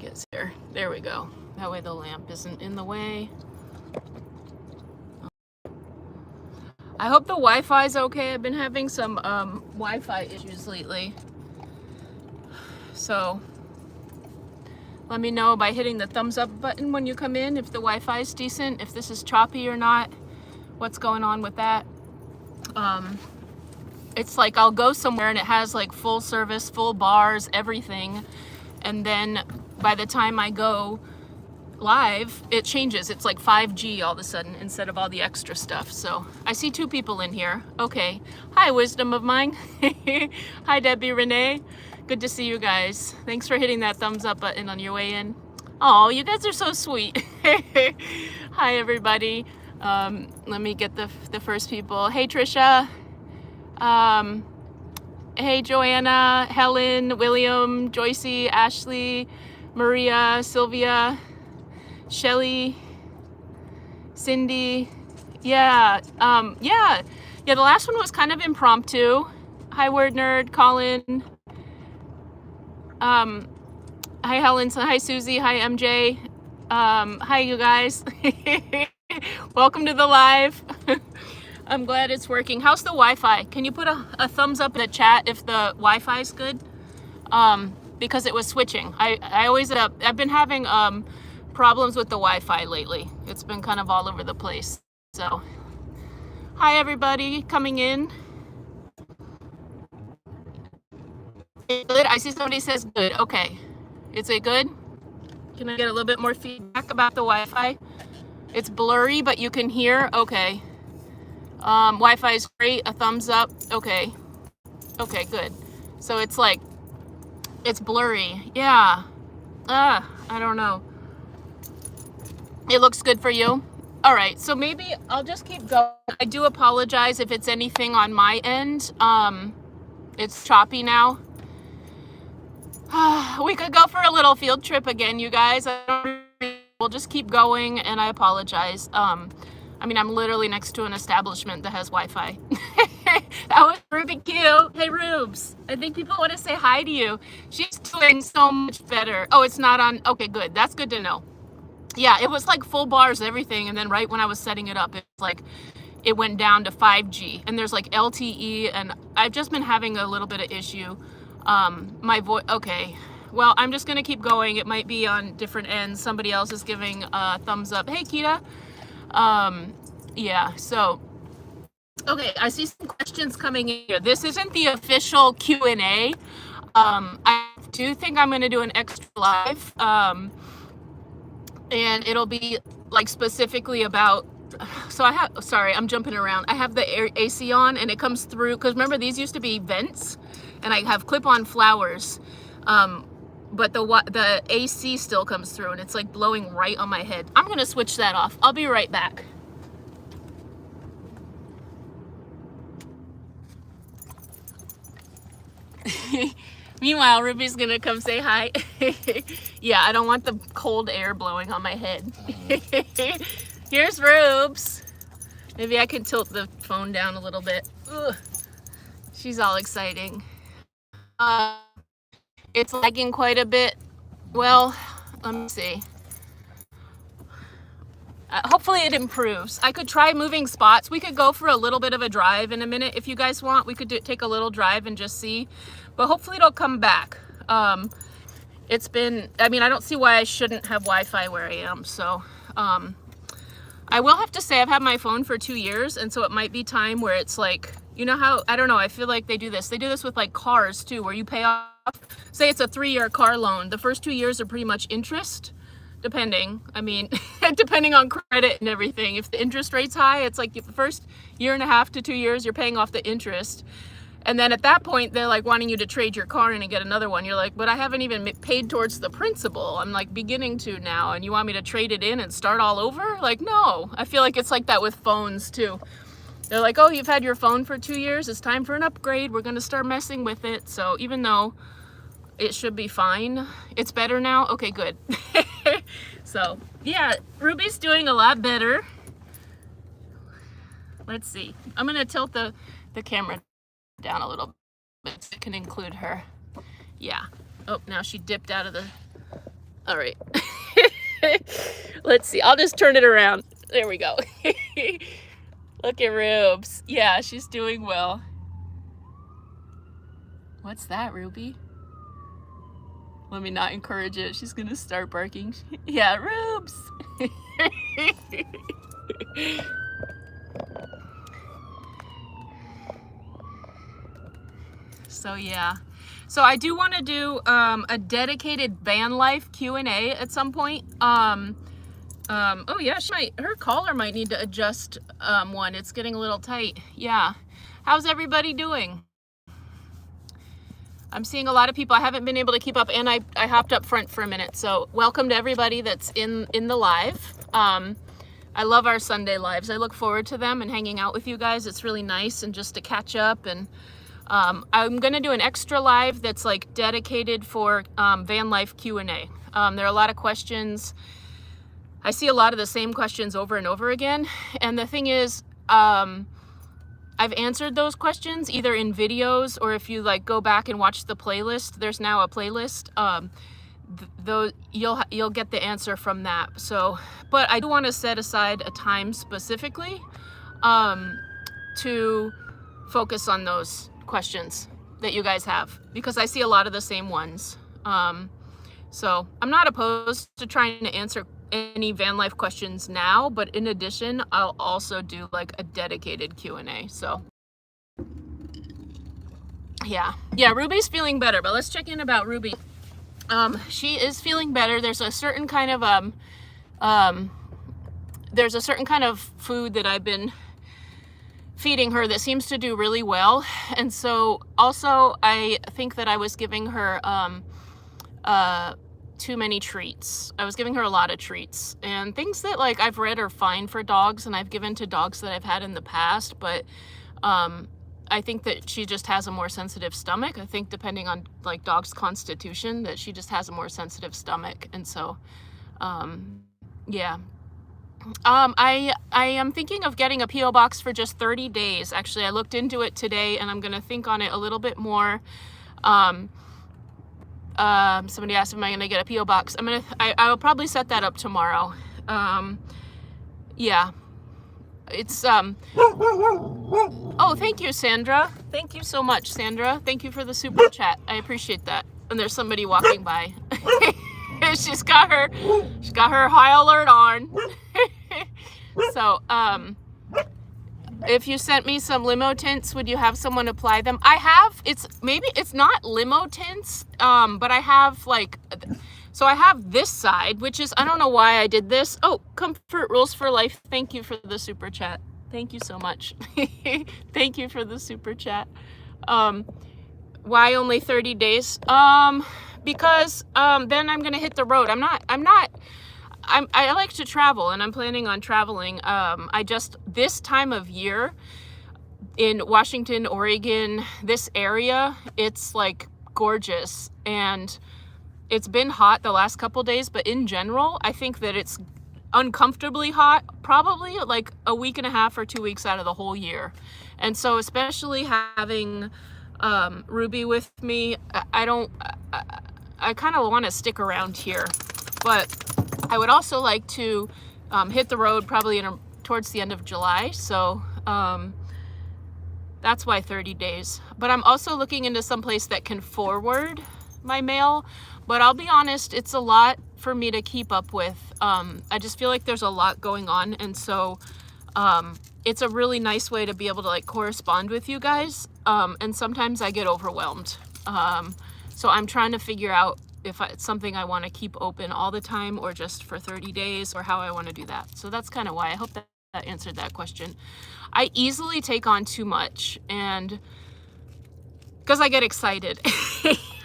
gets here. There we go. That way the lamp isn't in the way. I hope the Wi-Fi is okay. I've been having some Wi-Fi issues lately. So let me know by hitting the thumbs up button when you come in if the Wi-Fi is decent, if this is choppy or not, what's going on with that. It's like I'll go somewhere and it has like full service, full bars, everything. And then by the time I go live, it changes. It's like 5G all of a sudden instead of all the extra stuff. So I see 2 people in here. Okay. Hi, wisdom of mine. Hi, Debbie Renee. Good to see you guys. Thanks for hitting that thumbs up button on your way in. Oh, you guys are so sweet. Hi, everybody. Let me get the first people. Hey, Trisha. Hey, Joanna, Helen, William, Joycey, Ashley, Maria, Sylvia, Shelly, Cindy. Yeah, the last one was kind of impromptu. Hi, Word Nerd, Colin. Hi, Helen. Hi, Susie. Hi, MJ. Hi, you guys. Welcome to the live. I'm glad it's working. How's the Wi-Fi? Can you put a thumbs up in the chat if the Wi-Fi is good? Because it was switching. I always I've been having problems with the Wi-Fi lately. It's been kind of all over the place. So, hi everybody coming in. Good. I see somebody says good. Okay. Is it good? Can I get a little bit more feedback about the Wi-Fi? It's blurry, but you can hear. Okay. Wi-Fi is great. A thumbs up. Okay. Okay, good. So it's like, it's blurry. Yeah. I don't know. It looks good for you. All right. So maybe I'll just keep going. I do apologize if it's anything on my end. It's choppy now. We could go for a little field trip again, you guys. We'll just keep going, and I apologize. I mean, I'm literally next to an establishment that has Wi-Fi. That was Ruby Q. Hey, Rubes. I think people want to say hi to you. She's doing so much better. Oh, it's not on. Okay, good. That's good to know. Yeah, it was like full bars, everything. And then right when I was setting it up, it's like it went down to 5G. And there's like LTE. And I've just been having a little bit of issue. My voice. Okay. Well, I'm just going to keep going. It might be on different ends. Somebody else is giving a thumbs up. Hey, Kita. Yeah, so, okay, I see some questions coming in here. This isn't the official Q&A. I do think I'm going to do an extra live, and it'll be like specifically about, so I have, sorry, I'm jumping around. I have the AC on and it comes through, because remember these used to be vents and I have clip-on flowers. But the AC still comes through and it's like blowing right on my head. I'm gonna switch that off. I'll be right back. Meanwhile, Ruby's gonna come say hi. Yeah, I don't want the cold air blowing on my head. Here's Rubes. Maybe I can tilt the phone down a little bit. Ugh. She's all exciting. It's lagging quite a bit. Well, let me see. Hopefully it improves. I could try moving spots. We could go for a little bit of a drive in a minute if you guys want. We could take a little drive and just see. But hopefully it'll come back. It's been, I mean, I don't see why I shouldn't have Wi-Fi where I am. So I will have to say I've had my phone for 2 years. And so it might be time where it's like, you know how, I don't know, I feel like they do this. They do this with like cars too, where you pay off, say it's a 3-year car loan. The first 2 years are pretty much interest, depending. I mean, depending on credit and everything. If the interest rate's high, it's like the first 1.5 to 2 years, you're paying off the interest. And then at that point, they're like wanting you to trade your car in and get another one. You're like, but I haven't even paid towards the principal. I'm like beginning to now. And you want me to trade it in and start all over? Like, no. I feel like it's like that with phones too. They're like, oh, you've had your phone for 2 years. It's time for an upgrade. We're going to start messing with it. So even though it should be fine, it's better now. Okay, good. So yeah, Ruby's doing a lot better. Let's see. I'm going to tilt the camera down a little bit so it can include her. Yeah. Oh, now she dipped out of the All right. Let's see. I'll just turn it around. There we go. Look at Rubes. Yeah, she's doing well. What's that, Ruby? Let me not encourage it. She's gonna start barking. Yeah, Rubes. So yeah. So I do want to do a dedicated van life Q&A at some point. Oh yeah, her collar might need to adjust one. It's getting a little tight. Yeah. How's everybody doing? I'm seeing a lot of people. I haven't been able to keep up, and I hopped up front for a minute. So welcome to everybody that's in the live. I love our Sunday lives. I look forward to them and hanging out with you guys. It's really nice and just to catch up. And I'm going to do an extra live that's like dedicated for van life Q&A. There are a lot of questions. I see a lot of the same questions over and over again. And the thing is, I've answered those questions either in videos, or if you like go back and watch the playlist, there's now a playlist. Those you'll get the answer from that. So, but I do want to set aside a time specifically to focus on those questions that you guys have, because I see a lot of the same ones. So I'm not opposed to trying to answer any van life questions now, but in addition, I'll also do like a dedicated Q&A. So yeah, Ruby's feeling better, but let's check in about Ruby. She is feeling better. There's a certain kind of food that I've been feeding her that seems to do really well. And so also I think that I was giving her too many treats. I was giving her a lot of treats and things that like I've read are fine for dogs, and I've given to dogs that I've had in the past, but I think that she just has a more sensitive stomach. I think depending on like dog's constitution, that she just has a more sensitive stomach. And so yeah. I am thinking of getting a P.O. box for just 30 days. Actually, I looked into it today, and I'm going to think on it a little bit more. Somebody asked if I'm going to get a P.O. box. I will probably set that up tomorrow. Yeah. It's, oh, thank you, Sandra. Thank you so much, Sandra. Thank you for the super chat. I appreciate that. And there's somebody walking by. She's got her high alert on. So, if you sent me some limo tints, would you have someone apply them? I have. It's not limo tints, but I have like, so I have this side, which is, I don't know why I did this. Oh, Comfort Rules for Life. Thank you for the super chat. Thank you so much. Thank you for the super chat. Why only 30 days? Because then I'm gonna hit the road. I like to travel, and I'm planning on traveling. This time of year in Washington, Oregon, this area, it's like gorgeous, and it's been hot the last couple days, but in general, I think that it's uncomfortably hot, probably like a week and a half or 2 weeks out of the whole year. And so especially having Ruby with me, I kind of want to stick around here, but I would also like to hit the road probably towards the end of July. So that's why 30 days. But I'm also looking into some place that can forward my mail. But I'll be honest, it's a lot for me to keep up with. I just feel like there's a lot going on. And so it's a really nice way to be able to like correspond with you guys. And sometimes I get overwhelmed. So I'm trying to figure out if it's something I want to keep open all the time, or just for 30 days, or how I want to do that. So that's kind of why. I hope that answered that question. I easily take on too much, and because I get excited.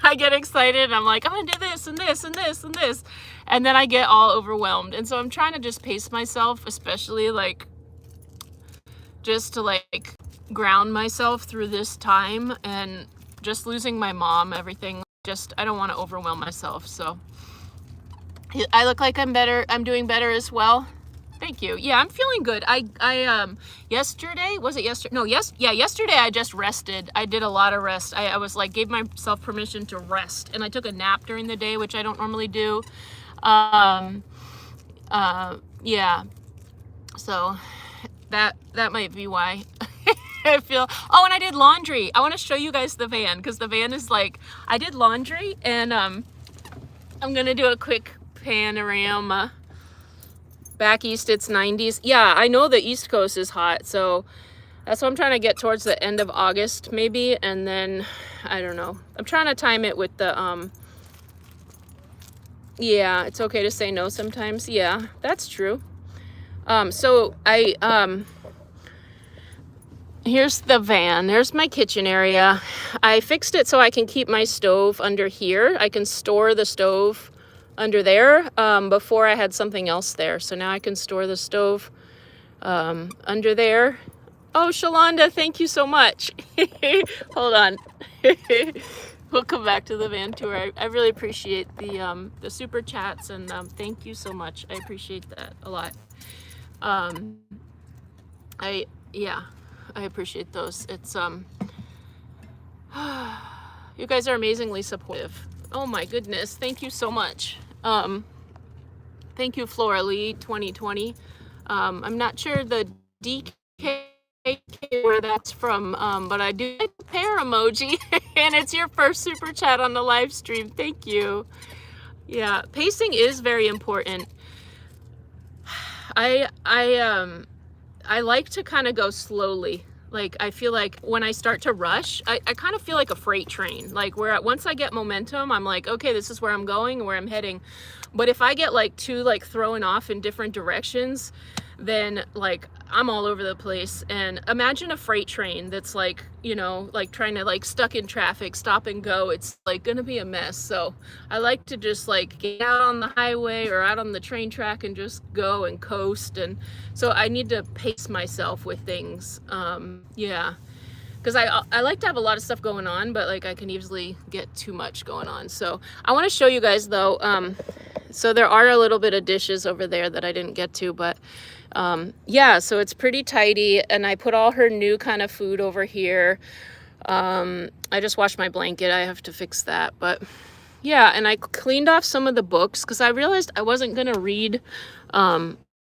I get excited and I'm like, I'm gonna do this and this and this and this, and then I get all overwhelmed. And so I'm trying to just pace myself, especially like just to like ground myself through this time, and just losing my mom, everything. I don't want to overwhelm myself. So I look like I'm better. I'm doing better as well. Thank you. Yeah, I'm feeling good. Yesterday, was it yesterday? No, yesterday I just rested. I did a lot of rest. I was like, gave myself permission to rest, and I took a nap during the day, which I don't normally do. Um, yeah, so that might be why. I feel, oh, and I did laundry. I want to show you guys the van, because the van is like, I did laundry, and I'm gonna do a quick panorama. Back east it's 90s. Yeah, I know the East Coast is hot, so that's what I'm trying to get towards the end of August maybe, and then I don't know. I'm trying to time it with the yeah, it's okay to say no sometimes. Yeah, that's true. So here's the van. There's my kitchen area. I fixed it so I can keep my stove under here. I can store the stove under there. Before I had something else there. So now I can store the stove under there. Oh, Shalonda, thank you so much. Hold on. We'll come back to the van tour. I really appreciate the super chats, and thank you so much. I appreciate that a lot. I appreciate those. It's you guys are amazingly supportive. Oh my goodness, thank you so much. Thank you, Flora Lee 2020. I'm not sure the DK where that's from, but I do like the pear emoji, and it's your first super chat on the live stream. Thank you. Yeah, pacing is very important. I like to kind of go slowly. Like, I feel like when I start to rush, I kind of feel like a freight train. Like, once I get momentum, I'm like, okay, this is where I'm going, where I'm heading. But if I get like too like thrown off in different directions, then like I'm all over the place. And imagine a freight train that's like, you know, like trying to like stuck in traffic, stop and go. It's like gonna be a mess. So I like to just like get out on the highway or out on the train track and just go and coast. And so I need to pace myself with things. Yeah, because I like to have a lot of stuff going on, but like I can easily get too much going on. So I want to show you guys though. So there are a little bit of dishes over there that I didn't get to, but yeah, so it's pretty tidy, and I put all her new kind of food over here. I just washed my blanket. I have to fix that, but yeah, and I cleaned off some of the books because I realized I wasn't gonna read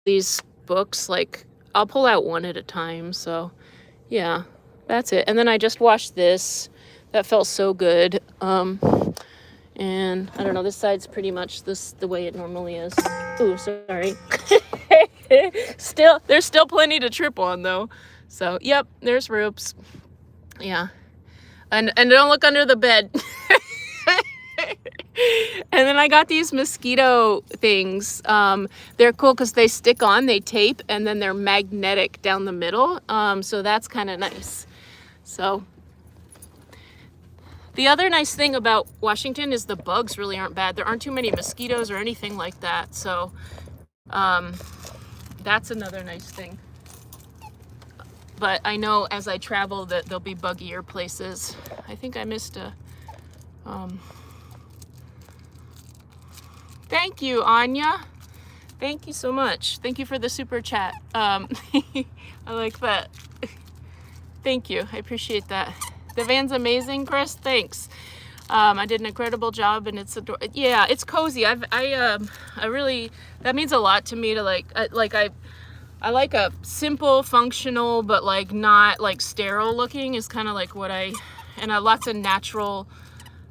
these books. Like, I'll pull out one at a time. So yeah, that's it. And then I just washed this. That felt so good. And I don't know, this side's pretty much the way it normally is. Ooh, sorry. There's still plenty to trip on though. So, yep, there's ropes. Yeah. And don't look under the bed. And then I got these mosquito things. They're cool because they stick on, they tape, and then they're magnetic down the middle. So that's kind of nice. So the other nice thing about Washington is the bugs really aren't bad. There aren't too many mosquitoes or anything like that. So that's another nice thing. But I know as I travel that there'll be buggier places. I think I missed a... Thank you, Anya. Thank you so much. Thank you for the super chat. I like that. Thank you. I appreciate that. The van's amazing, Chris. Thanks. I did an incredible job, and it's yeah, it's cozy. I really, that means a lot to me to I like a simple, functional, but like not like sterile looking is kind of like what and lots of natural,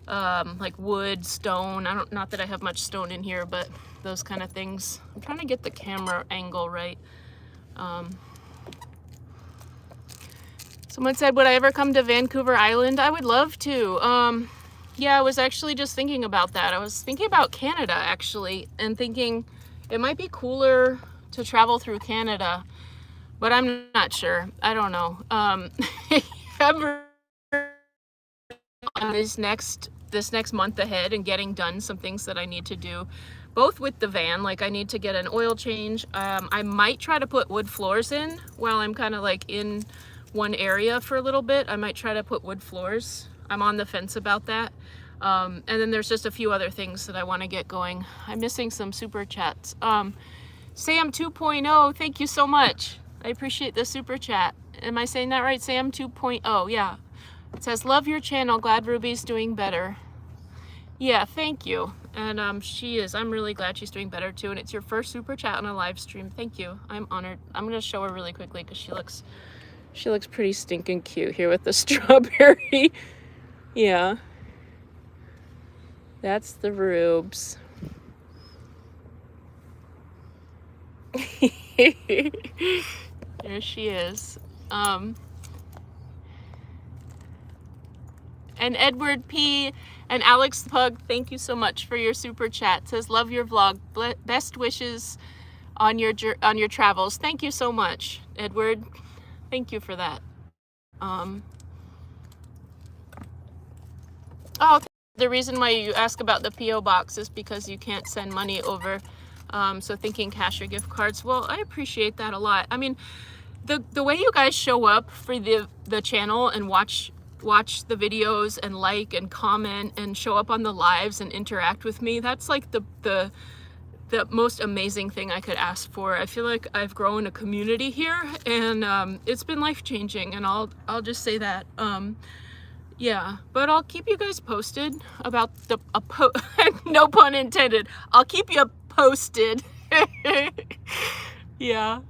like wood, stone. Not that I have much stone in here, but those kind of things. I'm trying to get the camera angle right. Someone said, would I ever come to Vancouver Island? I would love to. Yeah, I was actually just thinking about that. I was thinking about Canada, actually, and thinking it might be cooler to travel through Canada, but I'm not sure. I don't know. I'm on this next month ahead and getting done some things that I need to do, both with the van. Like, I need to get an oil change. I might try to put wood floors in while I'm kind of like in one area for a little bit. I might try to put wood floors. I'm on the fence about that. And then there's just a few other things that I want to get going. I'm missing some super chats. Sam 2.0, thank you so much. I appreciate the super chat. Am I saying that right? Sam 2.0, yeah. It says, love your channel. Glad Ruby's doing better. Yeah, thank you. And I'm really glad she's doing better too. And it's your first super chat on a live stream. Thank you. I'm honored. I'm gonna show her really quickly because she looks pretty stinking cute here with the strawberry. Yeah. That's the Rubes. There she is. And Edward P. and Alex Pug, thank you so much for your super chat. It says, love your vlog. Best wishes on your travels. Thank you so much, Edward. Thank you for that. Oh, the reason why you ask about the P.O. box is because you can't send money over. So thinking cash or gift cards. Well, I appreciate that a lot. I mean, the way you guys show up for the channel and watch the videos and like and comment and show up on the lives and interact with me, that's like the most amazing thing I could ask for. I feel like I've grown a community here, and it's been life-changing, and I'll just say that. Yeah, but I'll keep you guys posted about no pun intended. I'll keep you posted. Yeah.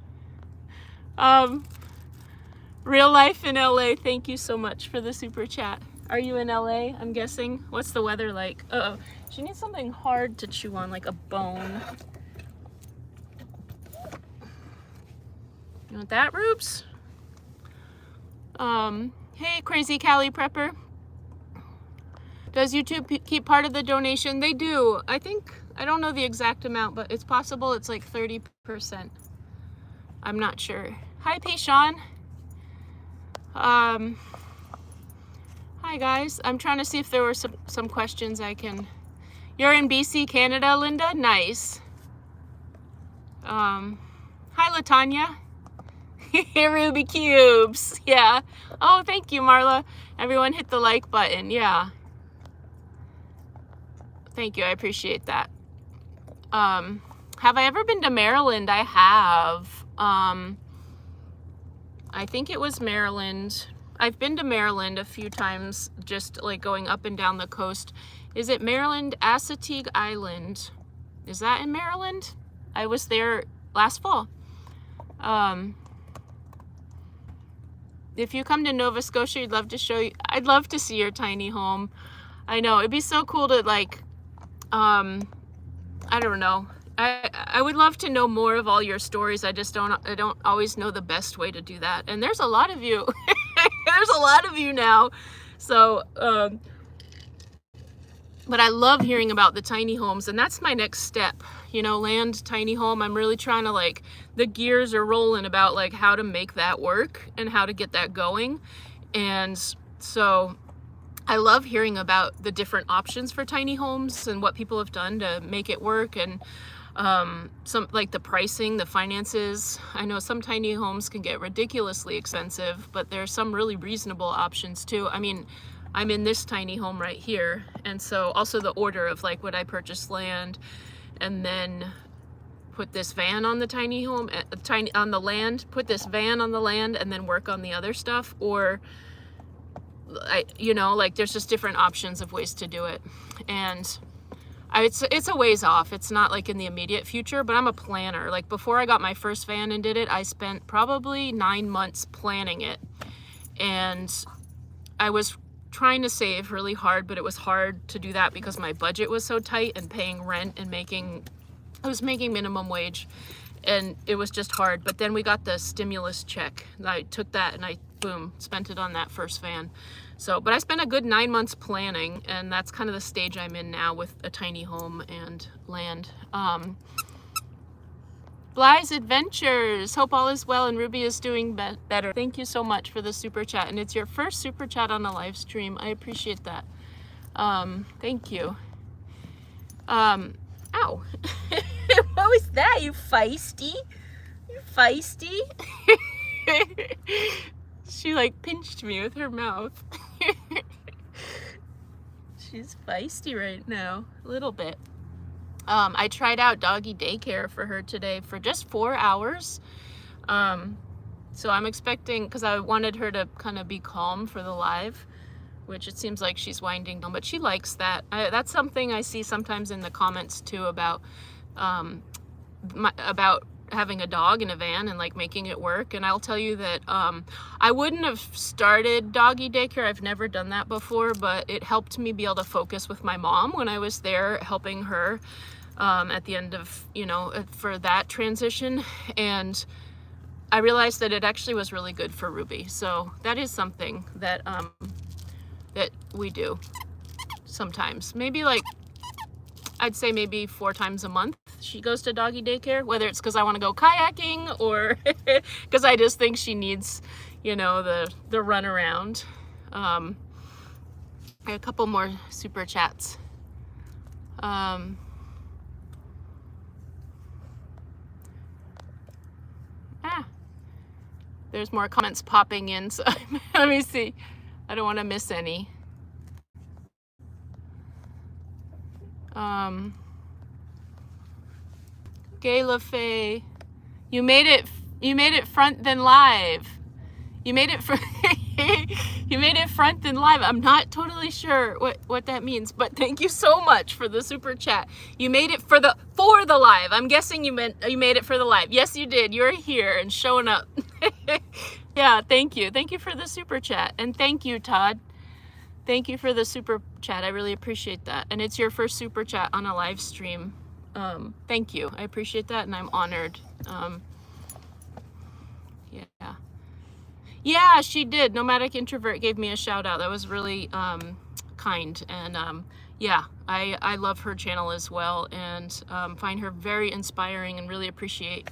Real life in LA, thank you so much for the super chat. Are you in LA, I'm guessing? What's the weather like? Uh-oh, she needs something hard to chew on, like a bone. You want that, Rubes? Hey, Crazy Cali Prepper. Does YouTube keep part of the donation? They do. I don't know the exact amount, but it's possible it's like 30%. I'm not sure. Hi, Payshawn. Hi, guys. I'm trying to see if there were some questions I can... You're in BC, Canada, Linda? Nice. Hi, LaTanya. Ruby Cubes. Yeah. Oh, thank you, Marla. Everyone hit the like button. Yeah. Thank you. I appreciate that. Have I ever been to Maryland? I have. I think it was Maryland. I've been to Maryland a few times, just like going up and down the coast. Is it Maryland? Assateague Island. Is that in Maryland? I was there last fall. If you come to Nova Scotia, I'd love to see your tiny home. I know, it'd be so cool to like, I don't know. I would love to know more of all your stories. I don't always know the best way to do that. And there's a lot of you. There's a lot of you now. So, but I love hearing about the tiny homes, and that's my next step. You know, land tiny home. I'm really trying to, like, the gears are rolling about like how to make that work and how to get that going. And so I love hearing about the different options for tiny homes and what people have done to make it work, and some like the pricing, the finances. I know some tiny homes can get ridiculously expensive, but there's some really reasonable options too. I mean, I'm in this tiny home right here, and so also the order of like, would I purchase land and then put this van on the tiny home, on the land, put this van on the land and then work on the other stuff, or you know, like there's just different options of ways to do it. And it's a ways off. It's not like in the immediate future, but I'm a planner. Like before I got my first van and did it, I spent probably 9 months planning it. And I was trying to save really hard, but it was hard to do that because my budget was so tight, and paying rent and I was making minimum wage, and it was just hard. But then we got the stimulus check, and I took that and I, boom, spent it on that first van. So, but I spent a good 9 months planning, and that's kind of the stage I'm in now with a tiny home and land. Bly's Adventures, hope all is well and Ruby is doing better. Thank you so much for the super chat, and it's your first super chat on a live stream. I appreciate that. Thank you. Ow. What was that, you feisty? You feisty? She like pinched me with her mouth. She's feisty right now, a little bit. I tried out Doggy Daycare for her today for just 4 hours. So I'm expecting, because I wanted her to kind of be calm for the live, which it seems like she's winding down, but she likes that. That's something I see sometimes in the comments too about about having a dog in a van and like making it work. And I'll tell you that I wouldn't have started Doggy Daycare. I've never done that before, but it helped me be able to focus with my mom when I was there helping her at the end of, you know, for that transition. And I realized that it actually was really good for Ruby. So that is something that that we do sometimes. Maybe like, I'd say maybe 4 times a month she goes to Doggy Daycare, whether it's because I want to go kayaking or because I just think she needs, you know, the run around. I have a couple more super chats. There's more comments popping in, so let me see. I don't want to miss any. Gayla Faye, you made it front then live. You made it you made it front then live. I'm not totally sure what that means, but thank you so much for the super chat. You made it for the live. I'm guessing you meant you made it for the live. Yes, you did. You're here and showing up. Yeah, thank you. Thank you for the super chat. And thank you, Todd. Thank you for the super chat. I really appreciate that. And it's your first super chat on a live stream. Thank you. I appreciate that, and I'm honored. Yeah. Yeah, she did. Nomadic Introvert gave me a shout out. That was really kind. And yeah, I love her channel as well, and find her very inspiring and really appreciate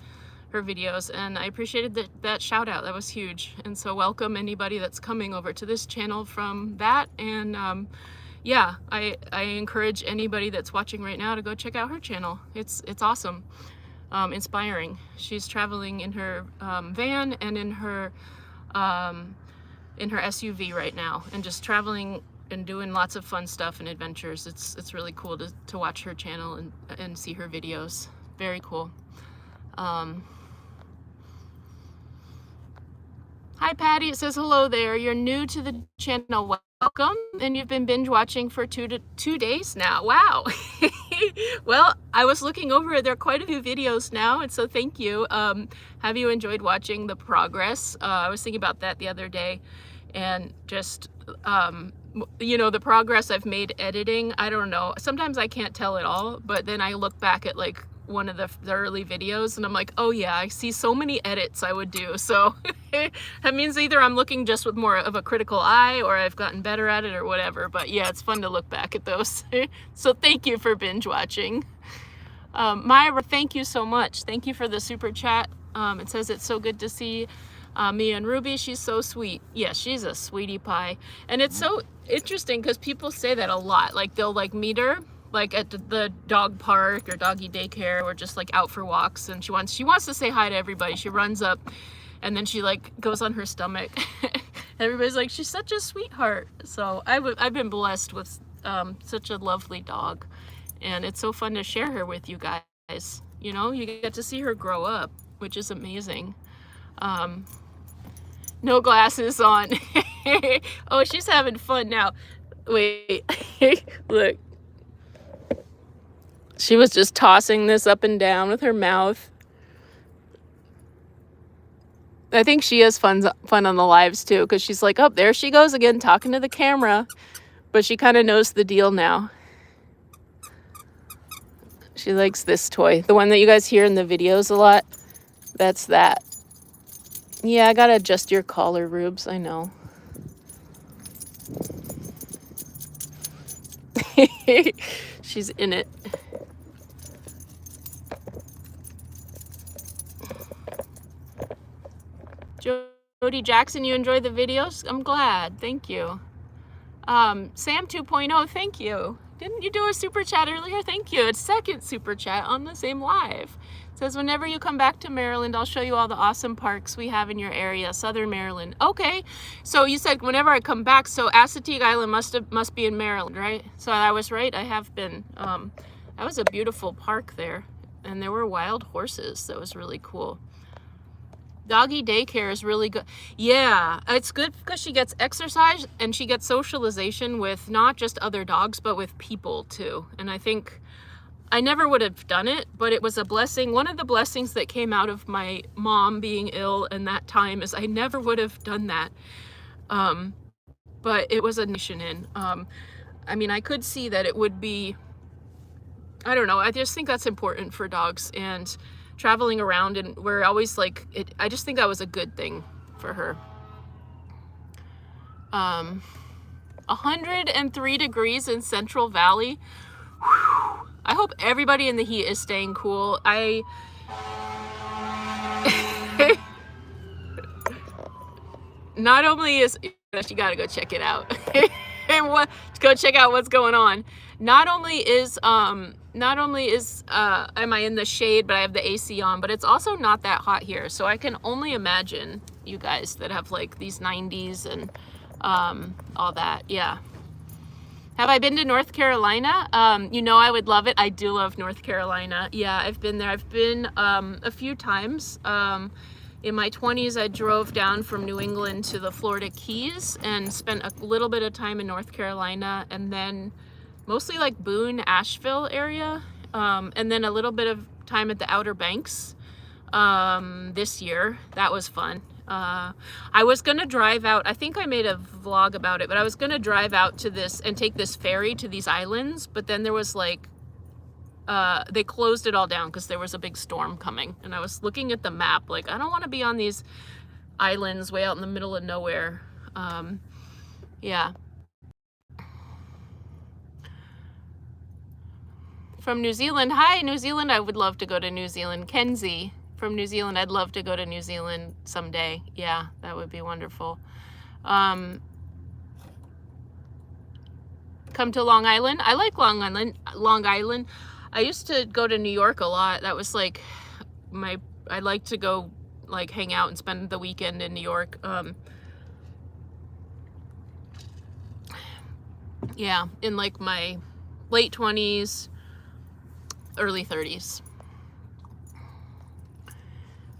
her videos. And I appreciated that shout out. That was huge. And so welcome anybody that's coming over to this channel from that. And yeah, I encourage anybody that's watching right now to go check out her channel. It's awesome, inspiring. She's traveling in her van and in her SUV right now, and just traveling and doing lots of fun stuff and adventures. It's really cool to watch her channel and see her videos. Very cool. Hi Patty, it says hello there. You're new to the channel. Welcome, and you've been binge watching for two days now. Wow. Well, I was looking over it. There are quite a few videos now, and so thank you. Have you enjoyed watching the progress? I was thinking about that the other day, and just you know, the progress I've made editing. I don't know. Sometimes I can't tell it all, but then I look back at like one of the early videos and I'm like, oh yeah, I see so many edits I would do. So that means either I'm looking just with more of a critical eye, or I've gotten better at it, or whatever. But yeah, it's fun to look back at those. So thank you for binge watching. Myra, thank you so much. Thank you for the super chat. It says it's so good to see me and Ruby. She's so sweet. Yeah, she's a sweetie pie. And it's so interesting because people say that a lot. Like they'll like meet her like at the dog park or doggy daycare, or just like out for walks, and she wants to say hi to everybody. She runs up and then she like goes on her stomach. Everybody's like, she's such a sweetheart. So I've been blessed with such a lovely dog, and it's so fun to share her with you guys. You know, you get to see her grow up, which is amazing. No glasses on. Oh, she's having fun now. Wait. Look. She was just tossing this up and down with her mouth. I think she has fun on the lives too, because she's like, oh, there she goes again, talking to the camera. But she kind of knows the deal now. She likes this toy. The one that you guys hear in the videos a lot. That's that. Yeah, I gotta adjust your collar, Rubes. I know. She's in it. Jody Jackson, you enjoyed the videos? I'm glad. Thank you. Sam 2.0, thank you. Didn't you do a super chat earlier? Thank you. It's second super chat on the same live. It says, whenever you come back to Maryland, I'll show you all the awesome parks we have in your area, Southern Maryland. Okay. So you said whenever I come back, so Assateague Island must be in Maryland, right? So I was right. I have been. That was a beautiful park there, and there were wild horses. That was really cool. Doggy daycare is really good. Yeah, it's good because she gets exercise and she gets socialization with not just other dogs, but with people too. And I think I never would have done it, but it was a blessing. One of the blessings that came out of my mom being ill in that time is I never would have done that. But it was a nation in. I mean, I could see that it would be, I don't know, I just think that's important for dogs, and traveling around, and we're always like, I just think that was a good thing for her. 103 degrees in Central Valley. Whew. I hope everybody in the heat is staying cool. Not only is, you gotta go check it out. And go check out what's going on. Not only is am I in the shade, but I have the AC on, but it's also not that hot here. So I can only imagine you guys that have like these 90s and all that. Yeah. Have I been to North Carolina? You know, I would love it. I do love North Carolina. Yeah, I've been there. I've been a few times. In my 20s, I drove down from New England to the Florida Keys and spent a little bit of time in North Carolina, and then mostly like Boone, Asheville area, and then a little bit of time at the Outer Banks this year. That was fun. I was gonna drive out, I think I made a vlog about it, but I was gonna drive out to this and take this ferry to these islands, but then there was like, they closed it all down because there was a big storm coming, and I was looking at the map like, I don't want to be on these islands way out in the middle of nowhere. Yeah. From New Zealand. Hi, New Zealand. I would love to go to New Zealand. Kenzie from New Zealand. I'd love to go to New Zealand someday. Yeah, that would be wonderful. Come to Long Island. I like Long Island. I used to go to New York a lot. That was like I like to go like hang out and spend the weekend in New York. Yeah, in like my late 20s, early 30s.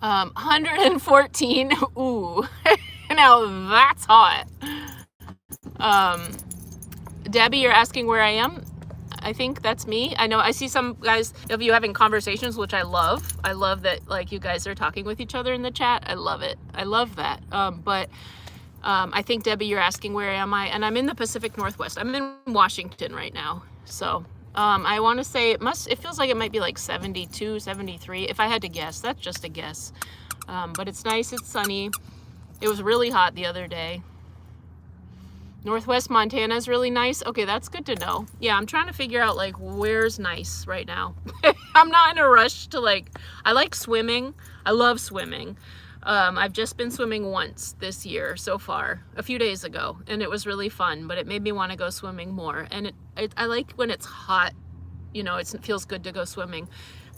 114. Ooh, now that's hot. Debbie, you're asking where I am. I think that's me. I know I see some guys of you having conversations, which I love. I love that, like, you guys are talking with each other in the chat. I love it. I love that. But I think, Debbie, you're asking where am I? And I'm in the Pacific Northwest. I'm in Washington right now. So I want to say it feels like it might be like 72, 73. If I had to guess, that's just a guess. But it's nice. It's sunny. It was really hot the other day. Northwest Montana is really nice. Okay, that's good to know. Yeah, I'm trying to figure out like where's nice right now. I'm not in a rush to I like swimming. I love swimming. I've just been swimming once this year so far, a few days ago, and it was really fun, but it made me want to go swimming more. And I like when it's hot, you know, it feels good to go swimming.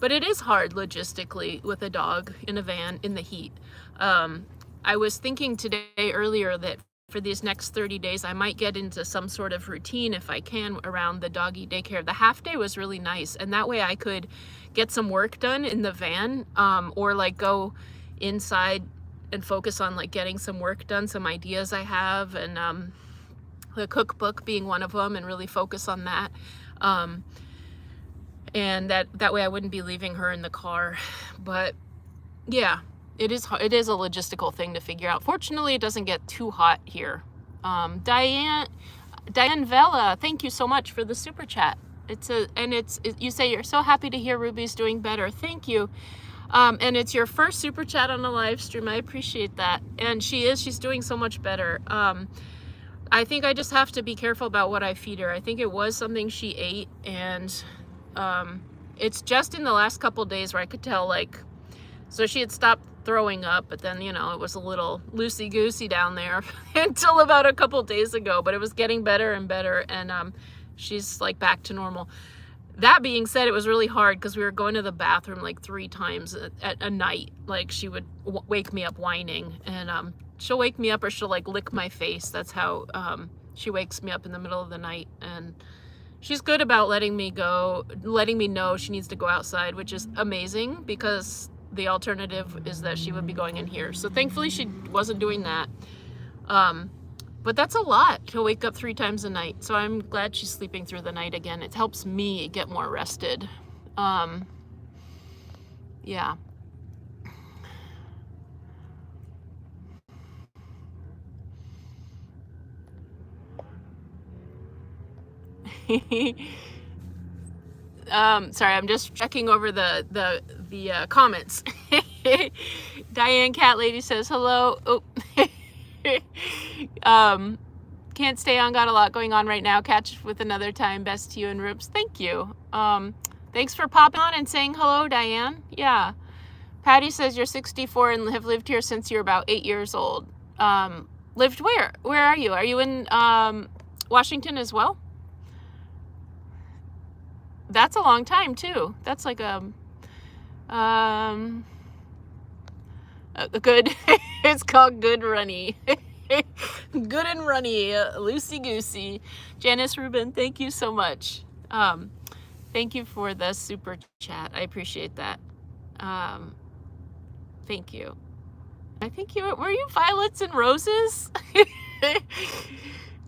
But it is hard logistically with a dog in a van in the heat. I was thinking earlier that for these next 30 days, I might get into some sort of routine if I can around the doggy daycare. The half day was really nice, and that way I could get some work done in the van, or like go inside and focus on like getting some work done, some ideas I have, and the cookbook being one of them, and really focus on that. And that way I wouldn't be leaving her in the car. But yeah, it is a logistical thing to figure out. Fortunately, it doesn't get too hot here. Diane Vela, thank you so much for the super chat. You say you're so happy to hear Ruby's doing better. Thank you. And it's your first super chat on a live stream. I appreciate that. And she's doing so much better. I think I just have to be careful about what I feed her. I think it was something she ate, and it's just in the last couple days where I could tell, so she had stopped throwing up, but then, you know, it was a little loosey-goosey down there until about a couple days ago, but it was getting better and better, and she's back to normal. That being said, it was really hard because we were going to the bathroom 3 times at a night. She would wake me up whining, and she'll wake me up, or she'll lick my face. That's how she wakes me up in the middle of the night. And she's good about letting me know she needs to go outside, which is amazing, because the alternative is that she would be going in here. So thankfully she wasn't doing that. But that's a lot to wake up 3 times a night. So I'm glad she's sleeping through the night again. It helps me get more rested. Yeah. Sorry, I'm just checking over the comments. Diane Cat Lady says hello. Oh. Can't stay on, got a lot going on right now. Catch with another time. Best to you and Rubes. Thank you. Thanks for popping on and saying hello, Diane. Yeah. Patty says you're 64 and have lived here since you're about 8 years old. Lived where? Where are you? Are you in Washington as well? That's a long time too. That's like a good, it's called Good Runny. Good and runny, loosey goosey. Janice Rubin, thank you so much. Thank you for the super chat. I appreciate that. Thank you. I think were you Violets and Roses?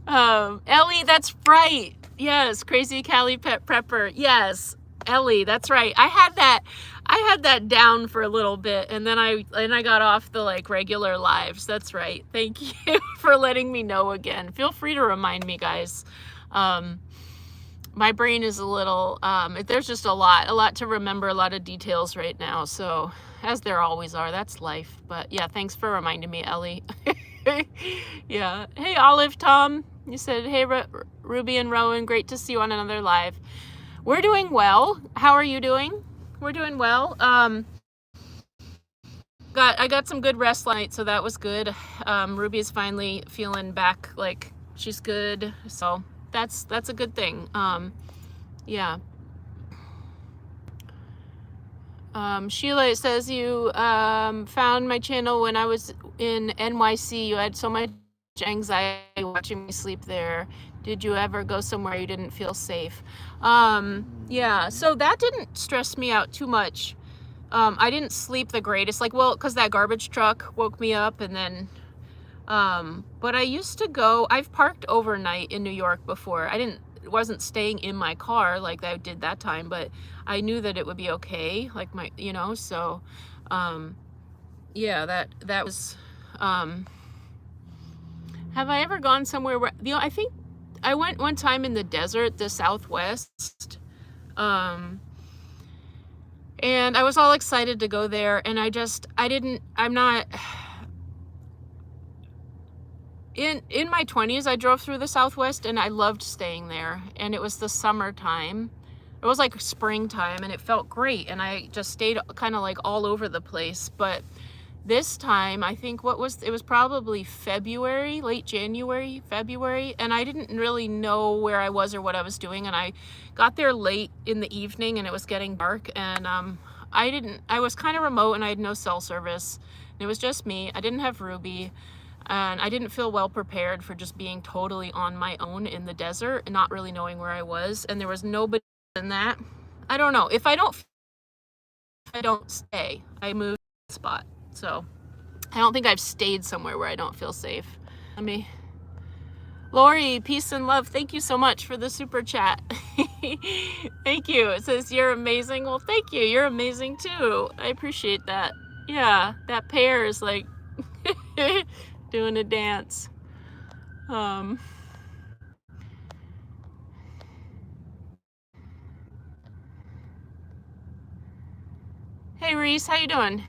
Ellie, that's right. Yes, Crazy Callie Pet Prepper. Yes, Ellie, that's right. I had that down for a little bit, and then I got off the like regular lives. That's right. Thank you for letting me know again. Feel free to remind me, guys. My brain is a little there's just a lot to remember, a lot of details right now. So as there always are, that's life. But yeah, thanks for reminding me, Ellie. Yeah. Hey, Olive Tom. You said, hey, Ruby and Rowan, great to see you on another live. We're doing well. How are you doing? We're doing well. I got some good rest last night, so that was good. Ruby's finally feeling back, like she's good. So that's a good thing. Yeah. Sheila says you found my channel when I was in NYC. You had so much anxiety watching me sleep there. Did you ever go somewhere you didn't feel safe? Yeah, so that didn't stress me out too much. I didn't sleep the greatest, like, well, because that garbage truck woke me up, and then but I used to go, I've parked overnight in New York before. Wasn't staying in my car like I did that time, but I knew that it would be okay, like so yeah, that was have I ever gone somewhere where, I think I went one time in the desert, the Southwest, and I was all excited to go there, and I'm not in my 20s. I drove through the Southwest and I loved staying there, and it was the summertime. It was like springtime and it felt great, and I just stayed kind of like all over the place. But this time, I think it was probably February, late January, February, and I didn't really know where I was or what I was doing, and I got there late in the evening and it was getting dark, and I was kind of remote and I had no cell service, and it was just me. I didn't have Ruby, and I didn't feel well prepared for just being totally on my own in the desert and not really knowing where I was, and there was nobody in that. I don't know. If I don't stay, I move to the spot. So I don't think I've stayed somewhere where I don't feel safe. Lori, peace and love. Thank you so much for the super chat. Thank you. It says you're amazing. Well, thank you. You're amazing too. I appreciate that. Yeah, that pair is like doing a dance. Hey Reese, how you doing?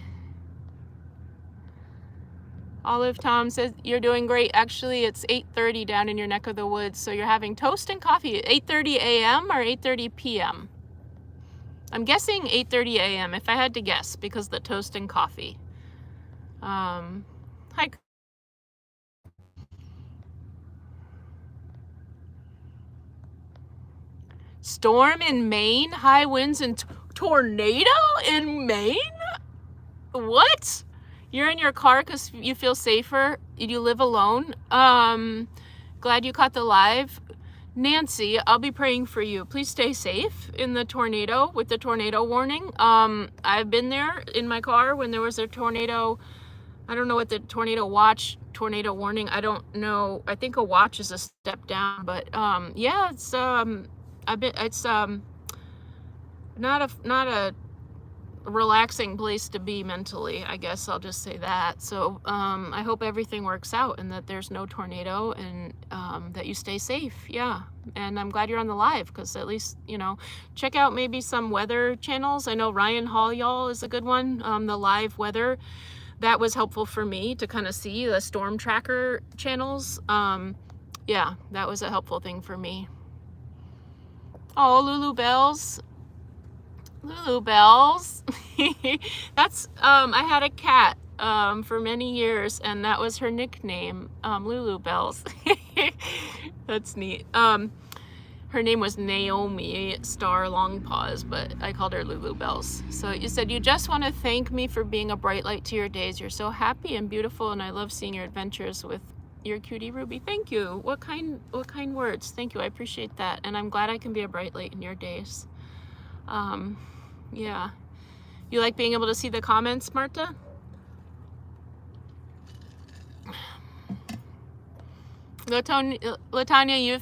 Olive Tom says you're doing great. Actually, it's 8:30 down in your neck of the woods, so you're having toast and coffee at 8:30 a.m. or 8:30 p.m. I'm guessing 8:30 a.m. if I had to guess, because the toast and coffee. Hi. Storm in Maine, high winds and tornado in Maine? What? You're in your car because you feel safer? You live alone? Glad you caught the live. Nancy, I'll be praying for you. Please stay safe in the tornado, with the tornado warning. I've been there in my car when there was a tornado. I don't know what the tornado watch, tornado warning. I don't know. I think a watch is a step down, but yeah, it's not a relaxing place to be mentally, I guess I'll just say that. So I hope everything works out and that there's no tornado, and that you stay safe. Yeah, and I'm glad you're on the live, because at least, you know, check out maybe some weather channels. I know Ryan Hall, y'all, is a good one. The live weather, that was helpful for me to kind of see the storm tracker channels. Yeah, that was a helpful thing for me. Oh, Lulu Bells. Lulu Bells. That's I had a cat for many years, and that was her nickname, Lulu Bells. That's neat. Her name was Naomi Star Long Paws, but I called her Lulu Bells. So you said, you just want to thank me for being a bright light to your days. You're so happy and beautiful, and I love seeing your adventures with your cutie Ruby. Thank you. What kind words. Thank you. I appreciate that, and I'm glad I can be a bright light in your days. Yeah. You like being able to see the comments, Marta? Latanya, you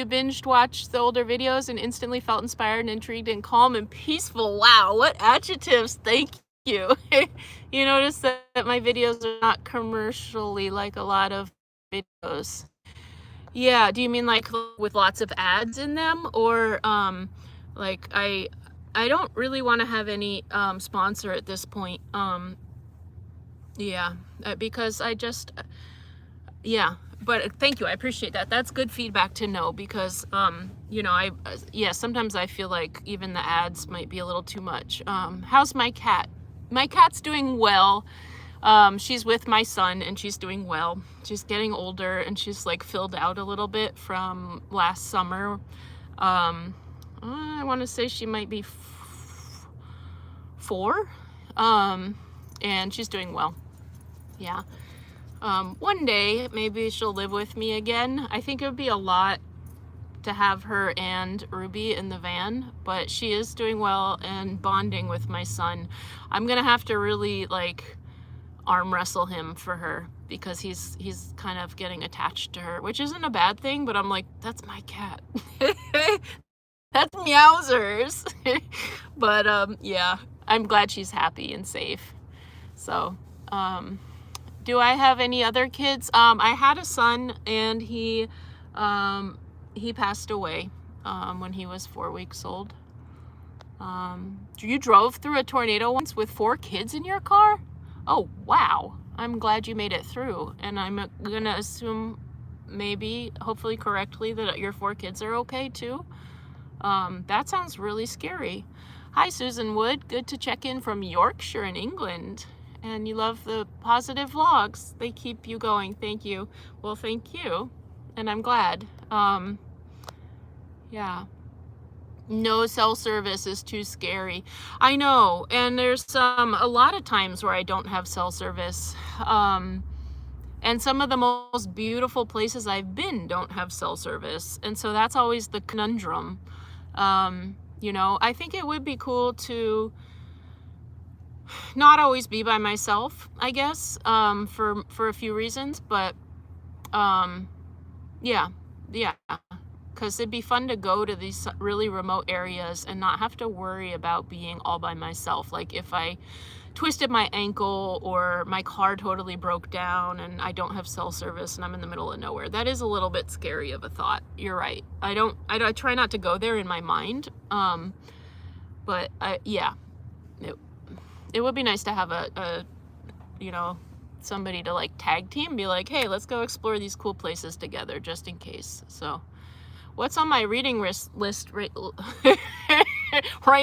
binged watched the older videos and instantly felt inspired and intrigued and calm and peaceful. Wow, what adjectives. Thank you. You notice that my videos are not commercially like a lot of videos. Yeah, do you mean like with lots of ads in them, or like I don't really want to have any sponsor at this point. Yeah, because I just, yeah, but thank you. I appreciate that. That's good feedback to know, because, you know, yeah, sometimes I feel like even the ads might be a little too much. How's my cat? My cat's doing well. She's with my son, and she's doing well. She's getting older, and she's like filled out a little bit from last summer. I want to say she might be 4, and she's doing well. Yeah. One day maybe she'll live with me again. I think it would be a lot to have her and Ruby in the van, but she is doing well and bonding with my son. I'm gonna have to really like arm wrestle him for her, because he's kind of getting attached to her, which isn't a bad thing, but I'm like, that's my cat. That's Meowsers. But yeah, I'm glad she's happy and safe. So do I have any other kids? I had a son, and he passed away when he was 4 weeks old. You drove through a tornado once with 4 kids in your car? Oh, wow. I'm glad you made it through, and I'm gonna assume, maybe, hopefully correctly, that your 4 kids are okay too. That sounds really scary. Hi, Susan Wood. Good to check in from Yorkshire in England. And you love the positive vlogs. They keep you going. Thank you. Well, thank you. And I'm glad. Yeah. No cell service is too scary. I know. And there's a lot of times where I don't have cell service. And some of the most beautiful places I've been don't have cell service. And so that's always the conundrum. You know, I think it would be cool to not always be by myself, I guess, for a few reasons, but yeah, because it'd be fun to go to these really remote areas and not have to worry about being all by myself. Like if I twisted my ankle or my car totally broke down and I don't have cell service and I'm in the middle of nowhere, that is a little bit scary of a thought. You're right. I try not to go there in my mind. But yeah, it would be nice to have a you know, somebody to like tag team, be like, hey, let's go explore these cool places together, just in case. So what's on my reading list right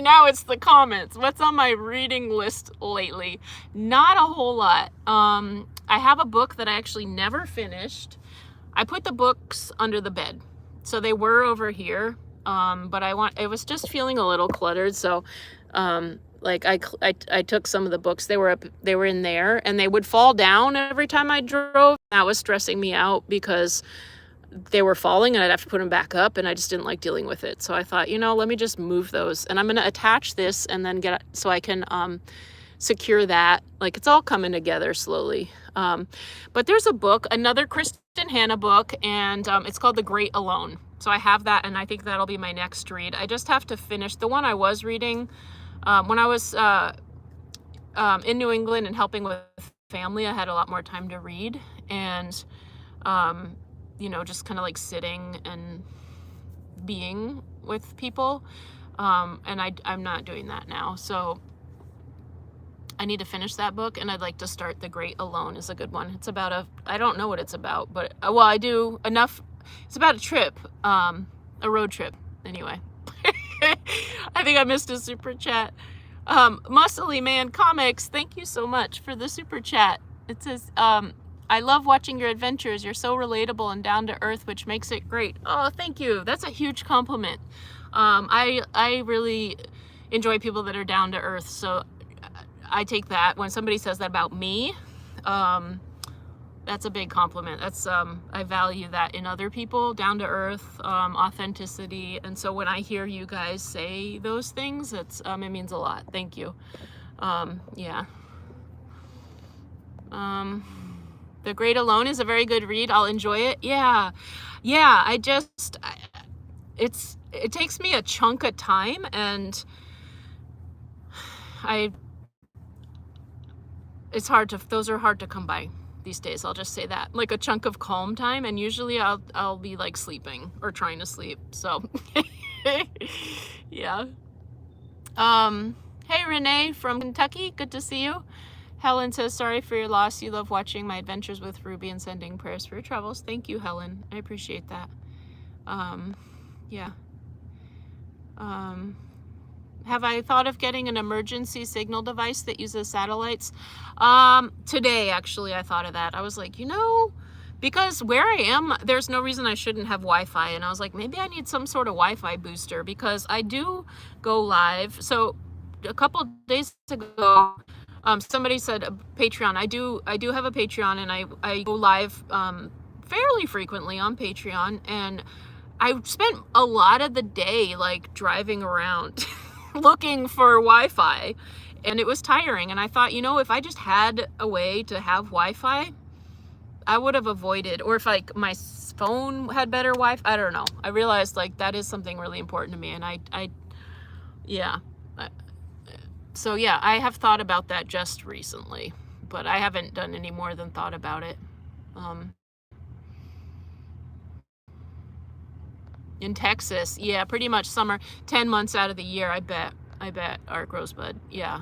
now? It's the comments. What's on my reading list lately? Not a whole lot. I have a book that I actually never finished. I put the books under the bed, so they were over here, but it was just feeling a little cluttered, so like I took some of the books, they were in there, and they would fall down every time I drove. That was stressing me out, because they were falling and I'd have to put them back up, and I just didn't like dealing with it. So I thought, you know, let me just move those, and I'm going to attach this and then get, so I can secure that. Like, it's all coming together slowly. But there's a book, another Kristen Hanna book, and it's called The Great Alone. So I have that, and I think that'll be my next read. I just have to finish the one I was reading when I was in New England and helping with family. I had a lot more time to read, and you know, just kind of like sitting and being with people, and I'm not doing that now. So I need to finish that book, and I'd like to start The Great Alone. Is a good one. It's about I don't know what it's about, but well, I do enough. It's about a trip, a road trip. Anyway, I think I missed a super chat. Muscly Man Comics, thank you so much for the super chat. It says, I love watching your adventures. You're so relatable and down to earth, which makes it great. Oh, thank you. That's a huge compliment. I really enjoy people that are down to earth, so I take that. When somebody says that about me, that's a big compliment. That's I value that in other people, down to earth, authenticity. And so when I hear you guys say those things, it's it means a lot. Thank you. Yeah. The Great Alone is a very good read. I'll enjoy it. Yeah. It takes me a chunk of time, and those are hard to come by these days. I'll just say that, like a chunk of calm time, and usually I'll be like sleeping or trying to sleep. So yeah. Hey Renee from Kentucky, good to see you. Helen says, sorry for your loss. You love watching my adventures with Ruby and sending prayers for your travels. Thank you, Helen. I appreciate that. Yeah. Have I thought of getting an emergency signal device that uses satellites? Today, actually, I thought of that. I was like, you know, because where I am, there's no reason I shouldn't have Wi-Fi. And I was like, maybe I need some sort of Wi-Fi booster, because I do go live. So a couple days ago, somebody said Patreon. I do have a Patreon, and I go live fairly frequently on Patreon. And I spent a lot of the day like driving around looking for Wi-Fi, and it was tiring. And I thought, you know, if I just had a way to have Wi-Fi, I would have avoided, or if like my phone had better Wi-Fi, I don't know. I realized like that is something really important to me, and yeah. So yeah, I have thought about that just recently, but I haven't done any more than thought about it. In Texas, yeah, pretty much summer, 10 months out of the year, I bet, Art Rosebud, yeah.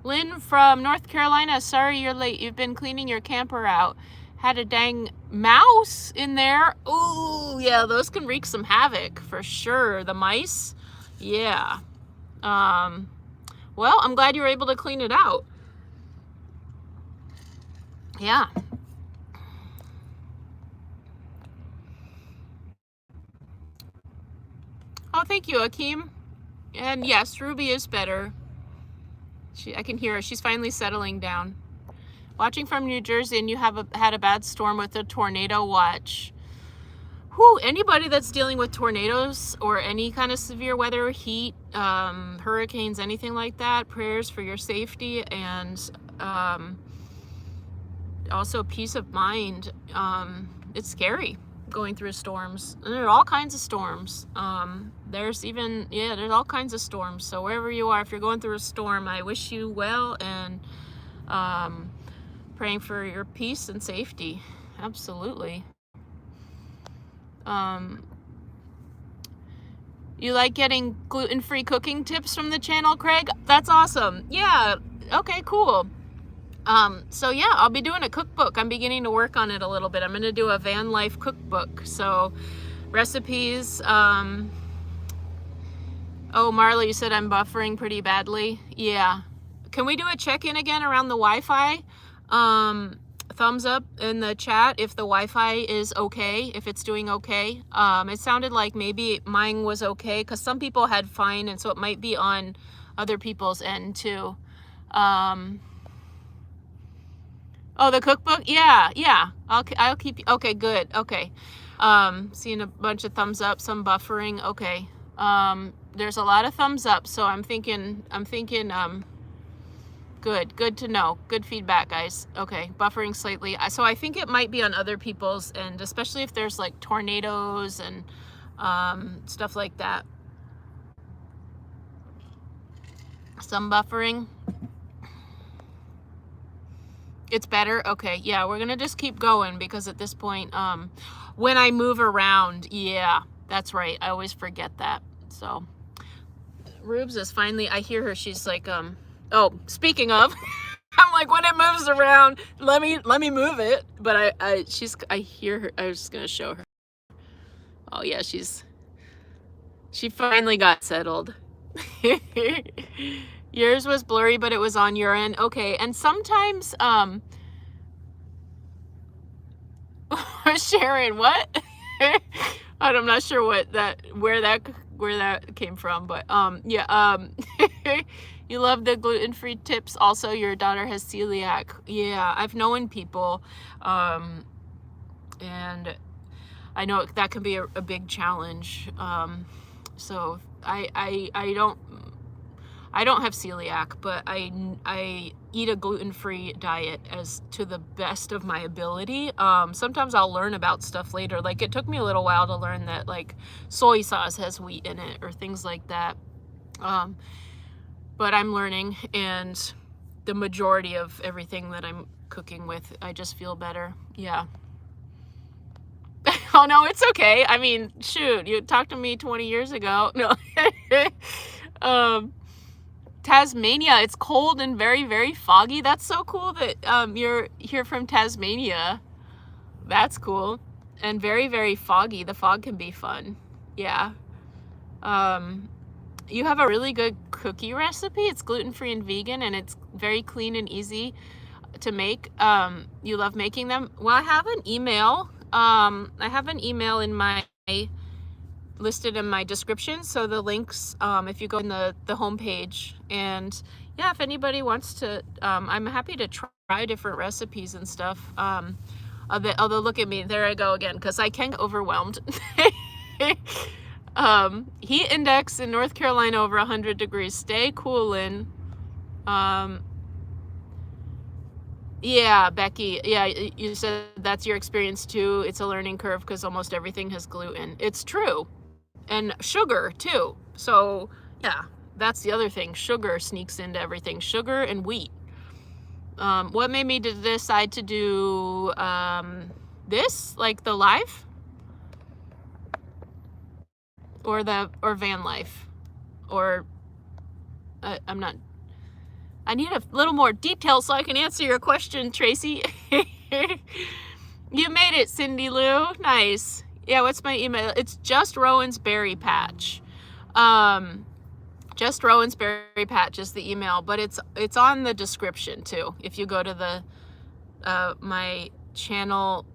Lynn from North Carolina, sorry you're late. You've been cleaning your camper out. Had a dang mouse in there. Ooh, yeah, those can wreak some havoc for sure. The mice, yeah. Well, I'm glad you were able to clean it out. Yeah. Oh, thank you, Akeem. And yes, Ruby is better. I can hear her. She's finally settling down. Watching from New Jersey, and you have had a bad storm with a tornado watch. Whew, anybody that's dealing with tornadoes or any kind of severe weather, heat, hurricanes, anything like that, prayers for your safety, and also peace of mind. It's scary going through storms, and there are all kinds of storms. There's all kinds of storms. So wherever you are, if you're going through a storm, I wish you well, and praying for your peace and safety. Absolutely. You like getting gluten-free cooking tips from the channel, Craig? That's awesome. Yeah. Okay, cool. So yeah, I'll be doing a cookbook. I'm beginning to work on it a little bit. I'm going to do a van life cookbook. So recipes. Oh, Marla, you said I'm buffering pretty badly. Yeah. Can we do a check-in again around the Wi-Fi? Thumbs up in the chat if the Wi-Fi is okay, if it's doing okay. It sounded like maybe mine was okay, because some people had fine, and so it might be on other people's end too. Oh, the cookbook? Yeah, yeah. I'll keep you. Okay, good. Okay. Seeing a bunch of thumbs up, some buffering. Okay. There's a lot of thumbs up, so I'm thinking, good to know. Good feedback, guys. Okay, buffering slightly. So I think it might be on other people's end, especially if there's like tornadoes and stuff like that. Some buffering. It's better? Okay, yeah, we're gonna just keep going because at this point, when I move around, yeah, that's right. I always forget that. So, Rubes is finally, I hear her, she's like, oh, speaking of, I'm like, when it moves around, let me move it. But I hear her, I was just gonna show her. Oh yeah, she finally got settled. Yours was blurry, but it was on your end. Okay, and sometimes, Sharon, what? I'm not sure where that came from, but yeah, you love the gluten-free tips. Also, your daughter has celiac. Yeah, I've known people, and I know that can be a big challenge. So I don't have celiac, but I eat a gluten-free diet as to the best of my ability. Sometimes I'll learn about stuff later. Like it took me a little while to learn that like soy sauce has wheat in it or things like that. But I'm learning, and the majority of everything that I'm cooking with, I just feel better. Yeah. Oh no, it's okay. I mean, shoot, you talked to me 20 years ago. No. Tasmania, it's cold and very, very foggy. That's so cool that you're here from Tasmania. That's cool. And very, very foggy. The fog can be fun. Yeah. You have a really good cookie recipe. It's gluten-free and vegan, and it's very clean and easy to make. You love making them. Well, I have an email. I have an email in my listed in my description, so the links, if you go in the homepage, and yeah, if anybody wants to, I'm happy to try different recipes and stuff. Although look at me, there I go again, because I can get overwhelmed. Heat index in North Carolina over 100 degrees. Stay coolin'. Yeah, Becky, yeah, you said that's your experience too. It's a learning curve because almost everything has gluten. It's true. And sugar too. So yeah, that's the other thing. Sugar sneaks into everything. Sugar and wheat. What made me decide to do this, like the live, or van life, or I'm not. I need a little more detail so I can answer your question, Tracy. You made it, Cindy Lou. Nice. Yeah, what's my email? It's just Rowan's Berry Patch. Just Rowan's Berry Patch is the email, but it's on the description too. If you go to the my channel,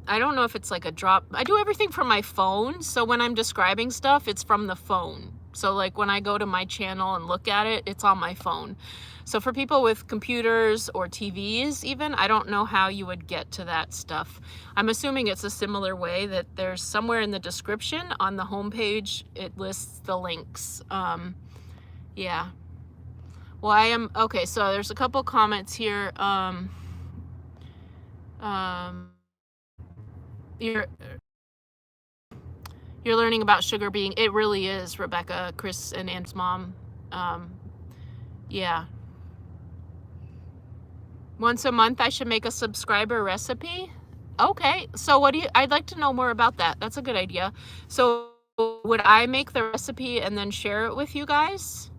I don't know if it's like a drop. I do everything from my phone, so when I'm describing stuff, it's from the phone. So like when I go to my channel and look at it, it's on my phone. So for people with computers or TVs even, I don't know how you would get to that stuff. I'm assuming it's a similar way, that there's somewhere in the description on the homepage, it lists the links. Yeah. Well, okay, so there's a couple comments here. You're learning about sugar being, it really is, Rebecca, Chris and Ann's mom. Yeah. Once a month I should make a subscriber recipe. Okay, so I'd like to know more about that. That's a good idea. So would I make the recipe and then share it with you guys?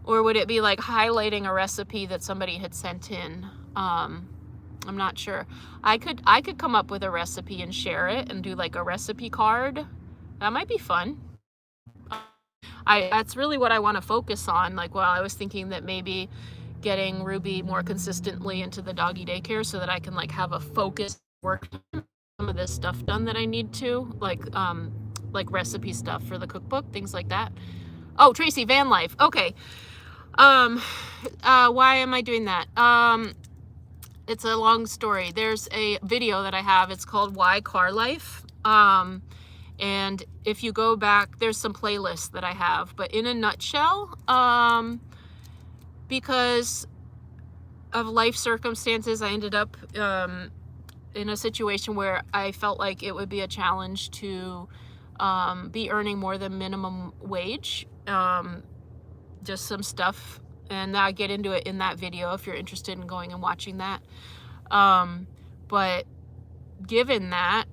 Or would it be like highlighting a recipe that somebody had sent in? I'm not sure. I could come up with a recipe and share it and do like a recipe card. That might be fun. That's really what I want to focus on. Like, well, I was thinking that maybe getting Ruby more consistently into the doggy daycare so that I can like have a focused work, some of this stuff done that I need to, like recipe stuff for the cookbook, things like that. Oh, Tracy, van life. Okay. Why am I doing that? it's a long story. There's a video that I have. It's called Why Car Life. And if you go back, there's some playlists that I have. But in a nutshell, because of life circumstances, I ended up in a situation where I felt like it would be a challenge to be earning more than minimum wage. Just some stuff, and I get into it in that video if you're interested in going and watching that. But given that,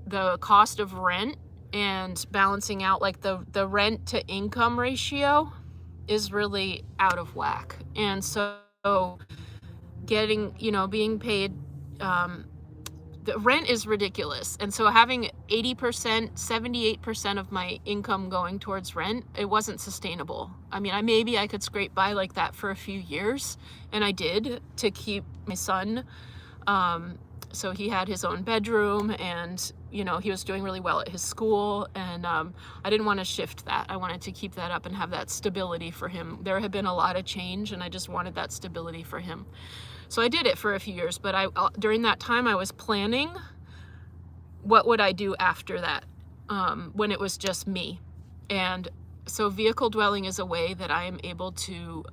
the cost of rent and balancing out like the rent to income ratio is really out of whack. And so getting, being paid, the rent is ridiculous. And so having 80%, 78% of my income going towards rent, it wasn't sustainable. I mean, maybe I could scrape by like that for a few years, and I did, to keep my son. So he had his own bedroom, and he was doing really well at his school, and I didn't want to shift that. I wanted to keep that up and have that stability for him. There had been a lot of change, and I just wanted that stability for him. So I did it for a few years, but during that time I was planning what would I do after that, when it was just me. And so vehicle dwelling is a way that I am able to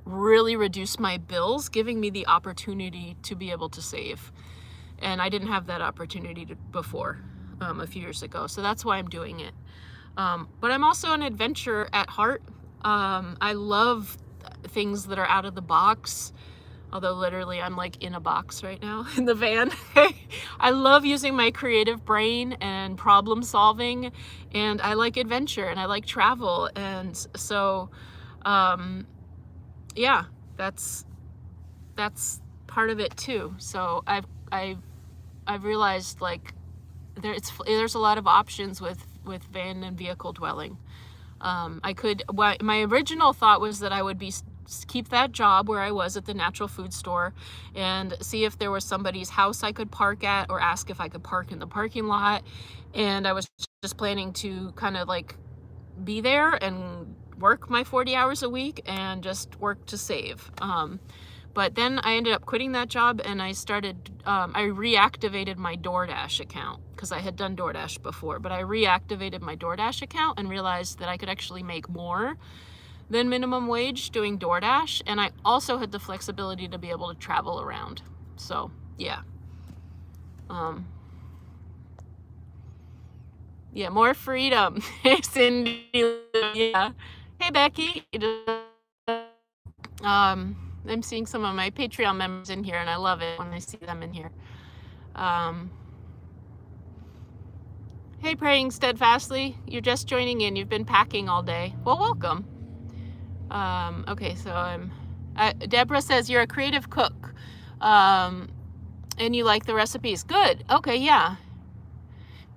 really reduce my bills, giving me the opportunity to be able to save. And I didn't have that opportunity before, a few years ago. So that's why I'm doing it. But I'm also an adventurer at heart. I love things that are out of the box. Although literally I'm like in a box right now in the van. I love using my creative brain and problem solving, and I like adventure and I like travel. And so, yeah, that's part of it too. So I've realized like there's a lot of options with van and vehicle dwelling. My original thought was that I would keep that job where I was at the natural food store and see if there was somebody's house I could park at, or ask if I could park in the parking lot. And I was just planning to kind of like be there and work my 40 hours a week and just work to save. But then I ended up quitting that job, and I reactivated my DoorDash account, because I had done DoorDash before, but I reactivated my DoorDash account and realized that I could actually make more than minimum wage doing DoorDash, and I also had the flexibility to be able to travel around. So yeah, yeah, more freedom. Cindy, yeah. Hey Becky. I'm seeing some of my Patreon members in here, and I love it when I see them in here. Hey, Praying Steadfastly, you're just joining in. You've been packing all day. Well, welcome. Okay, so Deborah says you're a creative cook, and you like the recipes. Good. Okay, yeah.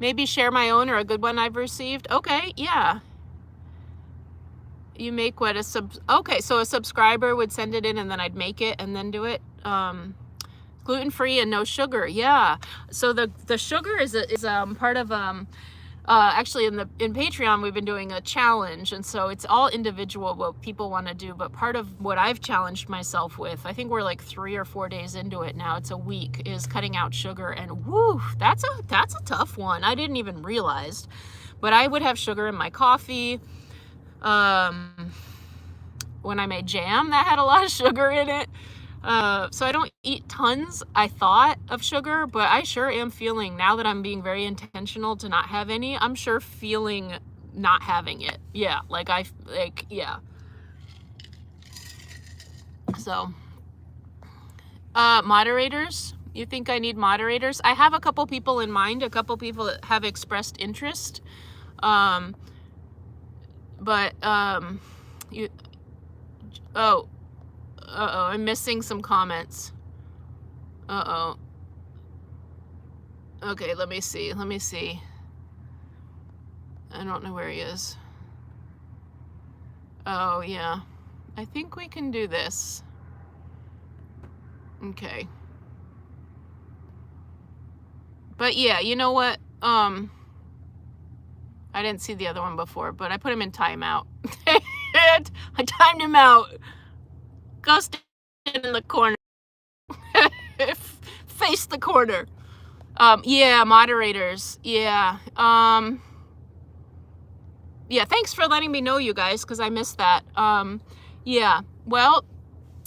Maybe share my own or a good one I've received. Okay, yeah. You make what okay, so a subscriber would send it in, and then I'd make it and then do it. Gluten-free and no sugar. Yeah. So the sugar is part of actually in Patreon we've been doing a challenge, and so it's all individual what people want to do, but part of what I've challenged myself with, I think we're like 3 or 4 days into it now, it's a week, is cutting out sugar. And woo, that's a tough one. I didn't even realize, but I would have sugar in my coffee. When I made jam that had a lot of sugar in it. So I don't eat tons, I thought, of sugar, but I sure am feeling, now that I'm being very intentional to not have any, I'm sure feeling not having it. Yeah, yeah. So, moderators, you think I need moderators? I have a couple people in mind, a couple people that have expressed interest. But, I'm missing some comments. Okay, let me see. I don't know where he is. Oh, yeah. I think we can do this. Okay. But yeah, you know what? I didn't see the other one before, but I put him in timeout. I timed him out. Go stand in the corner. face the corner. Yeah, moderators. Yeah. Yeah, thanks for letting me know, you guys, because I missed that. Yeah, well,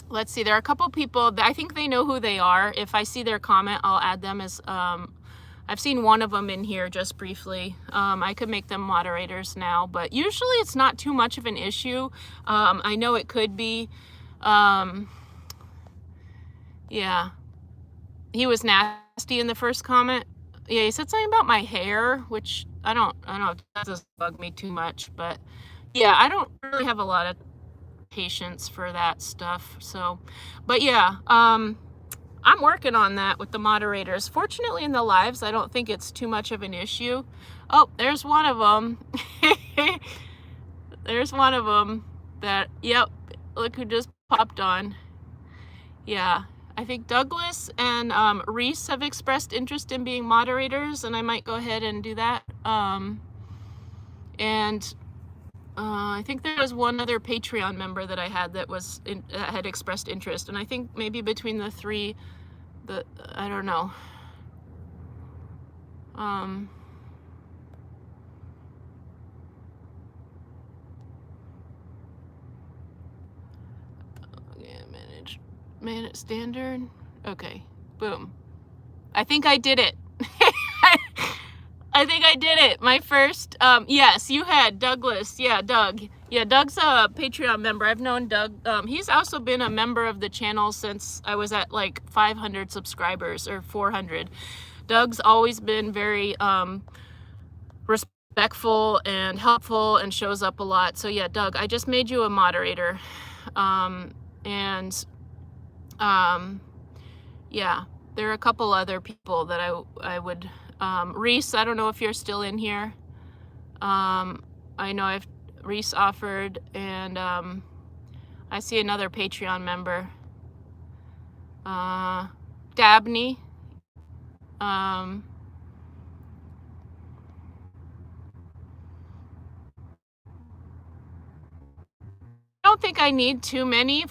let's see. There are a couple people that I think they know who they are. If I see their comment, I'll add them as, I've seen one of them in here just briefly. I could make them moderators now, but usually it's not too much of an issue. I know it could be. Yeah, he was nasty in the first comment. Yeah, he said something about my hair, which I don't know if that doesn't bug me too much, but yeah, I don't really have a lot of patience for that stuff. So, but yeah, I'm working on that with the moderators. Fortunately, in the lives, I don't think it's too much of an issue. Oh, there's one of them. There's one of them that, yep, look who just popped on. Yeah, I think Douglas and Reese have expressed interest in being moderators, and I might go ahead and do that. I think there was one other Patreon member that I had that was had expressed interest, and I think maybe between the three, I don't know. Yeah, manage standard. Okay, boom. I think I did it. I think I did it. My first, yes, you had Douglas. Yeah, Doug. Yeah, Doug's a Patreon member. I've known Doug. He's also been a member of the channel since I was at like 500 subscribers or 400. Doug's always been very respectful and helpful and shows up a lot. So yeah, Doug, I just made you a moderator. Yeah, there are a couple other people that I would... Reese, I don't know if you're still in here. I know Reese offered, and I see another Patreon member. Dabney. I don't think I need too many.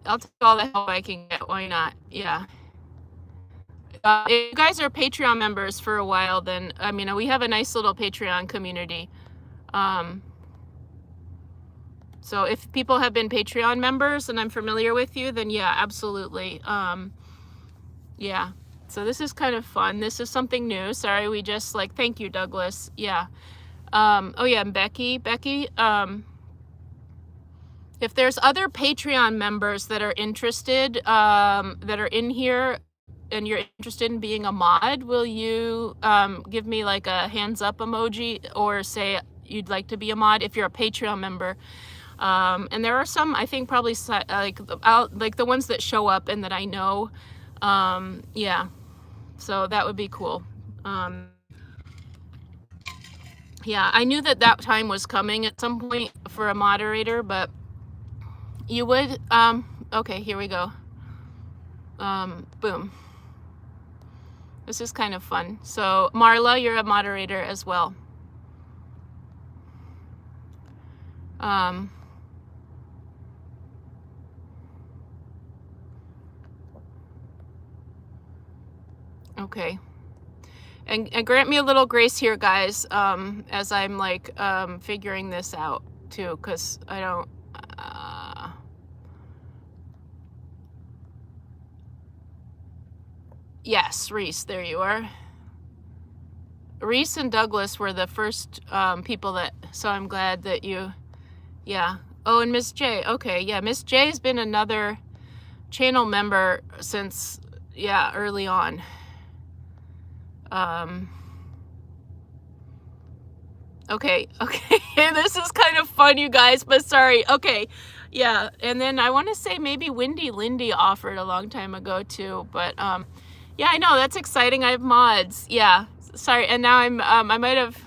I'll take all the help I can get. Why not? Yeah. If you guys are Patreon members for a while, then, I mean, we have a nice little Patreon community. So if people have been Patreon members and I'm familiar with you, then yeah, absolutely. Yeah. So this is kind of fun. This is something new. Sorry, we just thank you, Douglas. Yeah. Oh yeah, and Becky, if there's other Patreon members that are interested, that are in here, and you're interested in being a mod, will you give me like a hands up emoji or say you'd like to be a mod if you're a Patreon member? And there are some, I think probably like the ones that show up and that I know. Yeah, so that would be cool. Yeah, I knew that time was coming at some point for a moderator, but you would, okay, here we go. Boom. This is kind of fun. So Marla, you're a moderator as well. Okay. And grant me a little grace here, guys, as I'm figuring this out too, because I don't, yes, Reese, there you are. Reese and Douglas were the first people that, so I'm glad that you, yeah. Oh, and Miss J, okay, yeah, Miss J has been another channel member since, yeah, early on. Okay, this is kind of fun, you guys, but sorry. Okay, yeah, and then I want to say maybe Windy Lindy offered a long time ago too, but yeah, I know, that's exciting. I have mods. Yeah, sorry, and now I'm I might have,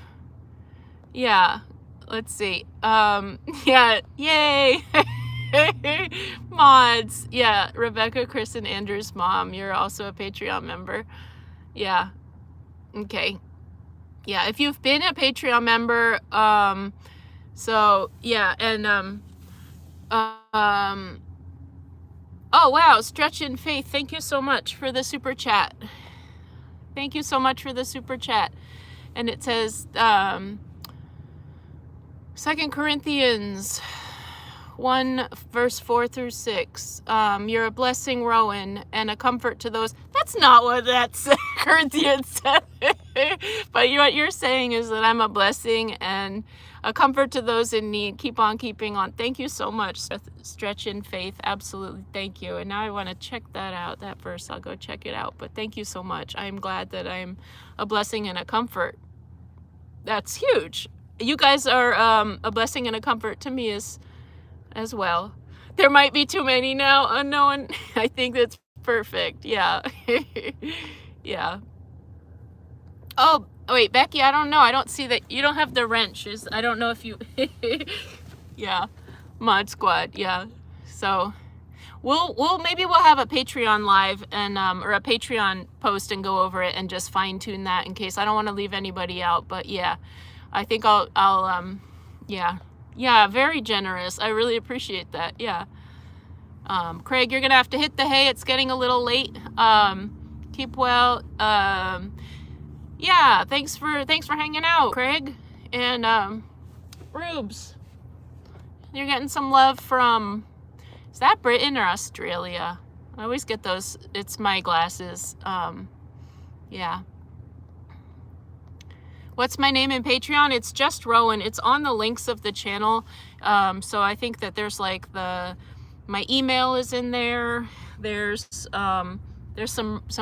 yeah, let's see. Yeah, yay. Mods. Yeah, Rebecca, Chris, and Andrew's mom. You're also a Patreon member. Yeah. Okay. Yeah, if you've been a Patreon member So yeah, and um oh wow, Stretch in Faith, thank you so much for the super chat. Thank you so much for the super chat. And it says 2 Corinthians 1 verse 4 through 6. You're a blessing, Rowan, and a comfort to those. That's not what that Corinthians said. But what you're saying is that I'm a blessing and a comfort to those in need. Keep on keeping on. Thank you so much. Stretch in Faith. Absolutely. Thank you. And now I want to check that out, that verse. I'll go check it out. But thank you so much. I'm glad that I'm a blessing and a comfort. That's huge. You guys are a blessing and a comfort to me as well. There might be too many now. Unknown. I think that's perfect. Yeah. Yeah. Oh, wait, Becky, I don't know. I don't see that. You don't have the wrenches. I don't know if you... Yeah. Mod Squad. Yeah. So maybe we'll have a Patreon live and or a Patreon post and go over it and just fine tune that in case. I don't want to leave anybody out, but yeah, I think I'll yeah, very generous. I really appreciate that. Yeah. Craig, you're gonna have to hit the hay. It's getting a little late. Keep well. Yeah, thanks for hanging out, Craig. And Rubes, you're getting some love from, is that Britain or Australia? I always get those. It's my glasses. Yeah. What's my name in Patreon? It's just Rowan. It's on the links of the channel. So I think that there's like my email is in there. There's some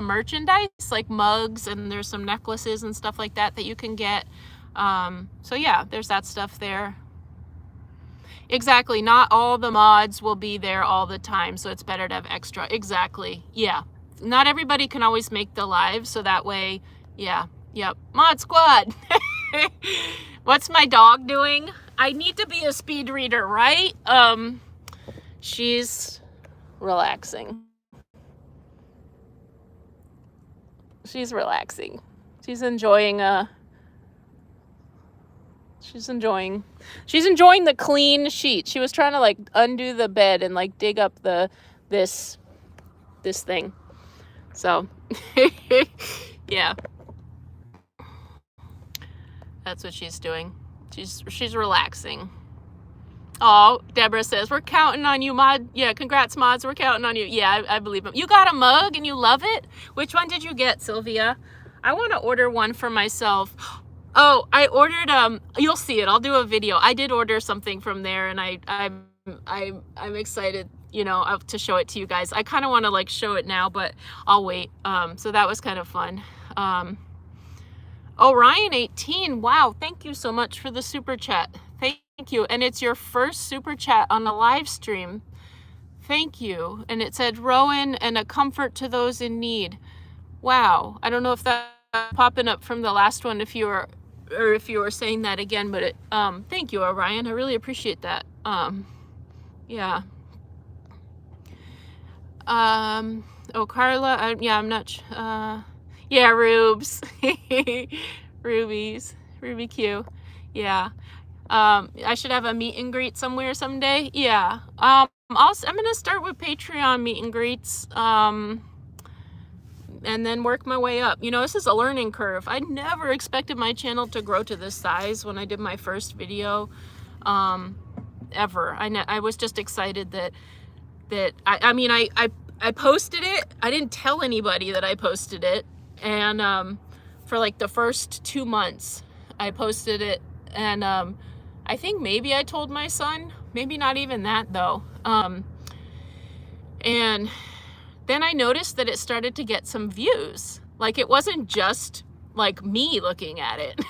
merchandise like mugs, and there's some necklaces and stuff like that you can get. So yeah, there's that stuff there. Exactly. Not all the mods will be there all the time, so it's better to have extra. Exactly. Yeah. Not everybody can always make the live, so that way, yeah. Yep. Mod Squad. What's my dog doing? I need to be a speed reader, right? She's relaxing. She's relaxing. She's enjoying the clean sheet. She was trying to like undo the bed and like dig up this thing. So yeah. That's what she's doing. She's relaxing. Oh, Deborah says, we're counting on you, Mod. Yeah, congrats, Mods. We're counting on you. Yeah, I believe them. You got a mug and you love it? Which one did you get, Sylvia? I want to order one for myself. Oh, I ordered, you'll see it. I'll do a video. I did order something from there, and I'm excited, you know, to show it to you guys. I kind of want to like show it now, but I'll wait. So that was kind of fun. Orion 18, wow, thank you so much for the super chat. Thank you. And it's your first super chat on a live stream. Thank you. And it said Rowan and a comfort to those in need. Wow. I don't know if that's popping up from the last one, if you were saying that again, but thank you, Orion. I really appreciate that. Yeah. Oh, Carla, yeah, I'm not yeah, Rubes. Ruby Q. Yeah. I should have a meet and greet somewhere someday. Yeah. I'm gonna start with Patreon meet and greets, and then work my way up. You know, this is a learning curve. I never expected my channel to grow to this size when I did my first video, ever. I was just excited that I mean, I posted it. I didn't tell anybody that I posted it. And for like the first 2 months, I posted it. And I think maybe I told my son. Maybe not even that, though. And then I noticed that it started to get some views. Like, it wasn't just like me looking at it.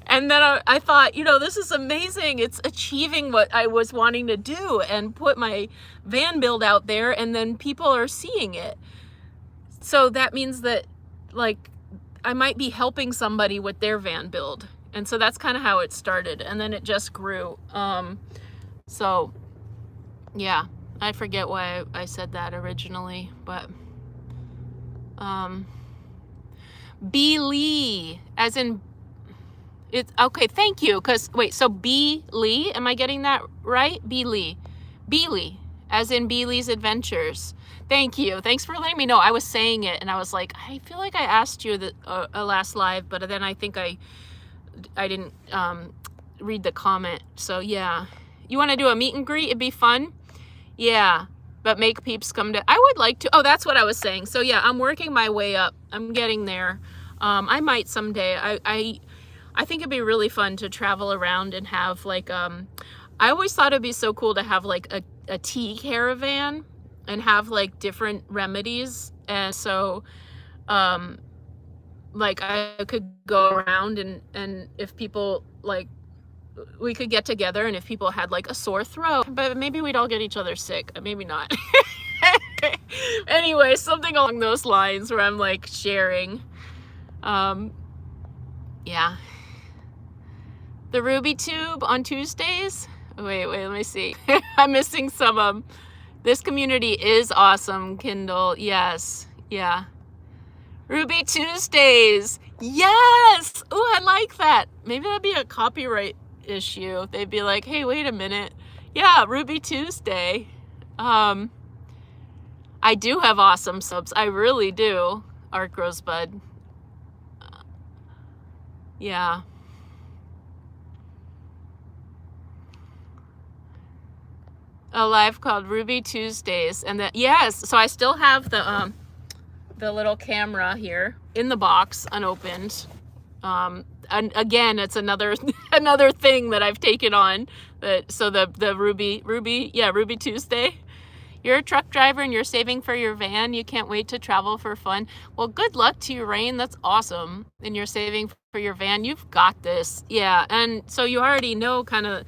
And then I thought, you know, this is amazing. It's achieving what I was wanting to do and put my van build out there, and then people are seeing it. So that means that, like, I might be helping somebody with their van build. And so that's kind of how it started. And then it just grew. So, yeah. I forget why I said that originally, but B. Lee, as in, It's okay. Thank you. Because wait, so B Lee, am I getting that right? B Lee, as in Beely's Adventures. Thank you. Thanks for letting me know. I was saying it, and I was like, I feel like I asked you the last live, but then I think I didn't read the comment. So yeah, you want to do a meet and greet? It'd be fun. Yeah, but make peeps come to. I would like to. Oh, that's what I was saying. So yeah, I'm working my way up. I'm getting there. I might someday. I think it'd be really fun to travel around and have like I always thought it'd be so cool to have like a tea caravan and have like different remedies. And so like I could go around and if people like, we could get together, and if people had like a sore throat, but maybe we'd all get each other sick, maybe not. Anyway, something along those lines where I'm like sharing. Yeah. The Ruby Tube on Tuesdays. Wait, let me see. I'm missing some. This community is awesome, Kindle. Yes. Yeah. Ruby Tuesdays. Yes. Oh, I like that. Maybe that'd be a copyright issue. They'd be like, hey, wait a minute. Yeah, Ruby Tuesday. I do have awesome subs. I really do. Arc Rosebud. Yeah. A live called Ruby Tuesdays, and that, yes, so I still have the little camera here in the box unopened. And again, it's another thing that I've taken on. So the Ruby Tuesday. You're a truck driver and you're saving for your van. You can't wait to travel for fun. Well, good luck to you, Rain. That's awesome. And you're saving for your van. You've got this. Yeah. And so you already know kind of,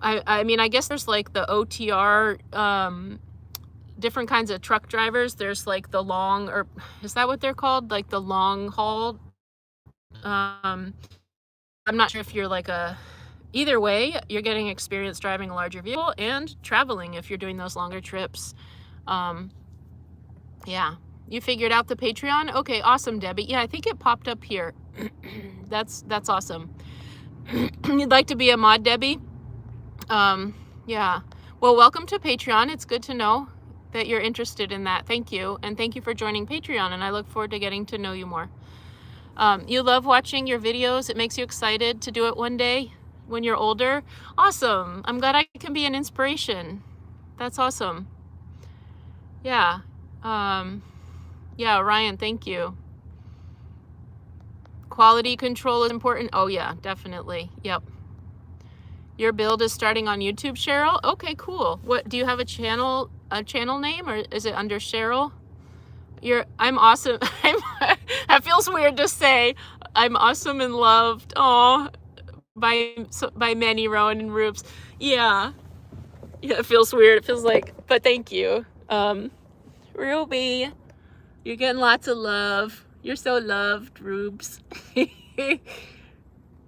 I mean, I guess there's like the OTR, different kinds of truck drivers. There's like the long, or is that what they're called? Like the long haul. I'm not sure if you're like either way, you're getting experience driving a larger vehicle and traveling if you're doing those longer trips. Yeah, you figured out the Patreon? Okay, awesome, Debbie. Yeah, I think it popped up here. That's awesome. You'd like to be a mod, Debbie? Yeah. Well, welcome to Patreon. It's good to know that you're interested in that. Thank you. And thank you for joining Patreon, and I look forward to getting to know you more. You love watching your videos. It makes you excited to do it one day when you're older. Awesome. I'm glad I can be an inspiration. That's awesome. Yeah. Yeah, Ryan, thank you. Quality control is important. Oh yeah, definitely. Yep. Your build is starting on YouTube, Cheryl? Okay, cool. What, do you have a channel name, or is it under Cheryl? I'm awesome. That feels weird to say. I'm awesome and loved. Oh, by many, Rowan and Rubes. Yeah. Yeah, it feels weird. It feels like, but thank you. Ruby, you're getting lots of love. You're so loved, Rubes.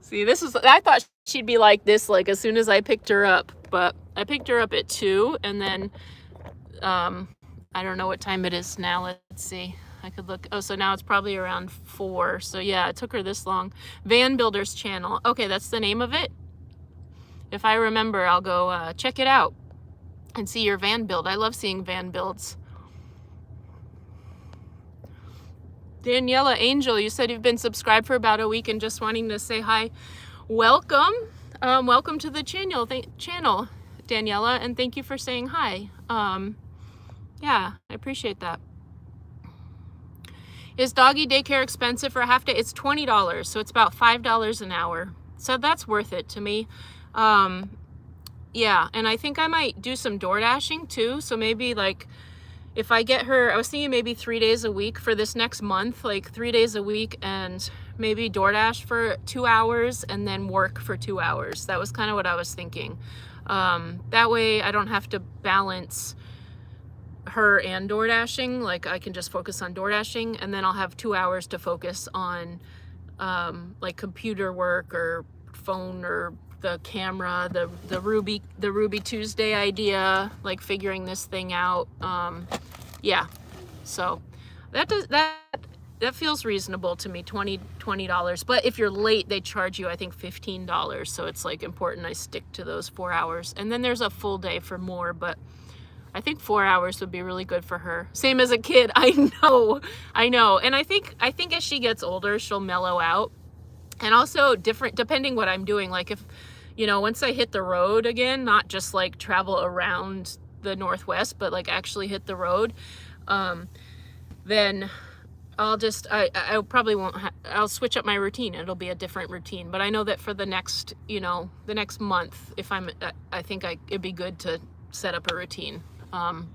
See, I thought she'd be like this, like as soon as I picked her up, but I picked her up at 2, and then, I don't know what time it is now. Let's see. I could look. Oh, so now it's probably around 4. So yeah, it took her this long. Van Builders channel. Okay, that's the name of it. If I remember, I'll go check it out and see your van build. I love seeing van builds. Daniela Angel, you said you've been subscribed for about a week and just wanting to say hi. Welcome. Welcome to the channel, Daniela, and thank you for saying hi. Yeah, I appreciate that. Is Doggy Daycare expensive for a half day? It's $20, so it's about $5 an hour. So that's worth it to me. Yeah, and I think I might do some door dashing too. So maybe like if I get her, I was thinking maybe 3 days a week for this next month, like 3 days a week, and maybe DoorDash for 2 hours and then work for 2 hours. That was kind of what I was thinking. That way I don't have to balance her and door dashing. Like I can just focus on door dashing, and then I'll have 2 hours to focus on like computer work or phone or the camera, the Ruby Tuesday idea, like figuring this thing out. Yeah, so that that feels reasonable to me, $20. But if you're late, they charge you, I think, $15. So it's like important I stick to those 4 hours. And then there's a full day for more, but I think 4 hours would be really good for her. Same as a kid. I know. And I think as she gets older, she'll mellow out. And also different, depending what I'm doing. Like if, once I hit the road again, not just like travel around the Northwest, but like actually hit the road, then I'll just, I probably won't, I'll switch up my routine. It'll be a different routine. But I know that for the next, the next month, if I think it'd be good to set up a routine.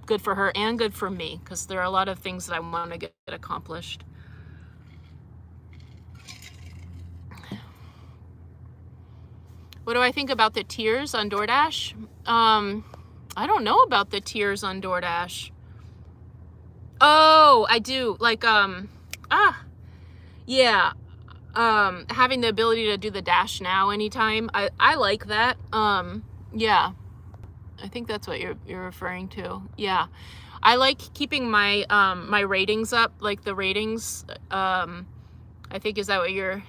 Good for her and good for me, because there are a lot of things that I want to get accomplished. What do I think about the tiers on DoorDash? I don't know about the tiers on DoorDash. Oh, I do. Like, yeah. Having the ability to do the Dash Now anytime. I like that. Yeah. I think that's what you're referring to. Yeah. I like keeping my my ratings up, like the ratings. I think, is that what you're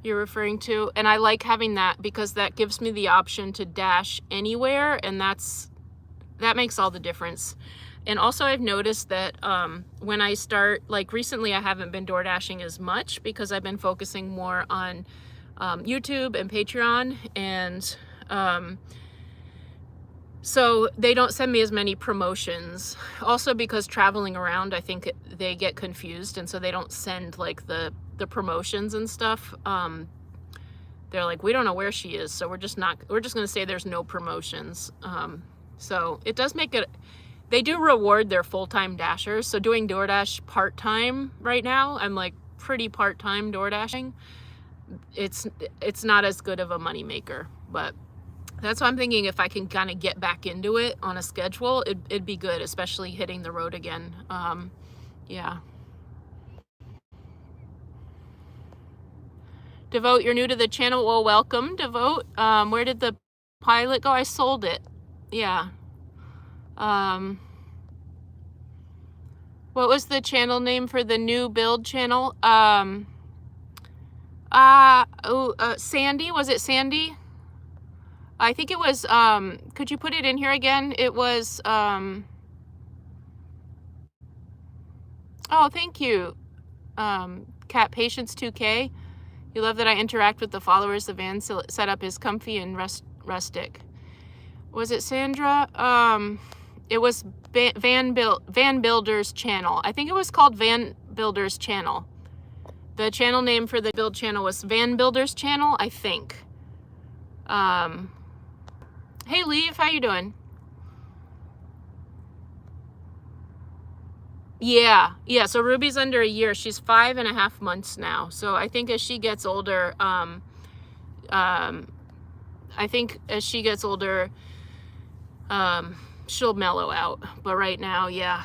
referring to? And I like having that because that gives me the option to dash anywhere, and that makes all the difference. And also I've noticed that when I start, like recently I haven't been door dashing as much because I've been focusing more on YouTube and Patreon, and so they don't send me as many promotions. Also because traveling around, I think they get confused, and so they don't send like the promotions and stuff. They're like, we don't know where she is, so we're just gonna say there's no promotions. So it does make it, they do reward their full-time dashers. So doing DoorDash part-time right now, I'm like pretty part-time door dashing. It's not as good of a money maker, but that's why I'm thinking if I can kind of get back into it on a schedule, it'd be good, especially hitting the road again. Yeah. Devote, you're new to the channel. Well, welcome, Devote. Where did the pilot go? I sold it. Yeah. What was the channel name for the new build channel? Sandy, was it Sandy? I think it was, could you put it in here again? It was, oh, thank you. Cat Patience 2K. You love that I interact with the followers. The van setup is comfy and rustic. Was it Sandra? It was Van Builder's channel. I think it was called Van Builder's channel. The channel name for the build channel was Van Builder's channel, I think. Hey, Leaf, how you doing? Yeah, so Ruby's under a year. She's 5.5 months now. So I think as she gets older, she'll mellow out. But right now, yeah.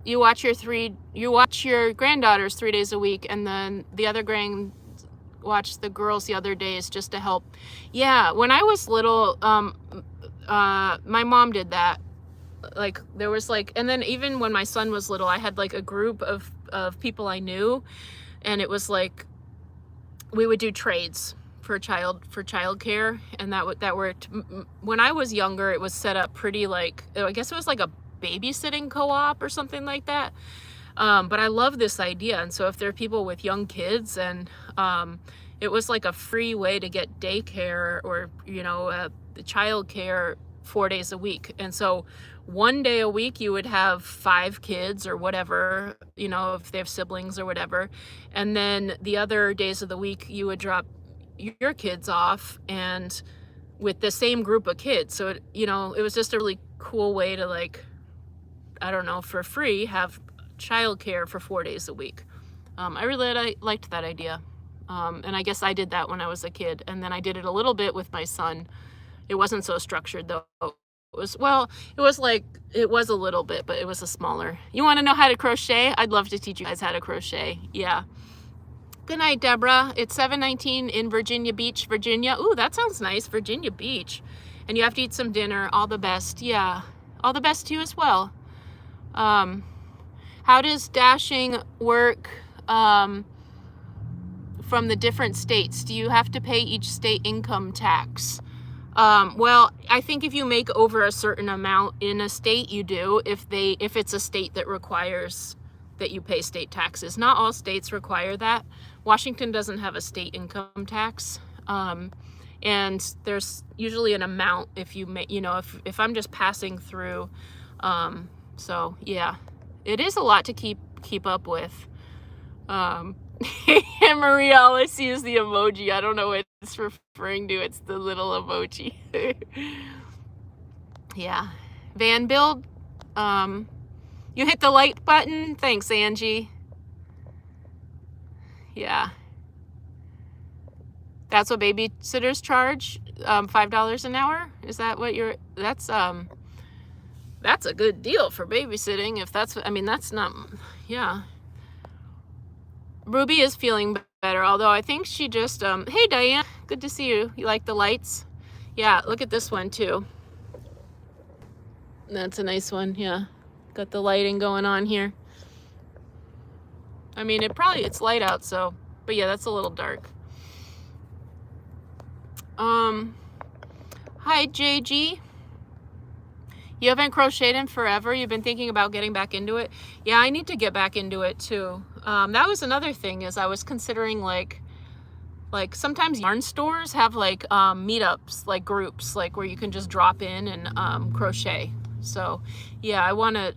You watch your granddaughters 3 days a week, and then the other watch the girls the other days just to help. Yeah, when I was little, my mom did that. Like there was like, and then even when my son was little, I had like a group of people I knew, and it was like we would do trades for childcare, and that worked. When I was younger, it was set up pretty like, I guess it was like a babysitting co-op or something like that. But I love this idea, and so if there are people with young kids, and it was like a free way to get daycare or childcare 4 days a week. And so 1 day a week you would have 5 kids or whatever, if they have siblings or whatever, and then the other days of the week you would drop your kids off and with the same group of kids. So it was just a really cool way to, like, I don't know, for free have childcare for 4 days a week. I really liked that idea. And I guess I did that when I was a kid, and then I did it a little bit with my son. It wasn't so structured though. It was a little bit, but it was a smaller. You want to know how to crochet? I'd love to teach you guys how to crochet. Yeah. Good night, Deborah. It's 7:19 in Virginia Beach, Virginia. Ooh, that sounds nice, Virginia Beach. And you have to eat some dinner. All the best. Yeah. All the best to you as well. How does dashing work from the different states? Do you have to pay each state income tax? Well, I think if you make over a certain amount in a state, you do, if it's a state that requires that you pay state taxes. Not all states require that. Washington doesn't have a state income tax. And there's usually an amount if you make, if I'm just passing through. So yeah, it is a lot to keep up with. And Maria, all I see is the emoji. I don't know what it's referring to. It's the little emoji. Yeah. Van build. You hit the like button. Thanks, Angie. Yeah. That's what babysitters charge, $5 an hour. Is that what that's a good deal for babysitting. If that's, that's not, yeah. Ruby is feeling better, although I think she just, hey Diane, good to see you. You like the lights? Yeah, look at this one too. That's a nice one, yeah. Got the lighting going on here. It's light out, so, but yeah, that's a little dark. Hi JG. You haven't crocheted in forever? You've been thinking about getting back into it? Yeah, I need to get back into it too. That was another thing, is I was considering like sometimes yarn stores have like meetups, like groups, like where you can just drop in and crochet. So yeah, I wanna,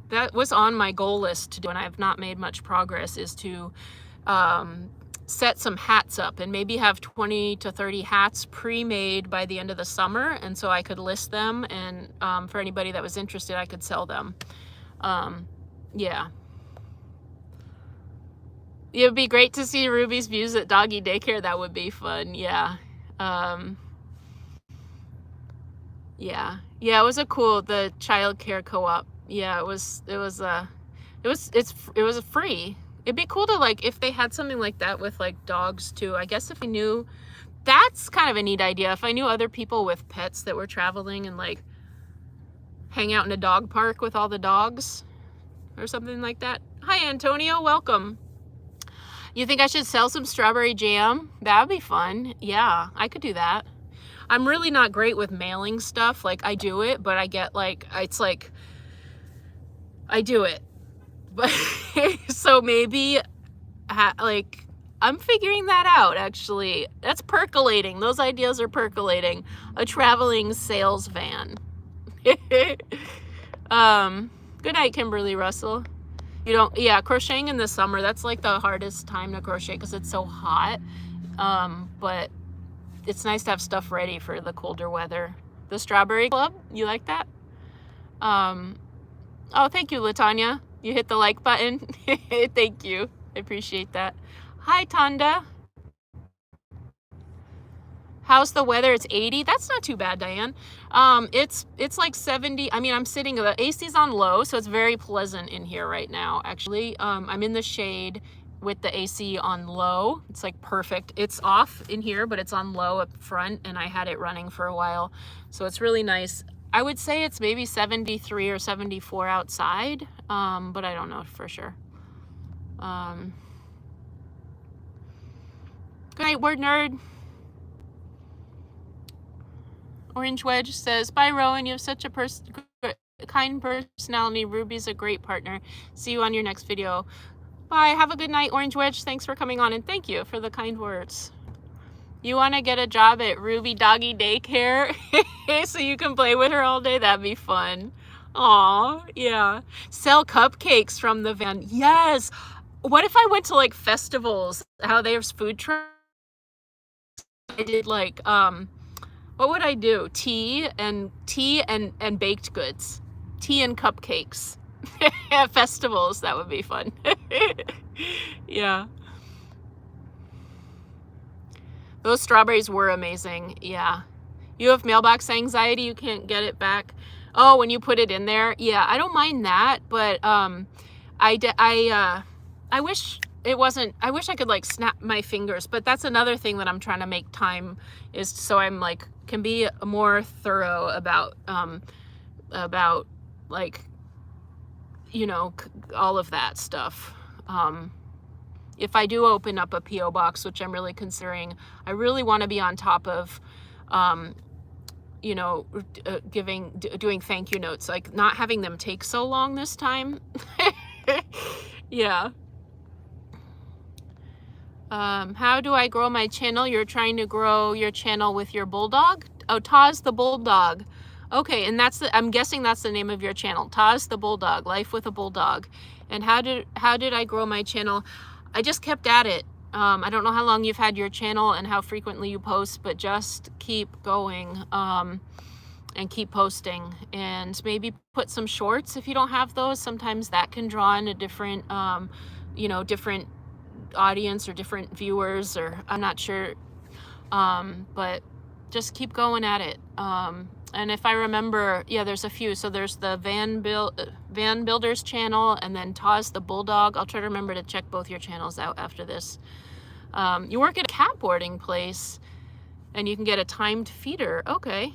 that was on my goal list to do, and I have not made much progress, is to set some hats up and maybe have 20 to 30 hats pre-made by the end of the summer, and so I could list them, and for anybody that was interested, I could sell them. Yeah. It would be great to see Ruby's views at Doggy Daycare. That would be fun. Yeah. Yeah. Yeah, it was the child care co-op. Yeah, it was free. It'd be cool to, like, if they had something like that with like dogs too. I guess if I knew, that's kind of a neat idea. If I knew other people with pets that were traveling and like hang out in a dog park with all the dogs or something like that. Hi Antonio, welcome. You think I should sell some strawberry jam? That would be fun. Yeah, I could do that. I'm really not great with mailing stuff. Like, I do it, but I get like, it's like, I do it. But so maybe like, I'm figuring that out, actually. That's percolating. Those ideas are percolating. A traveling sales van. Good night, Kimberly Russell. Yeah, crocheting in the summer, that's like the hardest time to crochet because it's so hot. But it's nice to have stuff ready for the colder weather. The Strawberry Club, you like that? Oh, thank you, Latanya. You hit the like button. Thank you. I appreciate that. Hi, Tanda. How's the weather? It's 80. That's not too bad, Diane. It's like 70. I'm sitting, the AC's on low, so it's very pleasant in here right now, actually. I'm in the shade with the AC on low. It's like perfect. It's off in here, but it's on low up front, and I had it running for a while. So it's really nice. I would say it's maybe 73 or 74 outside, but I don't know for sure. Good night, word nerd. Orange Wedge says, bye Rowan, you have such a kind personality. Ruby's a great partner. See you on your next video. Bye, have a good night, Orange Wedge. Thanks for coming on, and thank you for the kind words. You want to get a job at Ruby Doggy Daycare so you can play with her all day? That'd be fun. Aw, yeah. Sell cupcakes from the van. Yes. What if I went to like festivals, how there's food trucks? I did like, what would I do? Tea and baked goods. Tea and cupcakes. At festivals, that would be fun. Yeah. Those strawberries were amazing. Yeah. You have mailbox anxiety, you can't get it back. Oh, when you put it in there. Yeah, I don't mind that, but I wish it wasn't, I wish I could like snap my fingers, but that's another thing that I'm trying to make time, is so I'm like, can be more thorough about like you know, all of that stuff. If I do open up a P.O. box, which I'm really considering, I really want to be on top of, you know, doing thank you notes, like not having them take so long this time. Yeah. How do I grow my channel? You're trying to grow your channel with your bulldog? Oh, Taz the Bulldog. Okay, and I'm guessing that's the name of your channel, Taz the Bulldog, Life with a Bulldog. And how did I grow my channel? I just kept at it. I don't know how long you've had your channel and how frequently you post, but just keep going, and keep posting, and maybe put some shorts if you don't have those. Sometimes that can draw in a different, you know, different audience or different viewers, or I'm not sure, but just keep going at it. And if I remember, yeah, there's a few. So there's the Van Builders channel, and then Taz the Bulldog. I'll try to remember to check both your channels out after this. You work at a cat boarding place, and you can get a timed feeder. Okay.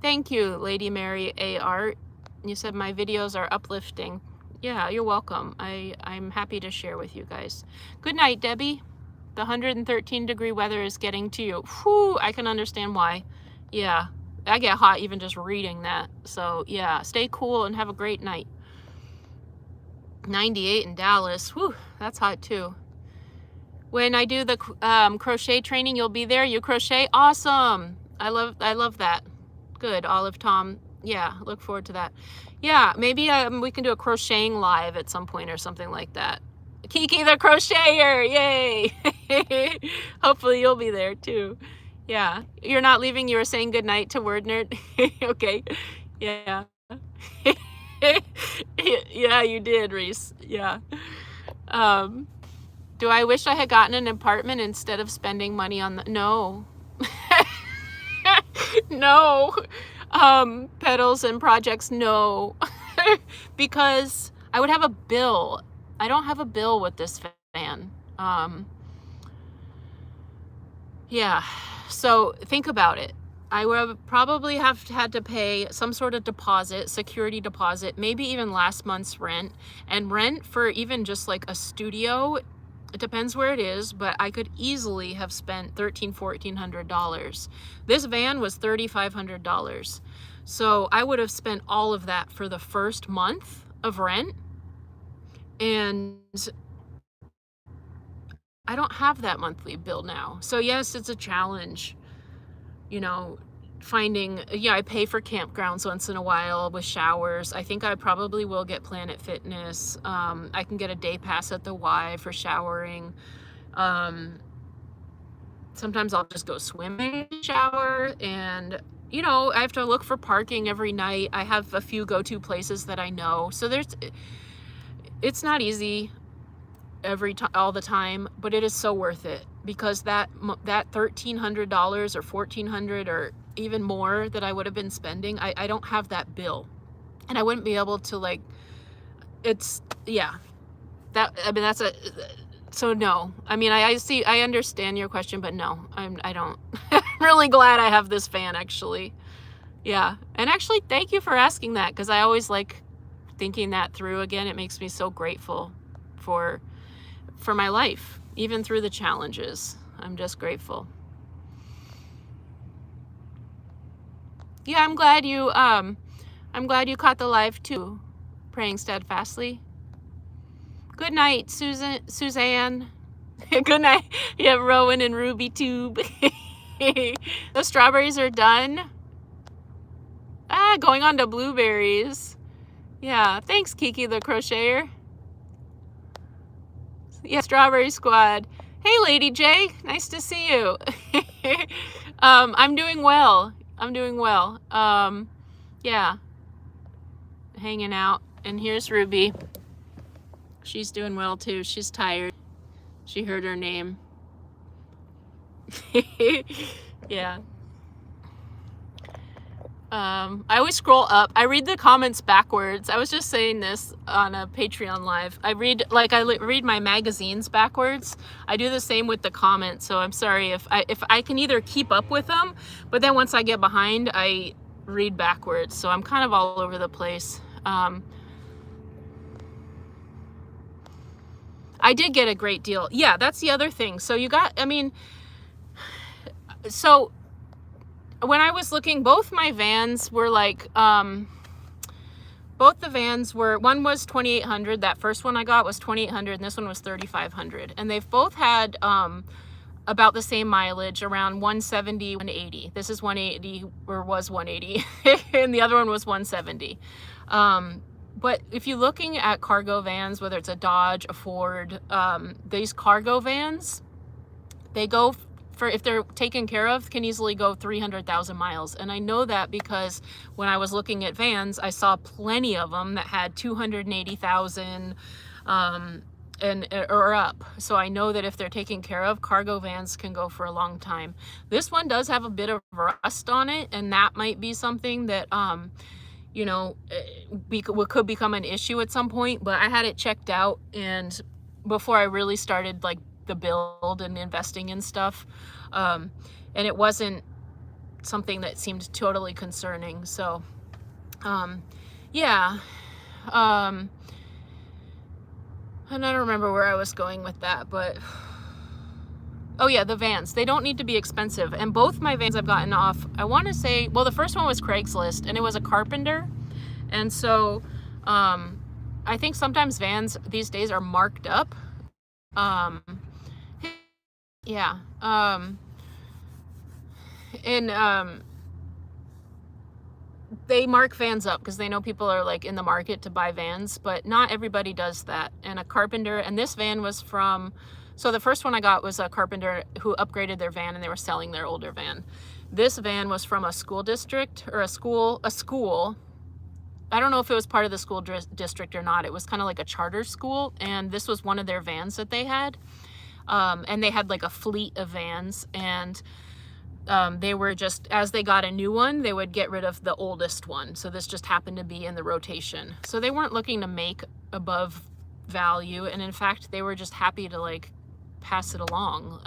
Thank you, Lady Mary A. Art. You said my videos are uplifting. Yeah, you're welcome. I'm happy to share with you guys. Good night, Debbie. The 113-degree weather is getting to you. Whew, I can understand why. Yeah, I get hot even just reading that. So yeah, stay cool and have a great night. 98 in Dallas. Whew, that's hot too. When I do the crochet training, you'll be there. You crochet? Awesome. I love that. Good, Olive Tom. Yeah, look forward to that. Yeah, maybe we can do a crocheting live at some point or something like that. Kiki the crocheter, yay! Hopefully you'll be there too. Yeah, you're not leaving. You were saying goodnight to Word Nerd. Okay, yeah. Yeah, you did, Reese. Yeah. Do I wish I had gotten an apartment instead of spending money on the... No. No. Pedals and projects, no. Because I would have a bill. I don't have a bill with this fan. Yeah, so think about it. I would probably have had to pay some sort of deposit, security deposit, maybe even last month's rent. And rent for even just like a studio, it depends where it is, but I could easily have spent $1,300, $1,400. This van was $3,500. So I would have spent all of that for the first month of rent. And I don't have that monthly bill now. So yes, it's a challenge, you know, finding, yeah, I pay for campgrounds once in a while with showers. I think I probably will get Planet Fitness. I can get a day pass at the Y for showering. Sometimes I'll just go swimming, shower, and you know, I have to look for parking every night. I have a few go-to places that I know. So it's not easy all the time, but it is so worth it, because that $1,300 or $1,400 or even more that I would have been spending, I don't have that bill, and I wouldn't be able to, like, it's, yeah, that, I mean, that's a, so no, I mean, I understand your question, but no, I don't. I'm really glad I have this fan, actually. Yeah, and actually thank you for asking that, because I always like thinking that through again. It makes me so grateful for my life, even through the challenges. I'm just grateful. Yeah, I'm glad you caught the live too, praying steadfastly. Good night, Suzanne. Good night. Yeah, Rowan and Ruby Tube. The strawberries are done. Going on to blueberries. Yeah, thanks, Kiki the crocheter. Yeah, Strawberry Squad. Hey, Lady J, nice to see you. I'm doing well. I'm doing well. Yeah, hanging out. And here's Ruby. She's doing well too. She's tired. She heard her name. Yeah. I always scroll up. I read the comments backwards. I was just saying this on a Patreon live. I read my magazines backwards. I do the same with the comments. So I'm sorry if I can either keep up with them, but then once I get behind, I read backwards, so I'm kind of all over the place. I did get a great deal. Yeah, that's the other thing. So you got, I mean, so when I was looking, both my vans were like, both the vans were, one was 2,800. That first one I got was 2,800, and this one was 3,500. And they've both had about the same mileage, around 170, 180. This is 180, or was 180, and the other one was 170. But if you're looking at cargo vans, whether it's a Dodge, a Ford, these cargo vans, they go for, if they're taken care of, can easily go 300,000 miles. And I know that because when I was looking at vans, I saw plenty of them that had 280,000 or up. So I know that if they're taken care of, cargo vans can go for a long time. This one does have a bit of rust on it, and that might be something that you know, could become an issue at some point. But I had it checked out, and before I really started like the build and investing in stuff, and it wasn't something that seemed totally concerning. So yeah, and I don't remember where I was going with that, but oh yeah, the vans, they don't need to be expensive. And both my vans I've gotten off, I want to say, well, the first one was Craigslist, and it was a carpenter. And so I think sometimes vans these days are marked up. Yeah. They mark vans up because they know people are like in the market to buy vans, but not everybody does that. And a carpenter, and this van was from, so the first one I got was a carpenter who upgraded their van, and they were selling their older van. This van was from a school district, or a school. I don't know if it was part of the school district or not. It was kind of like a charter school, and this was one of their vans that they had. And they had like a fleet of vans, and they were just, as they got a new one, they would get rid of the oldest one. So this just happened to be in the rotation. So they weren't looking to make above value, and in fact, they were just happy to like pass it along.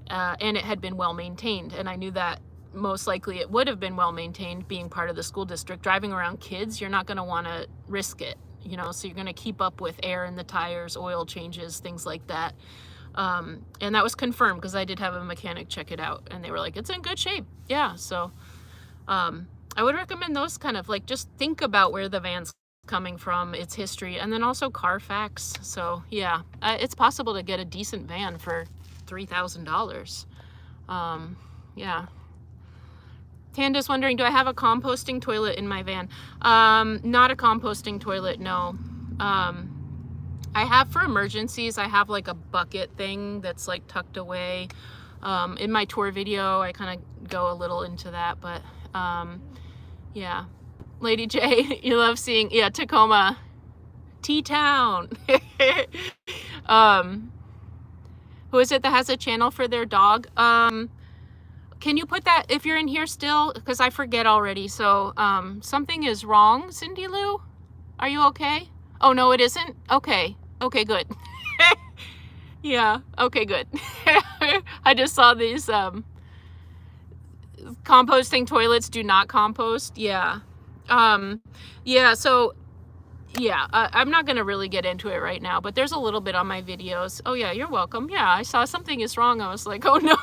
And it had been well maintained, and I knew that most likely it would have been well maintained, being part of the school district. Driving around kids, you're not going to want to risk it, you know, so you're going to keep up with air in the tires, oil changes, things like that. And that was confirmed because I did have a mechanic check it out, and they were like, it's in good shape. Yeah. So I would recommend those kind of, like, just think about where the van's coming from, its history, and then also Carfax. So yeah, it's possible to get a decent van for $3,000. Yeah. Tanda's wondering, do I have a composting toilet in my van? Not a composting toilet, no. I have for emergencies, I have like a bucket thing that's like tucked away. In my tour video, I kind of go a little into that, but yeah. Lady J, you love seeing, yeah, Tacoma, T-Town. Who is it that has a channel for their dog? Can you put that, if you're in here still, because I forget already. So something is wrong, Cindy Lou? Are you okay? Oh, no, it isn't? Okay. Okay, good. Yeah, okay, good. I just saw these composting toilets do not compost. Yeah. Yeah, so yeah, I'm not going to really get into it right now, but there's a little bit on my videos. Oh yeah, you're welcome. Yeah, I saw something is wrong. I was like, oh no.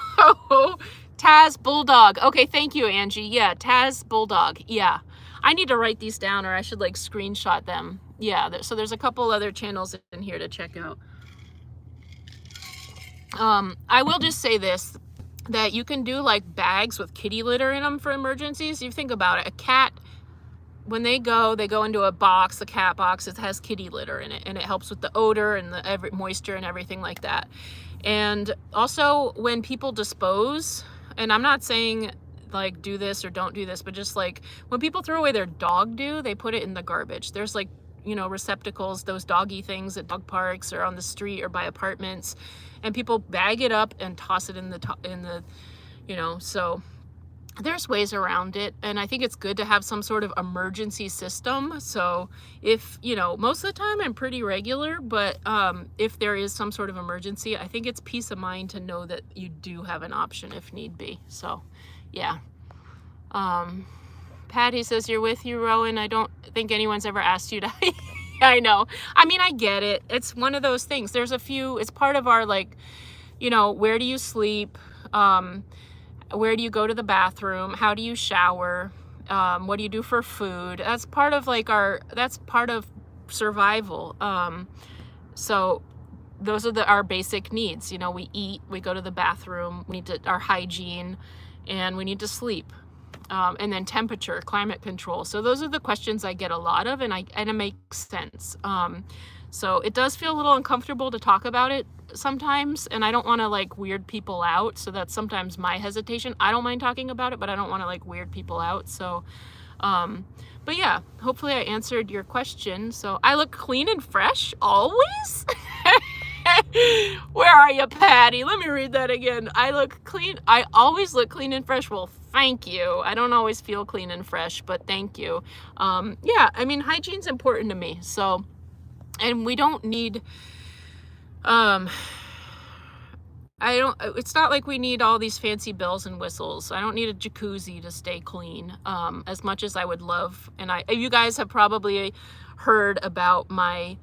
Taz Bulldog. Okay, thank you, Angie. Yeah, Taz Bulldog. Yeah. I need to write these down, or I should like screenshot them. Yeah, so there's a couple other channels in here to check out. I will just say this, that you can do like bags with kitty litter in them for emergencies. You think about it, a cat, when they go into a box, the cat box, it has kitty litter in it, and it helps with the odor and the moisture and everything like that. And also when people dispose, and I'm not saying like do this or don't do this, but just like when people throw away their dog do, they put it in the garbage. There's like, you know, receptacles, those doggy things at dog parks or on the street or by apartments, and people bag it up and toss it in the, you know, so there's ways around it. And I think it's good to have some sort of emergency system. So if, you know, most of the time I'm pretty regular, but if there is some sort of emergency, I think it's peace of mind to know that you do have an option if need be. So yeah. Patty says, you're with you, Rowan. I don't think anyone's ever asked you to. I know. I mean, I get it. It's one of those things. There's a few, it's part of our, like, you know, where do you sleep? Where do you go to the bathroom? How do you shower? What do you do for food? That's part of like that's part of survival. So those are our basic needs. You know, we eat, we go to the bathroom, we need our hygiene, and we need to sleep. And then temperature, climate control. So those are the questions I get a lot of, and it makes sense. So it does feel a little uncomfortable to talk about it sometimes, and I don't want to like weird people out. So that's sometimes my hesitation. I don't mind talking about it, but I don't want to like weird people out. So, but yeah, hopefully I answered your question. So I look clean and fresh always. Where are you, Patty? Let me read that again. I look clean. I always look clean and fresh. Well, thank you. I don't always feel clean and fresh, but thank you. Yeah, I mean, hygiene's important to me. So, and we don't need, it's not like we need all these fancy bells and whistles. I don't need a jacuzzi to stay clean, as much as I would love. And you guys have probably heard about my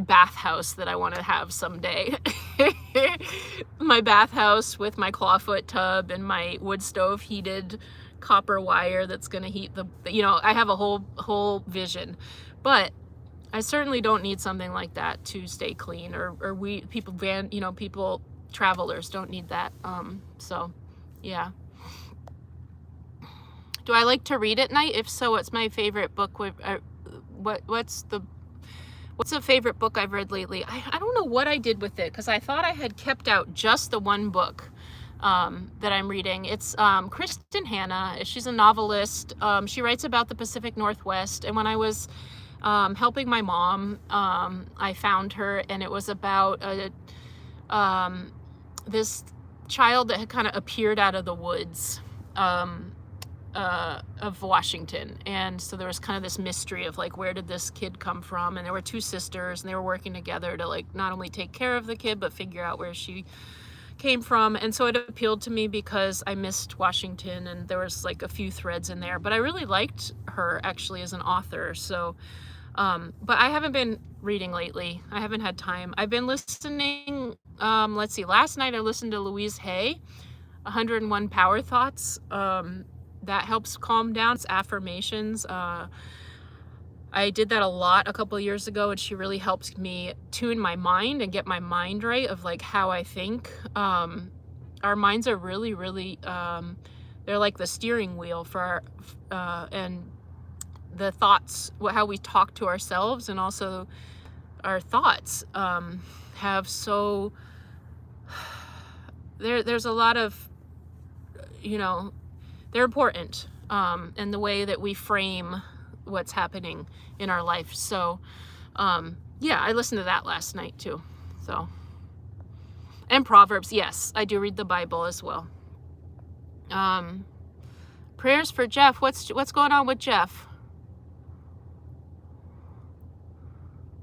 bathhouse that I want to have someday. My bathhouse with my clawfoot tub and my wood stove heated copper wire that's going to heat you know, I have a whole vision. But I certainly don't need something like that to stay clean, or people, travelers don't need that. So yeah. Do I like to read at night? If so, what's my favorite book? What's a favorite book I've read lately? I don't know what I did with it, because I thought I had kept out just the one book that I'm reading. It's Kristen Hanna. She's a novelist. She writes about the Pacific Northwest, and when I was helping my mom, I found her, and it was about this child that had kind of appeared out of the woods of Washington. And so there was kind of this mystery of like, where did this kid come from? And there were two sisters, and they were working together to like not only take care of the kid, but figure out where she came from. And so it appealed to me because I missed Washington, and there was like a few threads in there, but I really liked her actually as an author. So but I haven't been reading lately. I haven't had time. I've been listening, let's see, last night I listened to Louise Hay, 101 Power Thoughts. That helps calm down. It's affirmations. I did that a lot a couple of years ago, and she really helped me tune my mind and get my mind right of like how I think. Our minds are really, really, they're like the steering wheel for our, and the thoughts, how we talk to ourselves, and also our thoughts have so, there's a lot of, you know, they're important, in the way that we frame what's happening in our life. So yeah, I listened to that last night too. So, and Proverbs, yes, I do read the Bible as well. Prayers for Jeff. What's going on with Jeff?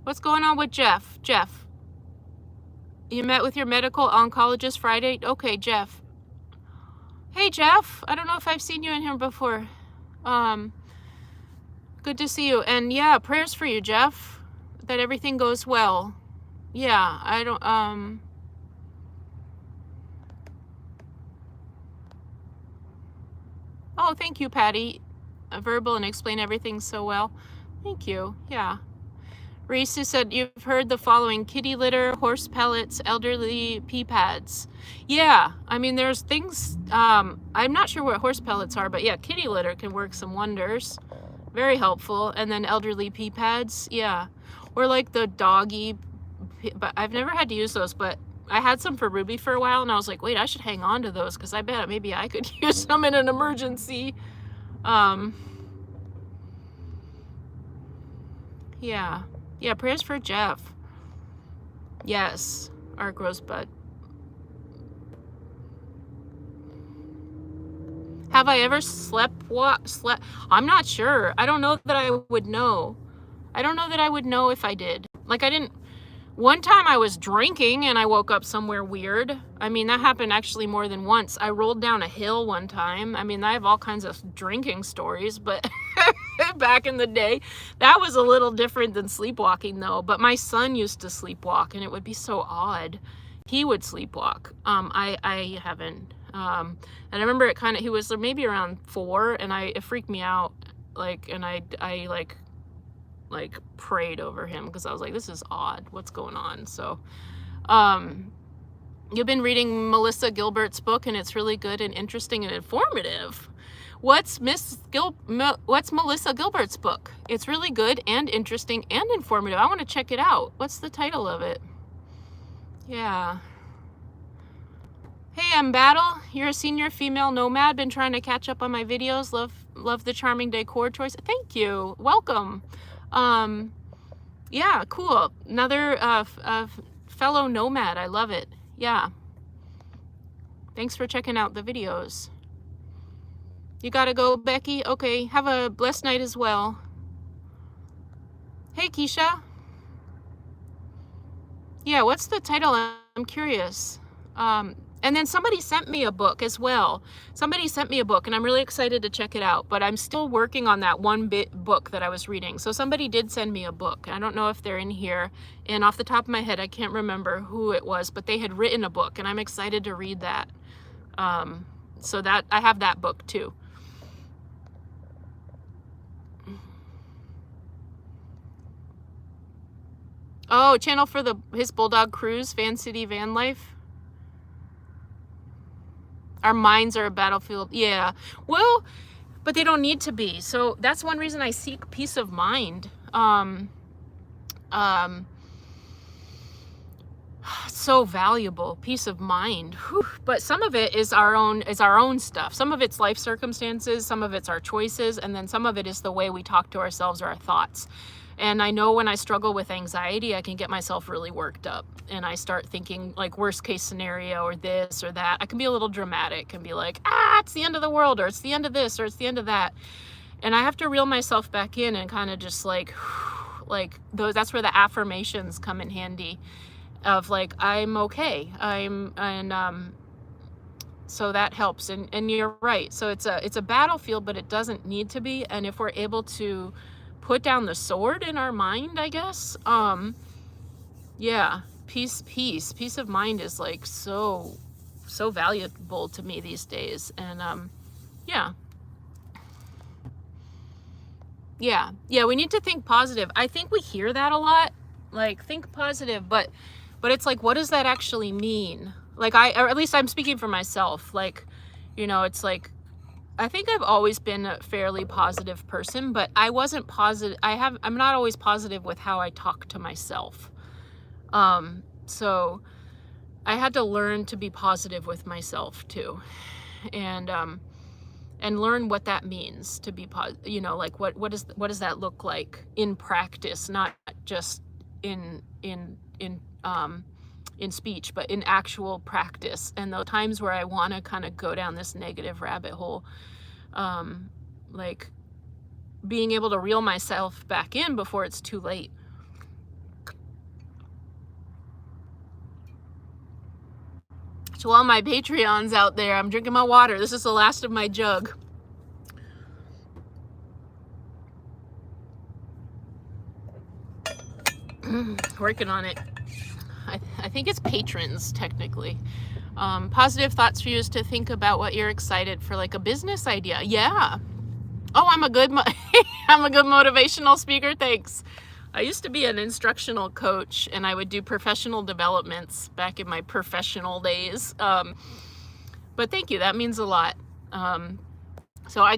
What's going on with Jeff? Jeff, you met with your medical oncologist Friday? Okay, Jeff. Hey, Jeff. I don't know if I've seen you in here before. Good to see you. And yeah, prayers for you, Jeff, that everything goes well. Yeah, I don't, oh, thank you, Patty. Verbal and explain everything so well. Thank you. Yeah. Reese said, you've heard the following: kitty litter, horse pellets, elderly pee pads. Yeah, I mean, there's things, I'm not sure what horse pellets are, but yeah, kitty litter can work some wonders. Very helpful. And then elderly pee pads, yeah. Or like the doggy, but I've never had to use those, but I had some for Ruby for a while, and I was like, wait, I should hang on to those, because I bet maybe I could use them in an emergency. Yeah. Yeah, prayers for Jeff. Yes, Art Rosebud. Have I ever slept? I'm not sure. I don't know that I would know. I don't know that I would know if I did. Like, I didn't One time I was drinking and I woke up somewhere weird. I mean, that happened actually more than once. I rolled down a hill one time. I mean, I have all kinds of drinking stories, but back in the day, that was a little different than sleepwalking though. But my son used to sleepwalk and it would be so odd. He would sleepwalk. I haven't. And I remember he was maybe around 4 and it freaked me out. And I prayed over him because I was like, this is odd. What's going on? So, you've been reading Melissa Gilbert's book and it's really good and interesting and informative. What's Melissa Gilbert's book? It's really good and interesting and informative. I want to check it out. What's the title of it? Yeah. Hey, I'm Battle. You're a senior female nomad. Been trying to catch up on my videos. Love the charming decor choice. Thank you. Welcome. Yeah, cool. Another fellow nomad. I love it. Yeah. Thanks for checking out the videos. You gotta go, Becky? Okay, have a blessed night as well. Hey, Keisha. Yeah, what's the title? I'm curious. And then somebody sent me a book as well. Somebody sent me a book and I'm really excited to check it out, but I'm still working on that one book that I was reading. So somebody did send me a book. I don't know if they're in here, and off the top of my head, I can't remember who it was, but they had written a book and I'm excited to read that. So that I have that book too. Oh, channel for his Bulldog Cruise, Van City Van Life. Our minds are a battlefield. Yeah. Well, but they don't need to be. So that's one reason I seek peace of mind. So valuable, peace of mind. Whew. But some of it is our own stuff. Some of it's life circumstances, some of it's our choices, and then some of it is the way we talk to ourselves or our thoughts. And I know when I struggle with anxiety, I can get myself really worked up and I start thinking like worst case scenario or this or that. I can be a little dramatic and be like, it's the end of the world, or it's the end of this, or it's the end of that. And I have to reel myself back in and kind of just like that's where the affirmations come in handy of like, I'm okay. So that helps. And you're right. So it's a battlefield, but it doesn't need to be. And if we're able to put down the sword in our mind, I guess, yeah, peace of mind is like so valuable to me these days. And yeah, we need to think positive. I think we hear that a lot, like think positive, but it's like, what does that actually mean? Like or at least I'm speaking for myself, like, it's like, I think I've always been a fairly positive person, but I wasn't positive. I'm not always positive with how I talk to myself. So I had to learn to be positive with myself too. And learn what that means to be positive, like what does that look like in practice, not just in speech, but in actual practice. And the times where I want to kind of go down this negative rabbit hole, like being able to reel myself back in before it's too late. To all my Patreons out there, I'm drinking my water. This is the last of my jug. Working on it. I think it's patrons, technically. Positive thoughts for you is to think about what you're excited for, like a business idea. Yeah. Oh, I'm a good motivational speaker. Thanks. I used to be an instructional coach and I would do professional developments back in my professional days. But thank you. That means a lot. So I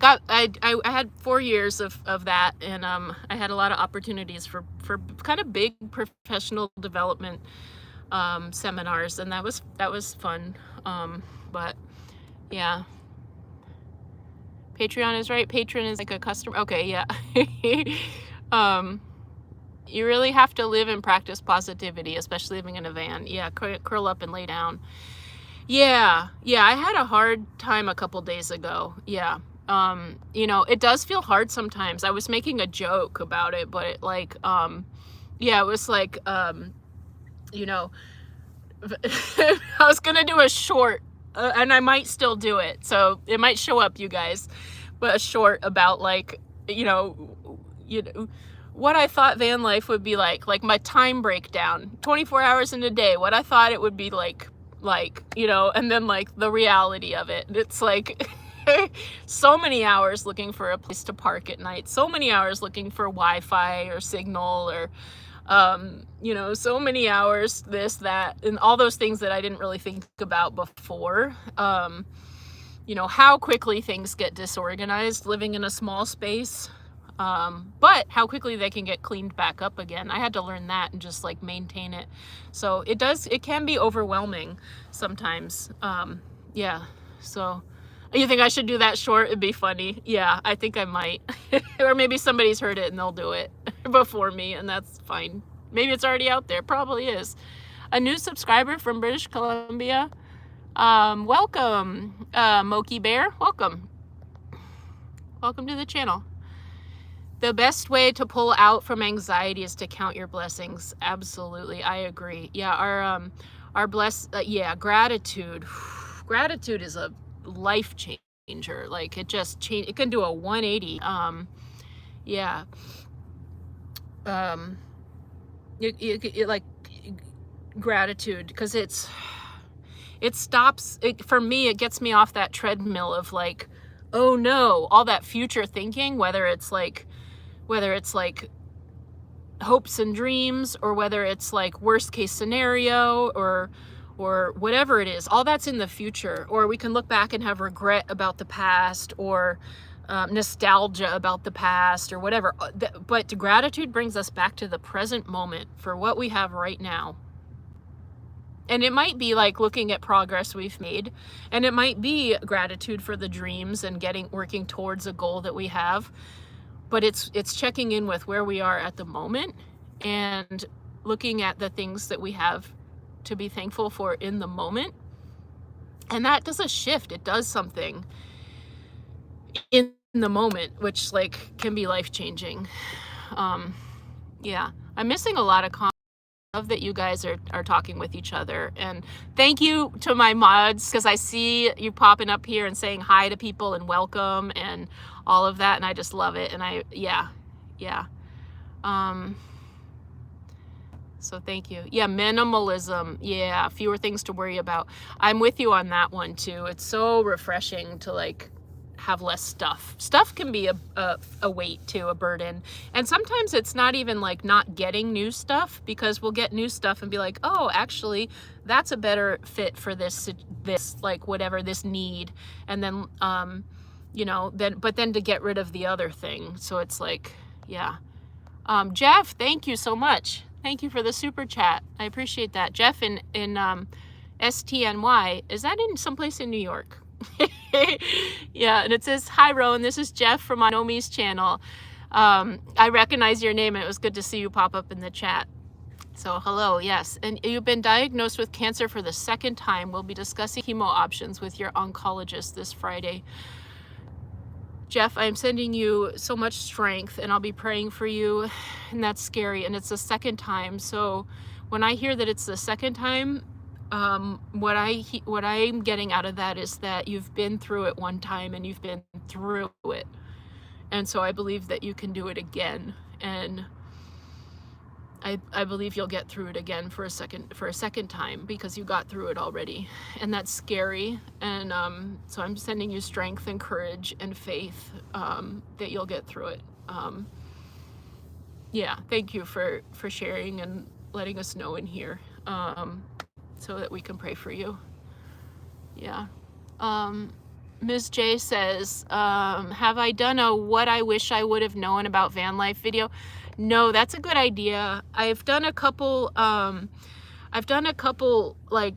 had 4 years of that, and I had a lot of opportunities for kind of big professional development seminars, and that was fun. But yeah, Patreon is right. Patron is like a customer. Okay, yeah. You really have to live and practice positivity, especially living in a van. Yeah, curl up and lay down. Yeah, I had a hard time a couple days ago. Yeah. It does feel hard sometimes. I was making a joke about it, but it was like, you know, I was gonna do a short, and I might still do it, so it might show up, you guys, but a short about like, you know, what I thought van life would be like my time breakdown, 24 hours in a day, what I thought it would be like, you know, and then like the reality of it. It's like so many hours looking for a place to park at night, so many hours looking for Wi-Fi or signal, or you know, so many hours, this, that, and all those things that I didn't really think about before. You know, how quickly things get disorganized living in a small space, but how quickly they can get cleaned back up again. I had to learn that and just like maintain it. So it can be overwhelming sometimes. Yeah, so you think I should do that short? It'd be funny. Yeah, I think I might. Or maybe somebody's heard it and they'll do it before me, and that's fine. Maybe it's already out there. Probably is. A new subscriber from British Columbia. Welcome, Moki Bear. Welcome. Welcome to the channel. The best way to pull out from anxiety is to count your blessings. Absolutely, I agree. Yeah, our gratitude. Gratitude is a life changer. Like it can do a 180. Yeah. It like gratitude, because it stops it for me. It gets me off that treadmill of like, oh no, all that future thinking, whether it's like hopes and dreams, or whether it's like worst case scenario, or whatever it is, all that's in the future. Or we can look back and have regret about the past, or nostalgia about the past, or whatever. But gratitude brings us back to the present moment for what we have right now. And it might be like looking at progress we've made, and it might be gratitude for the dreams and working towards a goal that we have. But it's checking in with where we are at the moment and looking at the things that we have to be thankful for in the moment. And that does a shift. It does something in the moment, which like can be life-changing. Yeah, I'm missing a lot of comments. Love that you guys are talking with each other, and thank you to my mods, because I see you popping up here and saying hi to people and welcome and all of that, and I just love it. And yeah. So thank you. Yeah, minimalism. Yeah, fewer things to worry about. I'm with you on that one too. It's so refreshing to like have less stuff. Stuff can be a weight too, a burden. And sometimes it's not even like not getting new stuff, because we'll get new stuff and be like, oh, actually that's a better fit for this like whatever this need. And then, you know, but then to get rid of the other thing. So it's like, yeah. Jeff, thank you so much. Thank you for the super chat. I appreciate that. Jeff in STNY, is that in someplace in New York? Yeah, and it says, hi Rowan, this is Jeff from Anomi's channel. I recognize your name, and it was good to see you pop up in the chat. So hello, yes. And you've been diagnosed with cancer for the second time. We'll be discussing chemo options with your oncologist this Friday. Jeff, I'm sending you so much strength, and I'll be praying for you. And that's scary, and it's the second time. So when I hear that it's the second time, what I'm getting out of that is that you've been through it one time, and you've been through it. And so I believe that you can do it again. And I believe you'll get through it again for a second time, because you got through it already. And that's scary. And so I'm sending you strength and courage and faith that you'll get through it. Yeah, thank you for sharing and letting us know in here, so that we can pray for you. Yeah. Ms. J says, have I done a what I wish I would have known about van life video? No, that's a good idea. I've done a couple like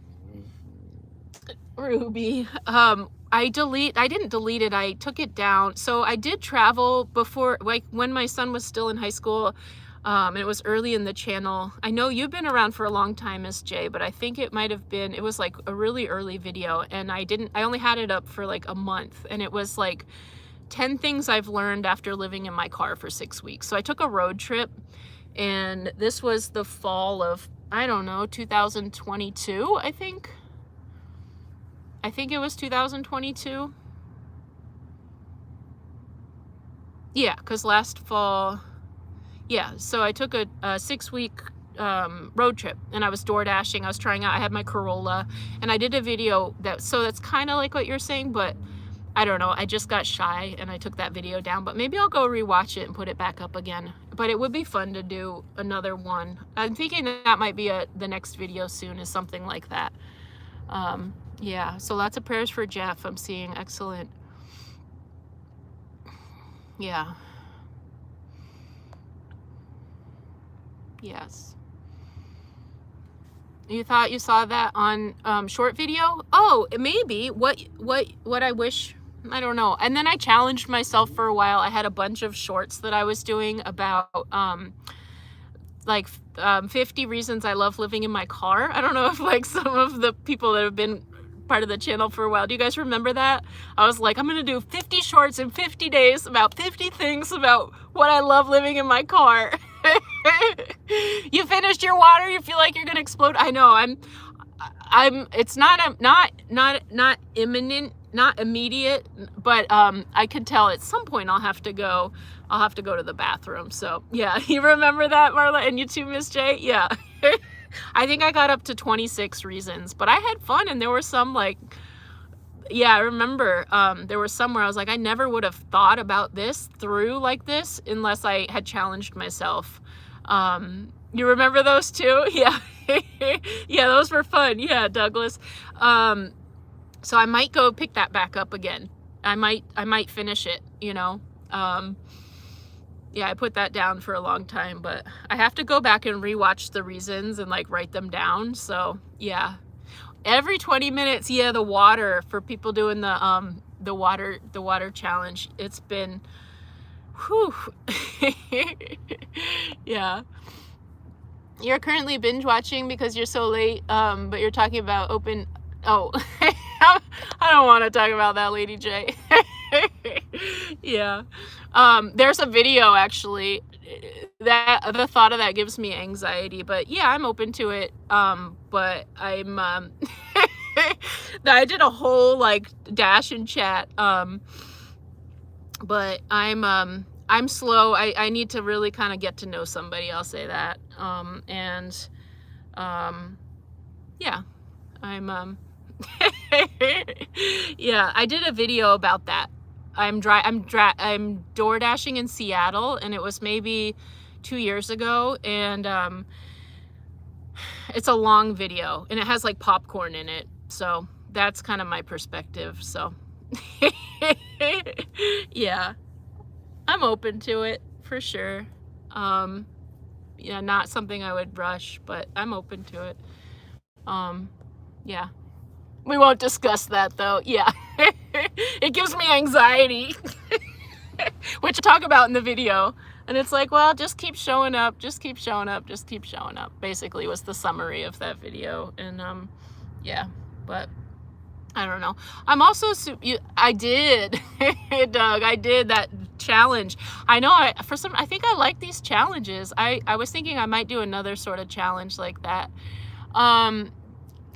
Ruby. I didn't delete it. I took it down. So I did travel before, like when my son was still in high school. It was early in the channel. I know you've been around for a long time, Miss J, but I think it was like a really early video, and I only had it up for like a month, and it was like 10 things I've learned after living in my car for 6 weeks. So I took a road trip, and this was the fall of I don't know, 2022, I think. I think it was 2022. Yeah, because last fall, yeah, so I took a 6-week road trip, and I was door dashing. I was trying out, I had my Corolla, and I did a video so that's kind of like what you're saying, but I don't know, I just got shy and I took that video down, but maybe I'll go rewatch it and put it back up again. But it would be fun to do another one. I'm thinking that might be the next video soon, is something like that. Yeah, so lots of prayers for Jeff, I'm seeing. Excellent. Yeah. Yes. You thought you saw that on short video? Oh, maybe. What I wish, I don't know. And then I challenged myself for a while. I had a bunch of shorts that I was doing about 50 reasons I love living in my car. I don't know if like some of the people that have been part of the channel for a while, do you guys remember that? I was like, I'm gonna do 50 shorts in 50 days about 50 things about what I love living in my car. You finished your water, you feel like you're gonna explode. I know, it's not imminent, not immediate, but I could tell at some point I'll have to go to the bathroom. So yeah, you remember that, Marla? And you too, Miss J? Yeah. I think I got up to 26 reasons, but I had fun, and there were some like, yeah, I remember there were some where I was like, I never would have thought about this through like this unless I had challenged myself. You remember those too? Yeah. Yeah, those were fun. Yeah, Douglas. So I might go pick that back up again. I might finish it, you know. Yeah, I put that down for a long time, but I have to go back and rewatch the reasons and like write them down. So yeah, every 20 minutes. Yeah, the water, for people doing the water challenge. It's been, whew. Yeah. You're currently binge watching because you're so late, but you're talking about open. Oh, I don't want to talk about that, Lady J. Yeah. There's a video actually that the thought of that gives me anxiety, but yeah, I'm open to it. But I'm, I did a whole like dash and chat. But I'm slow. I need to really kind of get to know somebody. I'll say that. Yeah, yeah, I did a video about that. I'm door dashing in Seattle, and it was maybe 2 years ago, and it's a long video, and it has like popcorn in it, so that's kind of my perspective. So yeah, I'm open to it for sure. Yeah, not something I would rush, but I'm open to it. Yeah, we won't discuss that though. Yeah. It gives me anxiety, which I talk about in the video. And it's like, well, just keep showing up, just keep showing up, just keep showing up, basically was the summary of that video. And yeah, but I don't know. I'm also, I did, Doug, I did that challenge. I know, I think I like these challenges. I was thinking I might do another sort of challenge like that.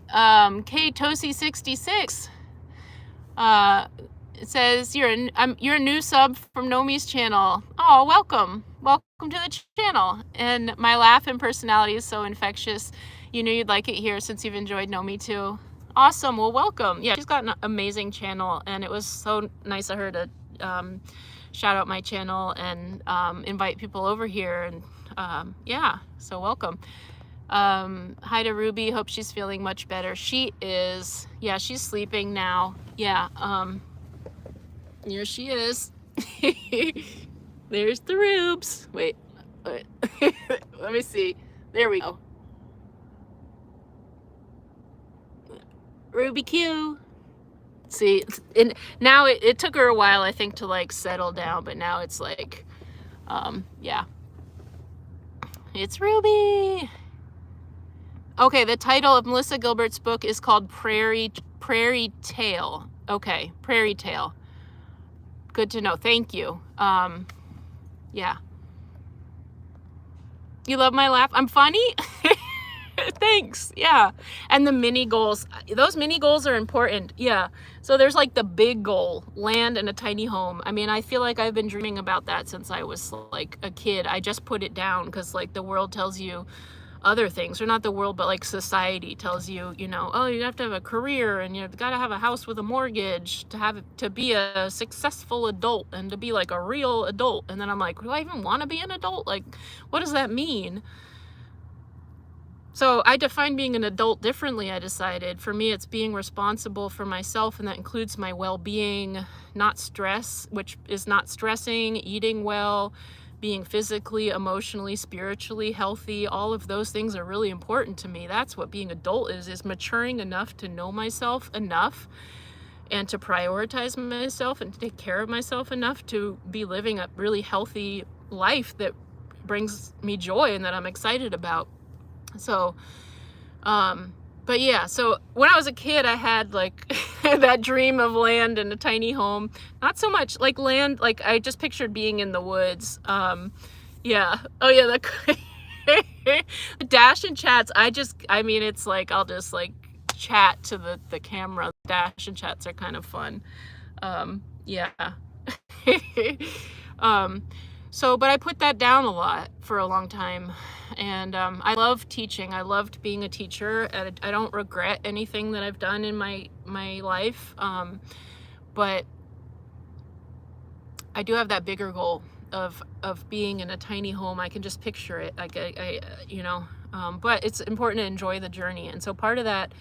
Tosi66, it says you're a new sub from Nomi's channel. Oh, welcome to the channel. And my laugh and personality is so infectious. You knew you'd like it here since you've enjoyed Nomi too. Awesome. Well, welcome. Yeah, she's got an amazing channel, and it was so nice of her to shout out my channel and invite people over here. And yeah, so welcome. Hi to Ruby. Hope she's feeling much better. She is. Yeah, she's sleeping now. Yeah. Here she is. There's the Rubes. Wait. Let me see. There we go. Ruby Q. See, and now it took her a while, I think, to like settle down, but now it's like, yeah. It's Ruby. Okay, the title of Melissa Gilbert's book is called Prairie Tale. Okay, Prairie Tale. Good to know. Thank you. Yeah. You love my laugh? I'm funny? Thanks. Yeah. And the mini goals, those mini goals are important. Yeah. So there's like the big goal, land and a tiny home. I mean, I feel like I've been dreaming about that since I was like a kid. I just put it down because like the world tells you other things, or not the world, but like society tells you, you know, oh, you have to have a career and you've got to have a house with a mortgage to be a successful adult and to be like a real adult. And then I'm like, do I even want to be an adult? Like, what does that mean? So I define being an adult differently, I decided. For me, it's being responsible for myself, and that includes my well-being, not stress, which is not stressing, eating well, being physically, emotionally, spiritually healthy. All of those things are really important to me. That's what being adult is maturing enough to know myself enough and to prioritize myself and to take care of myself enough to be living a really healthy life that brings me joy and that I'm excited about. So, but yeah, so when I was a kid, I had like that dream of land and a tiny home. Not so much like land, like I just pictured being in the woods. Yeah. Oh yeah, the dash and chats. I mean, it's like, I'll just like chat to the camera. Dash and chats are kind of fun. Yeah. So, but I put that down a lot for a long time. And I love teaching. I loved being a teacher. And I don't regret anything that I've done in my life. But I do have that bigger goal of being in a tiny home. I can just picture it. Like you know, but it's important to enjoy the journey. And so part of that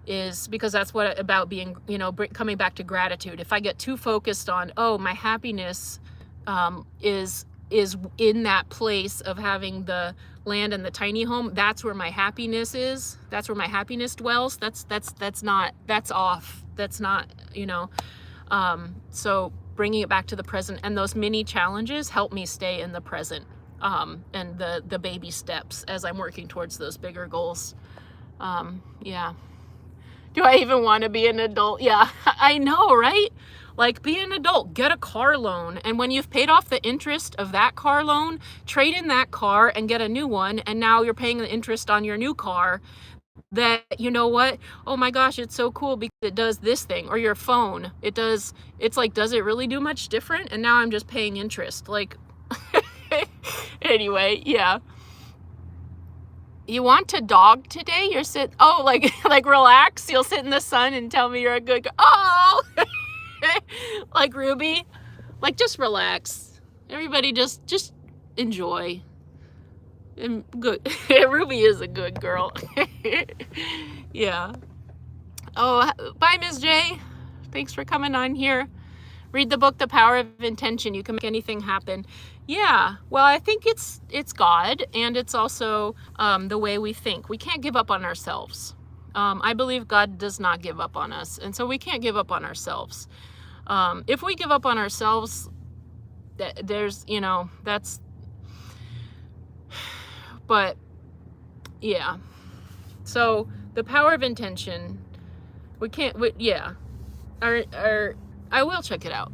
is because that's what about being, you know, coming back to gratitude. If I get too focused on, oh, my happiness is in that place of having the land and the tiny home, that's where my happiness is. That's where my happiness dwells. That's off. That's not, you know. So bringing it back to the present, and those mini challenges help me stay in the present, and the baby steps as I'm working towards those bigger goals. Yeah. Do I even want to be an adult? Yeah, I know, right? Like, be an adult, get a car loan. And when you've paid off the interest of that car loan, trade in that car and get a new one. And now you're paying the interest on your new car that, you know what? Oh my gosh, it's so cool because it does this thing. Or your phone, it's like, does it really do much different? And now I'm just paying interest. Like, anyway, yeah. You want to dog today? Like relax. You'll sit in the sun and tell me you're a good girl. Oh, like Ruby, like just relax. Everybody just enjoy. And good. Ruby is a good girl. Yeah. Oh, bye, Ms. J. Thanks for coming on here. Read the book, The Power of Intention. You can make anything happen. Yeah, well, I think it's God, and it's also the way we think. We can't give up on ourselves. I believe God does not give up on us, and so we can't give up on ourselves. If we give up on ourselves, there's, you know, that's, but yeah. So the power of intention, yeah. I will check it out.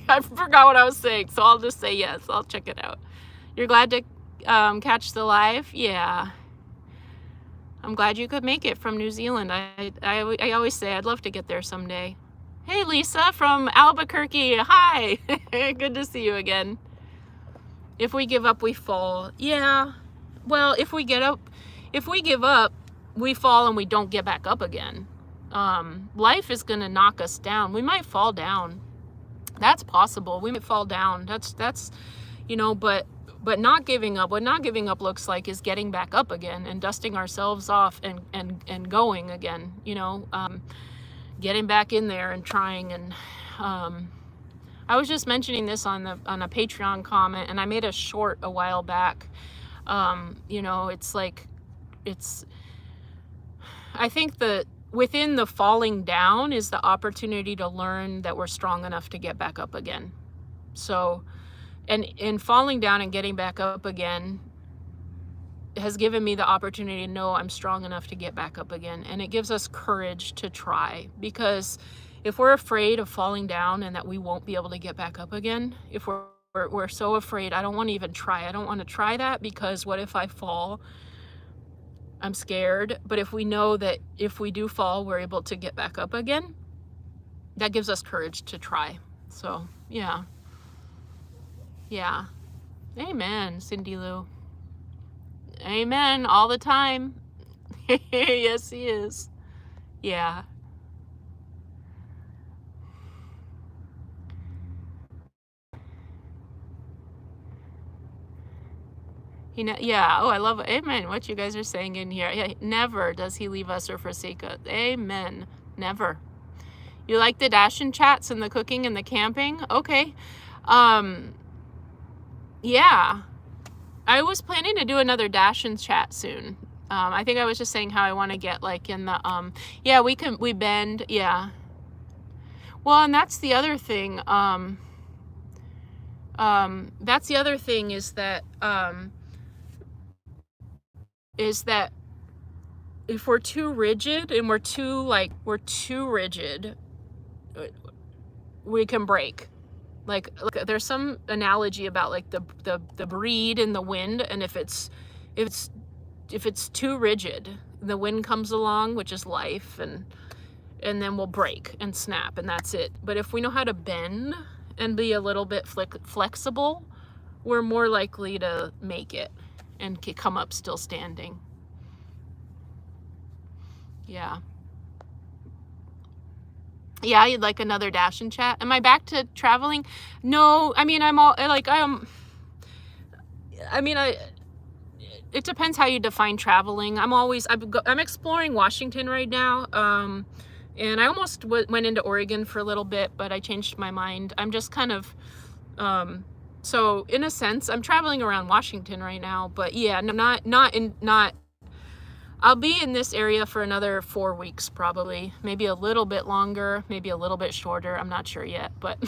I forgot what I was saying, so I'll just say yes. I'll check it out. You're glad to catch the live? Yeah. I'm glad you could make it from New Zealand. I always say I'd love to get there someday. Hey, Lisa from Albuquerque. Hi. Good to see you again. If we give up, we fall. Yeah. Well, if we give up, we fall and we don't get back up again. Life is going to knock us down. We might fall down. That's possible. We might fall down. That's, you know, but not giving up. What not giving up looks like is getting back up again and dusting ourselves off and going again, you know, getting back in there and trying. And, I was just mentioning this on a Patreon comment, and I made a short a while back. You know, it's like, I think that within the falling down is the opportunity to learn that we're strong enough to get back up again. So, and in falling down and getting back up again has given me the opportunity to know I'm strong enough to get back up again. And it gives us courage to try, because if we're afraid of falling down and that we won't be able to get back up again, if we're so afraid, I don't want to even try. I don't want to try that, because what if I fall? I'm scared. But if we know that if we do fall, we're able to get back up again, that gives us courage to try. So, yeah. Yeah. Amen, Cindy Lou. Amen, all the time. Yes, he is. Yeah. Yeah. Oh, I love it. Amen. What you guys are saying in here. Yeah, never does he leave us or forsake us. Amen. Never. You like the dash-in chats and the cooking and the camping? Okay. Yeah. I was planning to do another dash-in chat soon. I think I was just saying how I want to get like in the yeah, we bend, yeah. Well, and that's the other thing. That's the other thing is that if we're too rigid and we're too rigid, we can break. Like there's some analogy about like the breed and the wind, and if it's too rigid, the wind comes along, which is life, and then we'll break and snap, and that's it. But if we know how to bend and be a little bit flexible, we're more likely to make it and come up still standing. Yeah. Yeah, you'd like another dash-in chat. Am I back to traveling? No, I mean, it depends how you define traveling. I'm exploring Washington right now. And I almost went into Oregon for a little bit, but I changed my mind. I'm just kind of, so in a sense, I'm traveling around Washington right now, but yeah, not I'll be in this area for another 4 weeks, probably, maybe a little bit longer, maybe a little bit shorter. I'm not sure yet, but,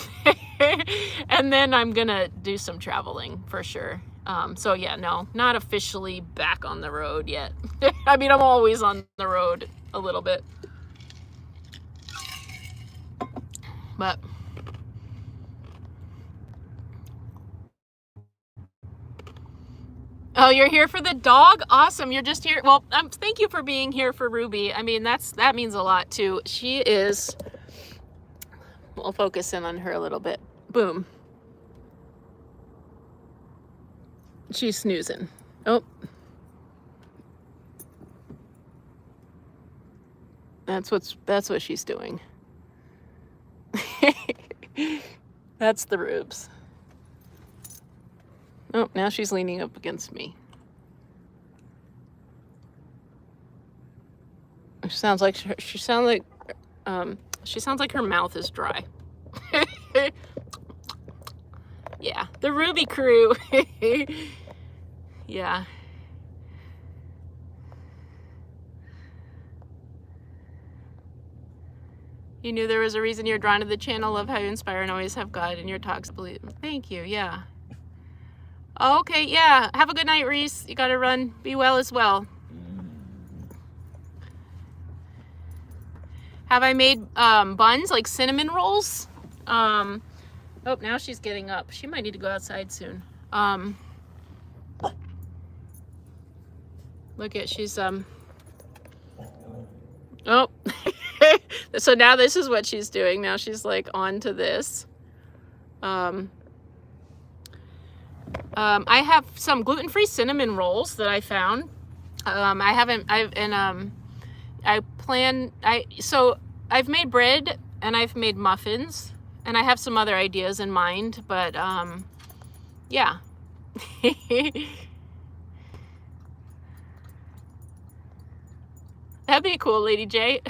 and then I'm going to do some traveling for sure. So yeah, no, not officially back on the road yet. I mean, I'm always on the road a little bit, but oh, you're here for the dog? Awesome. You're just here. Well, thank you for being here for Ruby. I mean, that means a lot too. She is, we'll focus in on her a little bit. Boom. She's snoozing. Oh. That's what she's doing. That's the rubes. Oh, now she's leaning up against me. She sounds like her mouth is dry. Yeah, the Ruby crew. Yeah. You knew there was a reason you're drawn to the channel. Love how you inspire and always have God in your talks. Believe. Thank you. Yeah. Okay, yeah. Have a good night, Reese. You gotta run. Be well as well. Have I made buns, like cinnamon rolls? Oh, now she's getting up. She might need to go outside soon. Look at, she's oh. So now this is what she's doing. Now she's like on to this. I have some gluten-free cinnamon rolls that I found. So I've made bread and I've made muffins and I have some other ideas in mind, but yeah. That'd be cool, Lady J.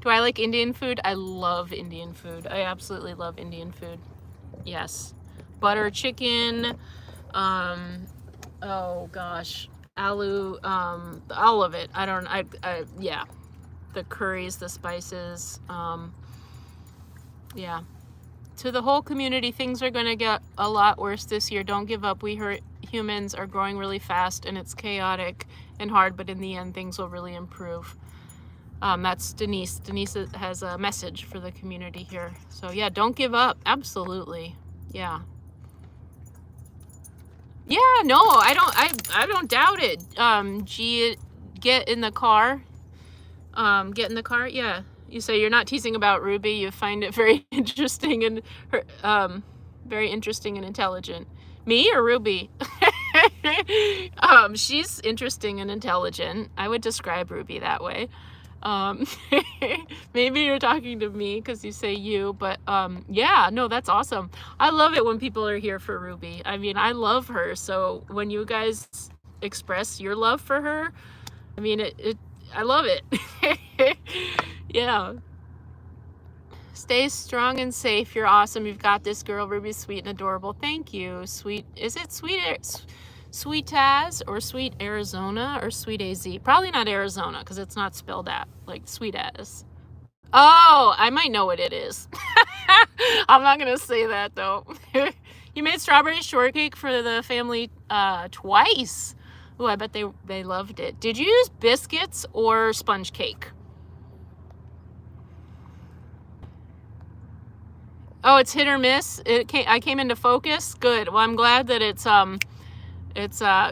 Do I like Indian food? I love Indian food. I absolutely love Indian food. Yes. Butter chicken, oh gosh, aloo, all of it. Yeah. The curries, the spices, yeah. To the whole community, things are going to get a lot worse this year. Don't give up. We humans are growing really fast and it's chaotic and hard, but in the end, things will really improve. That's Denise. Denise has a message for the community here. So yeah, don't give up. Absolutely. Yeah. Yeah, no, I don't doubt it. Get in the car. Get in the car. Yeah. You say you're not teasing about Ruby. You find it very interesting and very interesting and intelligent. Me or Ruby? She's interesting and intelligent. I would describe Ruby that way. Um, maybe you're talking to me because you say you, but yeah, no, that's awesome. I love it when people are here for Ruby. I mean, I love her. So when you guys express your love for her, I mean, I love it. Yeah. Stay strong and safe. You're awesome. You've got this, girl. Ruby's sweet and adorable. Thank you. Sweet. Is it Sweet Az or Sweet Arizona or Sweet AZ? Probably not Arizona because it's not spelled out like Sweet Az. Oh, I might know what it is. I'm not going to say that though. You made strawberry shortcake for the family twice. Oh, I bet they loved it. Did you use biscuits or sponge cake? Oh, it's hit or miss. I came into focus. Good. Well, I'm glad that it's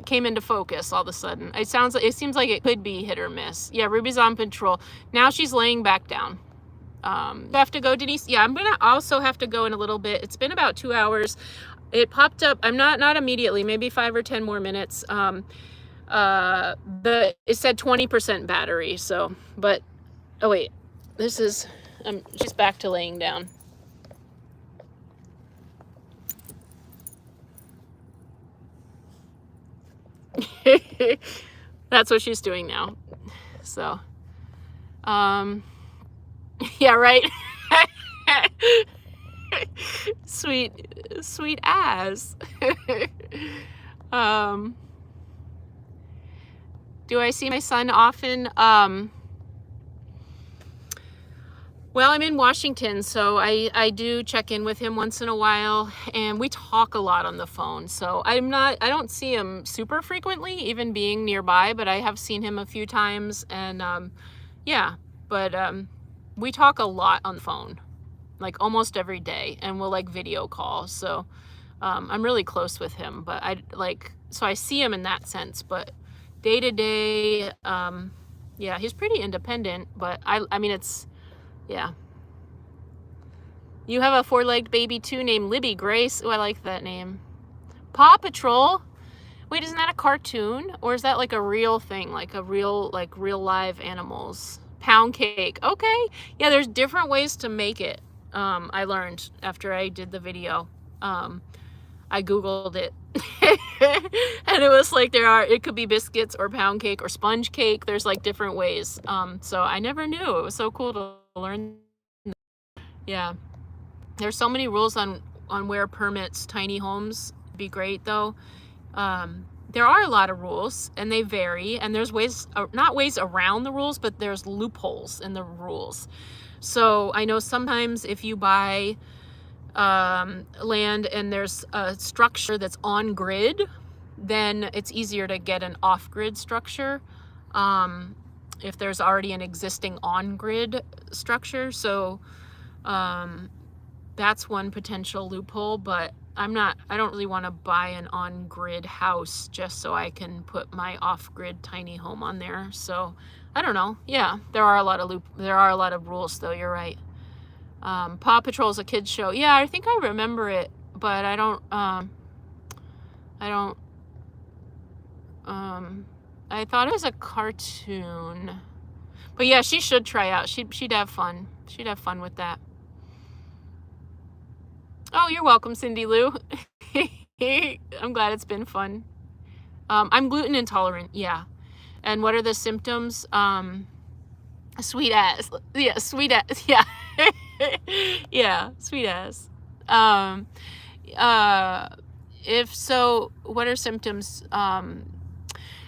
came into focus all of a sudden. It seems like it could be hit or miss. Yeah, Ruby's on patrol. Now she's laying back down. You have to go, Denise? Yeah, I'm gonna also have to go in a little bit. It's been about 2 hours. It popped up. I'm not immediately, maybe 5 or 10 more minutes. It said 20% battery, so, but oh wait, this is she's back to laying down. That's what she's doing now. So yeah, right. sweet Az. Do I see my son often? Well, I'm in Washington, so I do check in with him once in a while, and we talk a lot on the phone. So I don't see him super frequently, even being nearby, but I have seen him a few times, and yeah, but we talk a lot on the phone, like almost every day, and we'll like video call. So I'm really close with him, but so I see him in that sense, but day to day, yeah, he's pretty independent, but I mean, yeah. You have a 4-legged baby too named Libby Grace. Oh, I like that name. Paw Patrol? Wait, isn't that a cartoon? Or is that like a real thing? Like real live animals? Pound cake. Okay. Yeah, there's different ways to make it. I learned after I did the video. I Googled it. And it was like it could be biscuits or pound cake or sponge cake. There's like different ways. So I never knew. It was so cool to learn. Yeah. There's so many rules on where permits tiny homes. It'd be great though. There are a lot of rules and they vary, and there's ways, not ways around the rules, but there's loopholes in the rules. So I know sometimes if you buy land and there's a structure that's on grid, then it's easier to get an off-grid structure if there's already an existing on-grid structure. So that's one potential loophole, but I don't really want to buy an on-grid house just so I can put my off-grid tiny home on there. So I don't know. Yeah, there are a lot of rules though. You're right. Paw Patrol is a kid's show. Yeah, I think I remember it, but I thought it was a cartoon. But yeah, she should try out. She'd have fun. She'd have fun with that. Oh, you're welcome, Cindy Lou. I'm glad it's been fun. I'm gluten intolerant. Yeah. And what are the symptoms? Sweet Az. Yeah, sweet Az. Yeah. Yeah, sweet Az. If so, what are symptoms?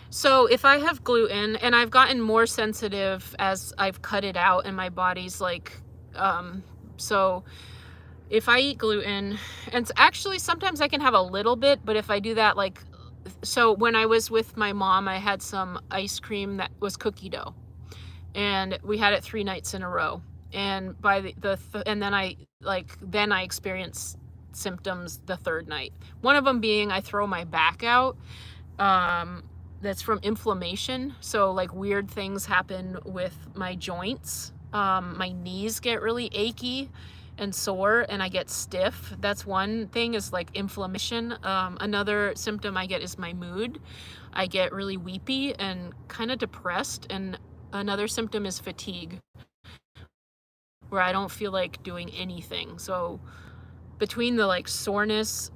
So if I have gluten, and I've gotten more sensitive as I've cut it out and my body's like, so if I eat gluten, and actually sometimes I can have a little bit, but if I do that, like, so when I was with my mom, I had some ice cream that was cookie dough. and we had it 3 nights in a row. And by and then I experienced symptoms the third night. One of them being I throw my back out. That's from inflammation. So like weird things happen with my joints. My knees get really achy and sore, and I get stiff. That's one thing, is like inflammation. Another symptom I get is my mood. I get really weepy and kind of depressed. And another symptom is fatigue, where I don't feel like doing anything. So between the like soreness,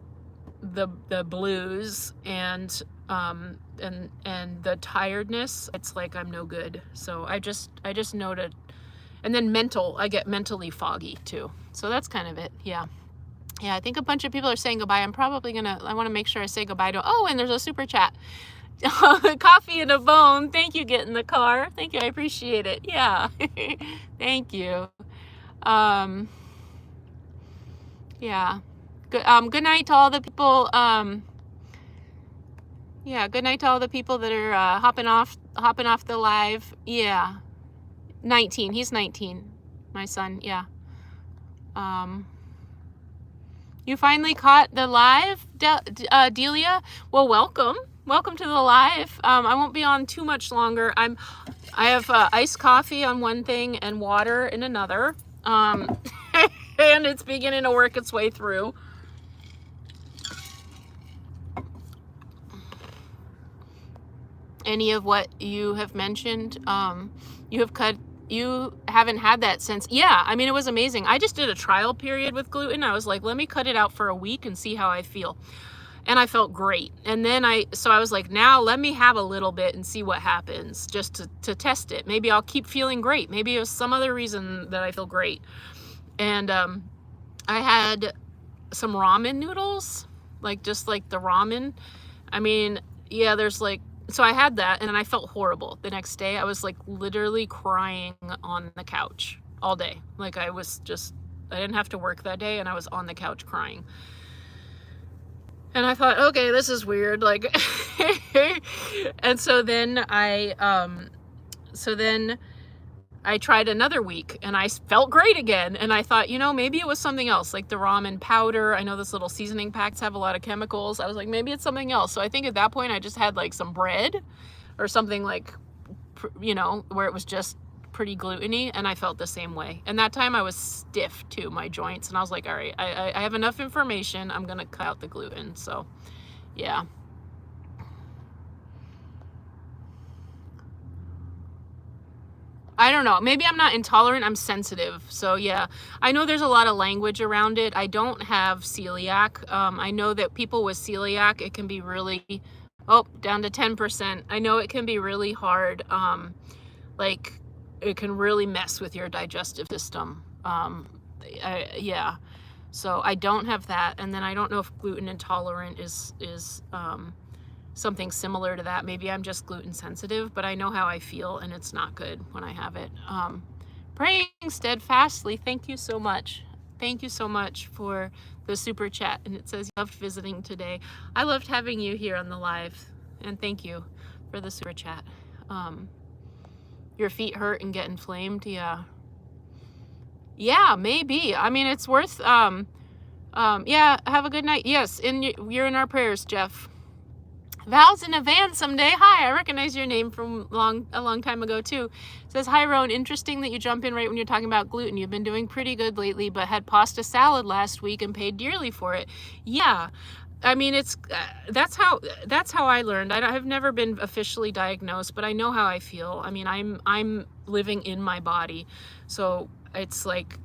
the blues, and the tiredness, it's like I'm no good. So I just noted. And then I get mentally foggy too. So that's kind of it. Yeah, I think a bunch of people are saying goodbye. I want to make sure I say goodbye to, and there's a super chat. Coffee and a bone. Thank you, Get in the Car. Thank you, I appreciate it. Yeah. Thank you. Yeah. Good night to all the people. Yeah, good night to all the people that are hopping off the live. Yeah. 19. He's 19. My son. Yeah. You finally caught the live, Delia? Well, welcome to the live. I won't be on too much longer. I have iced coffee on one thing and water in another. And it's beginning to work its way through. Any of what you have mentioned, you haven't had that since. Yeah, I mean, it was amazing. I just did a trial period with gluten. I was like, let me cut it out for a week and see how I feel. And I felt great. And then I was like, now let me have a little bit and see what happens, just to test it. Maybe I'll keep feeling great. Maybe it was some other reason that I feel great. And I had some ramen noodles, just like the ramen. I mean, yeah, so I had that, and then I felt horrible the next day. I was like literally crying on the couch all day. Like I didn't have to work that day, and I was on the couch crying. And I thought, okay, this is weird. Like, and so then I tried another week, and I felt great again. And I thought, maybe it was something else, like the ramen powder. I know this little seasoning packs have a lot of chemicals. I was like, maybe it's something else. So I think at that point I just had like some bread or something, like, where it was just pretty gluten-y, and I felt the same way. And that time I was stiff too, my joints. And I was like, all right, I have enough information. I'm going to cut out the gluten. So yeah. I don't know. Maybe I'm not intolerant. I'm sensitive. So yeah, I know there's a lot of language around it. I don't have celiac. I know that people with celiac, it can be really, down to 10%. I know it can be really hard. Like it can really mess with your digestive system. Yeah. So I don't have that. And then I don't know if gluten intolerant is something similar to that. Maybe I'm just gluten sensitive, but I know how I feel, and it's not good when I have it. Praying steadfastly. Thank you so much. Thank you so much for the super chat. And it says you loved visiting today. I loved having you here on the live, and thank you for the super chat. Your feet hurt and get inflamed. Yeah, maybe. I mean, it's worth, yeah, have a good night. Yes, you're in our prayers, Jeff. Val's in a van someday. Hi, I recognize your name from a long time ago too. It says, hi Rowan, interesting that you jump in right when you're talking about gluten. You've been doing pretty good lately, but had pasta salad last week and paid dearly for it. Yeah, I mean, it's that's how I learned. I've never been officially diagnosed, but I know how I feel. I mean, I'm living in my body, so it's like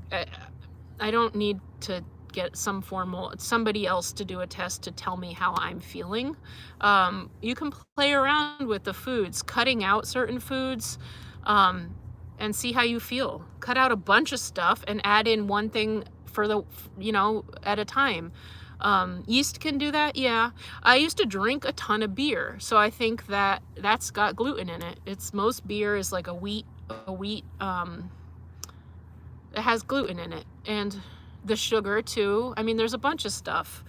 I don't need to get somebody else to do a test to tell me how I'm feeling. You can play around with the foods, cutting out certain foods, and see how you feel. Cut out a bunch of stuff and add in one thing at a time. Yeast can do that. Yeah. I used to drink a ton of beer, so I think that's got gluten in it. Most beer is like a wheat, it has gluten in it, and the sugar too. I mean, there's a bunch of stuff.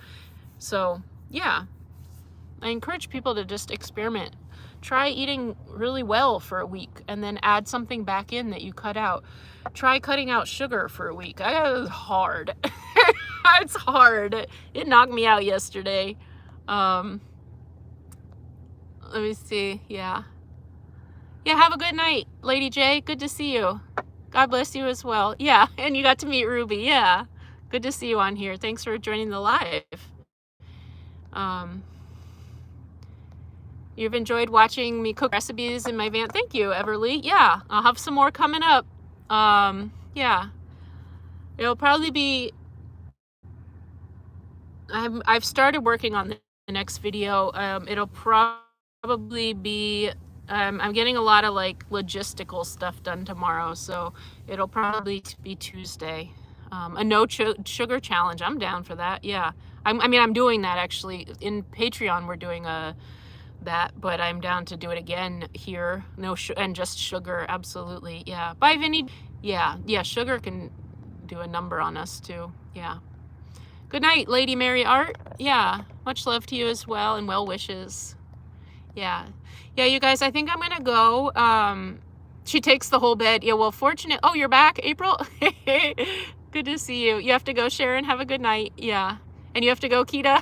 So yeah, I encourage people to just experiment. try eating really well for a week and then add something back in that you cut out. Try cutting out sugar for a week. It was hard. It's hard. It knocked me out yesterday. Let me see. Yeah, have a good night, Lady J. Good to see you. God bless you as well. Yeah, and you got to meet Ruby. Yeah, good to see you on here. Thanks for joining the live. You've enjoyed watching me cook recipes in my van. Thank you, Everly. Yeah, I'll have some more coming up. Yeah, it'll probably be, I've started working on the next video. It'll probably be, I'm getting a lot of like logistical stuff done tomorrow, so it'll probably be Tuesday. A no sugar challenge. I'm down for that. Yeah, I mean, I'm doing that actually. In Patreon, we're doing that, but I'm down to do it again here. No and just sugar. Absolutely. Yeah. Bye, Vinny. Yeah, sugar can do a number on us too. Yeah. Good night, Lady Mary Art. Yeah, much love to you as well, and well wishes. Yeah, you guys, I think I'm gonna go. She takes the whole bed. Yeah, well, fortunate. Oh, you're back, April. Good to see you. You have to go, Sharon. Have a good night. Yeah, and you have to go, Kita.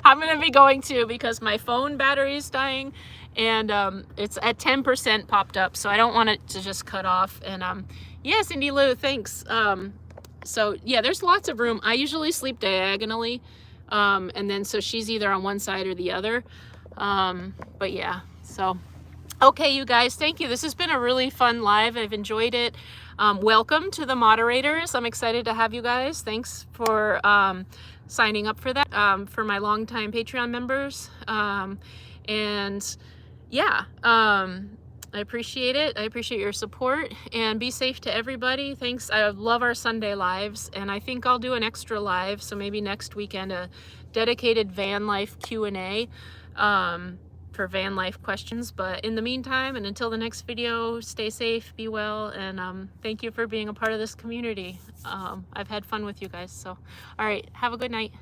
I'm gonna be going too because my phone battery is dying, and it's at 10% popped up, so I don't want it to just cut off. And yes, Cindy Lou, thanks. So yeah, there's lots of room. I usually sleep diagonally, and then so she's either on one side or the other. But yeah, so okay, you guys, thank you. This has been a really fun live. I've enjoyed it. Welcome to the moderators. I'm excited to have you guys. Thanks for signing up for that, for my longtime Patreon members. And yeah, I appreciate it. I appreciate your support, and be safe to everybody. Thanks. I love our Sunday lives, and I think I'll do an extra live, so maybe next weekend, a dedicated van life Q&A for van life questions. But in the meantime, and until the next video, stay safe, be well, and thank you for being a part of this community. I've had fun with you guys. So, all right, have a good night.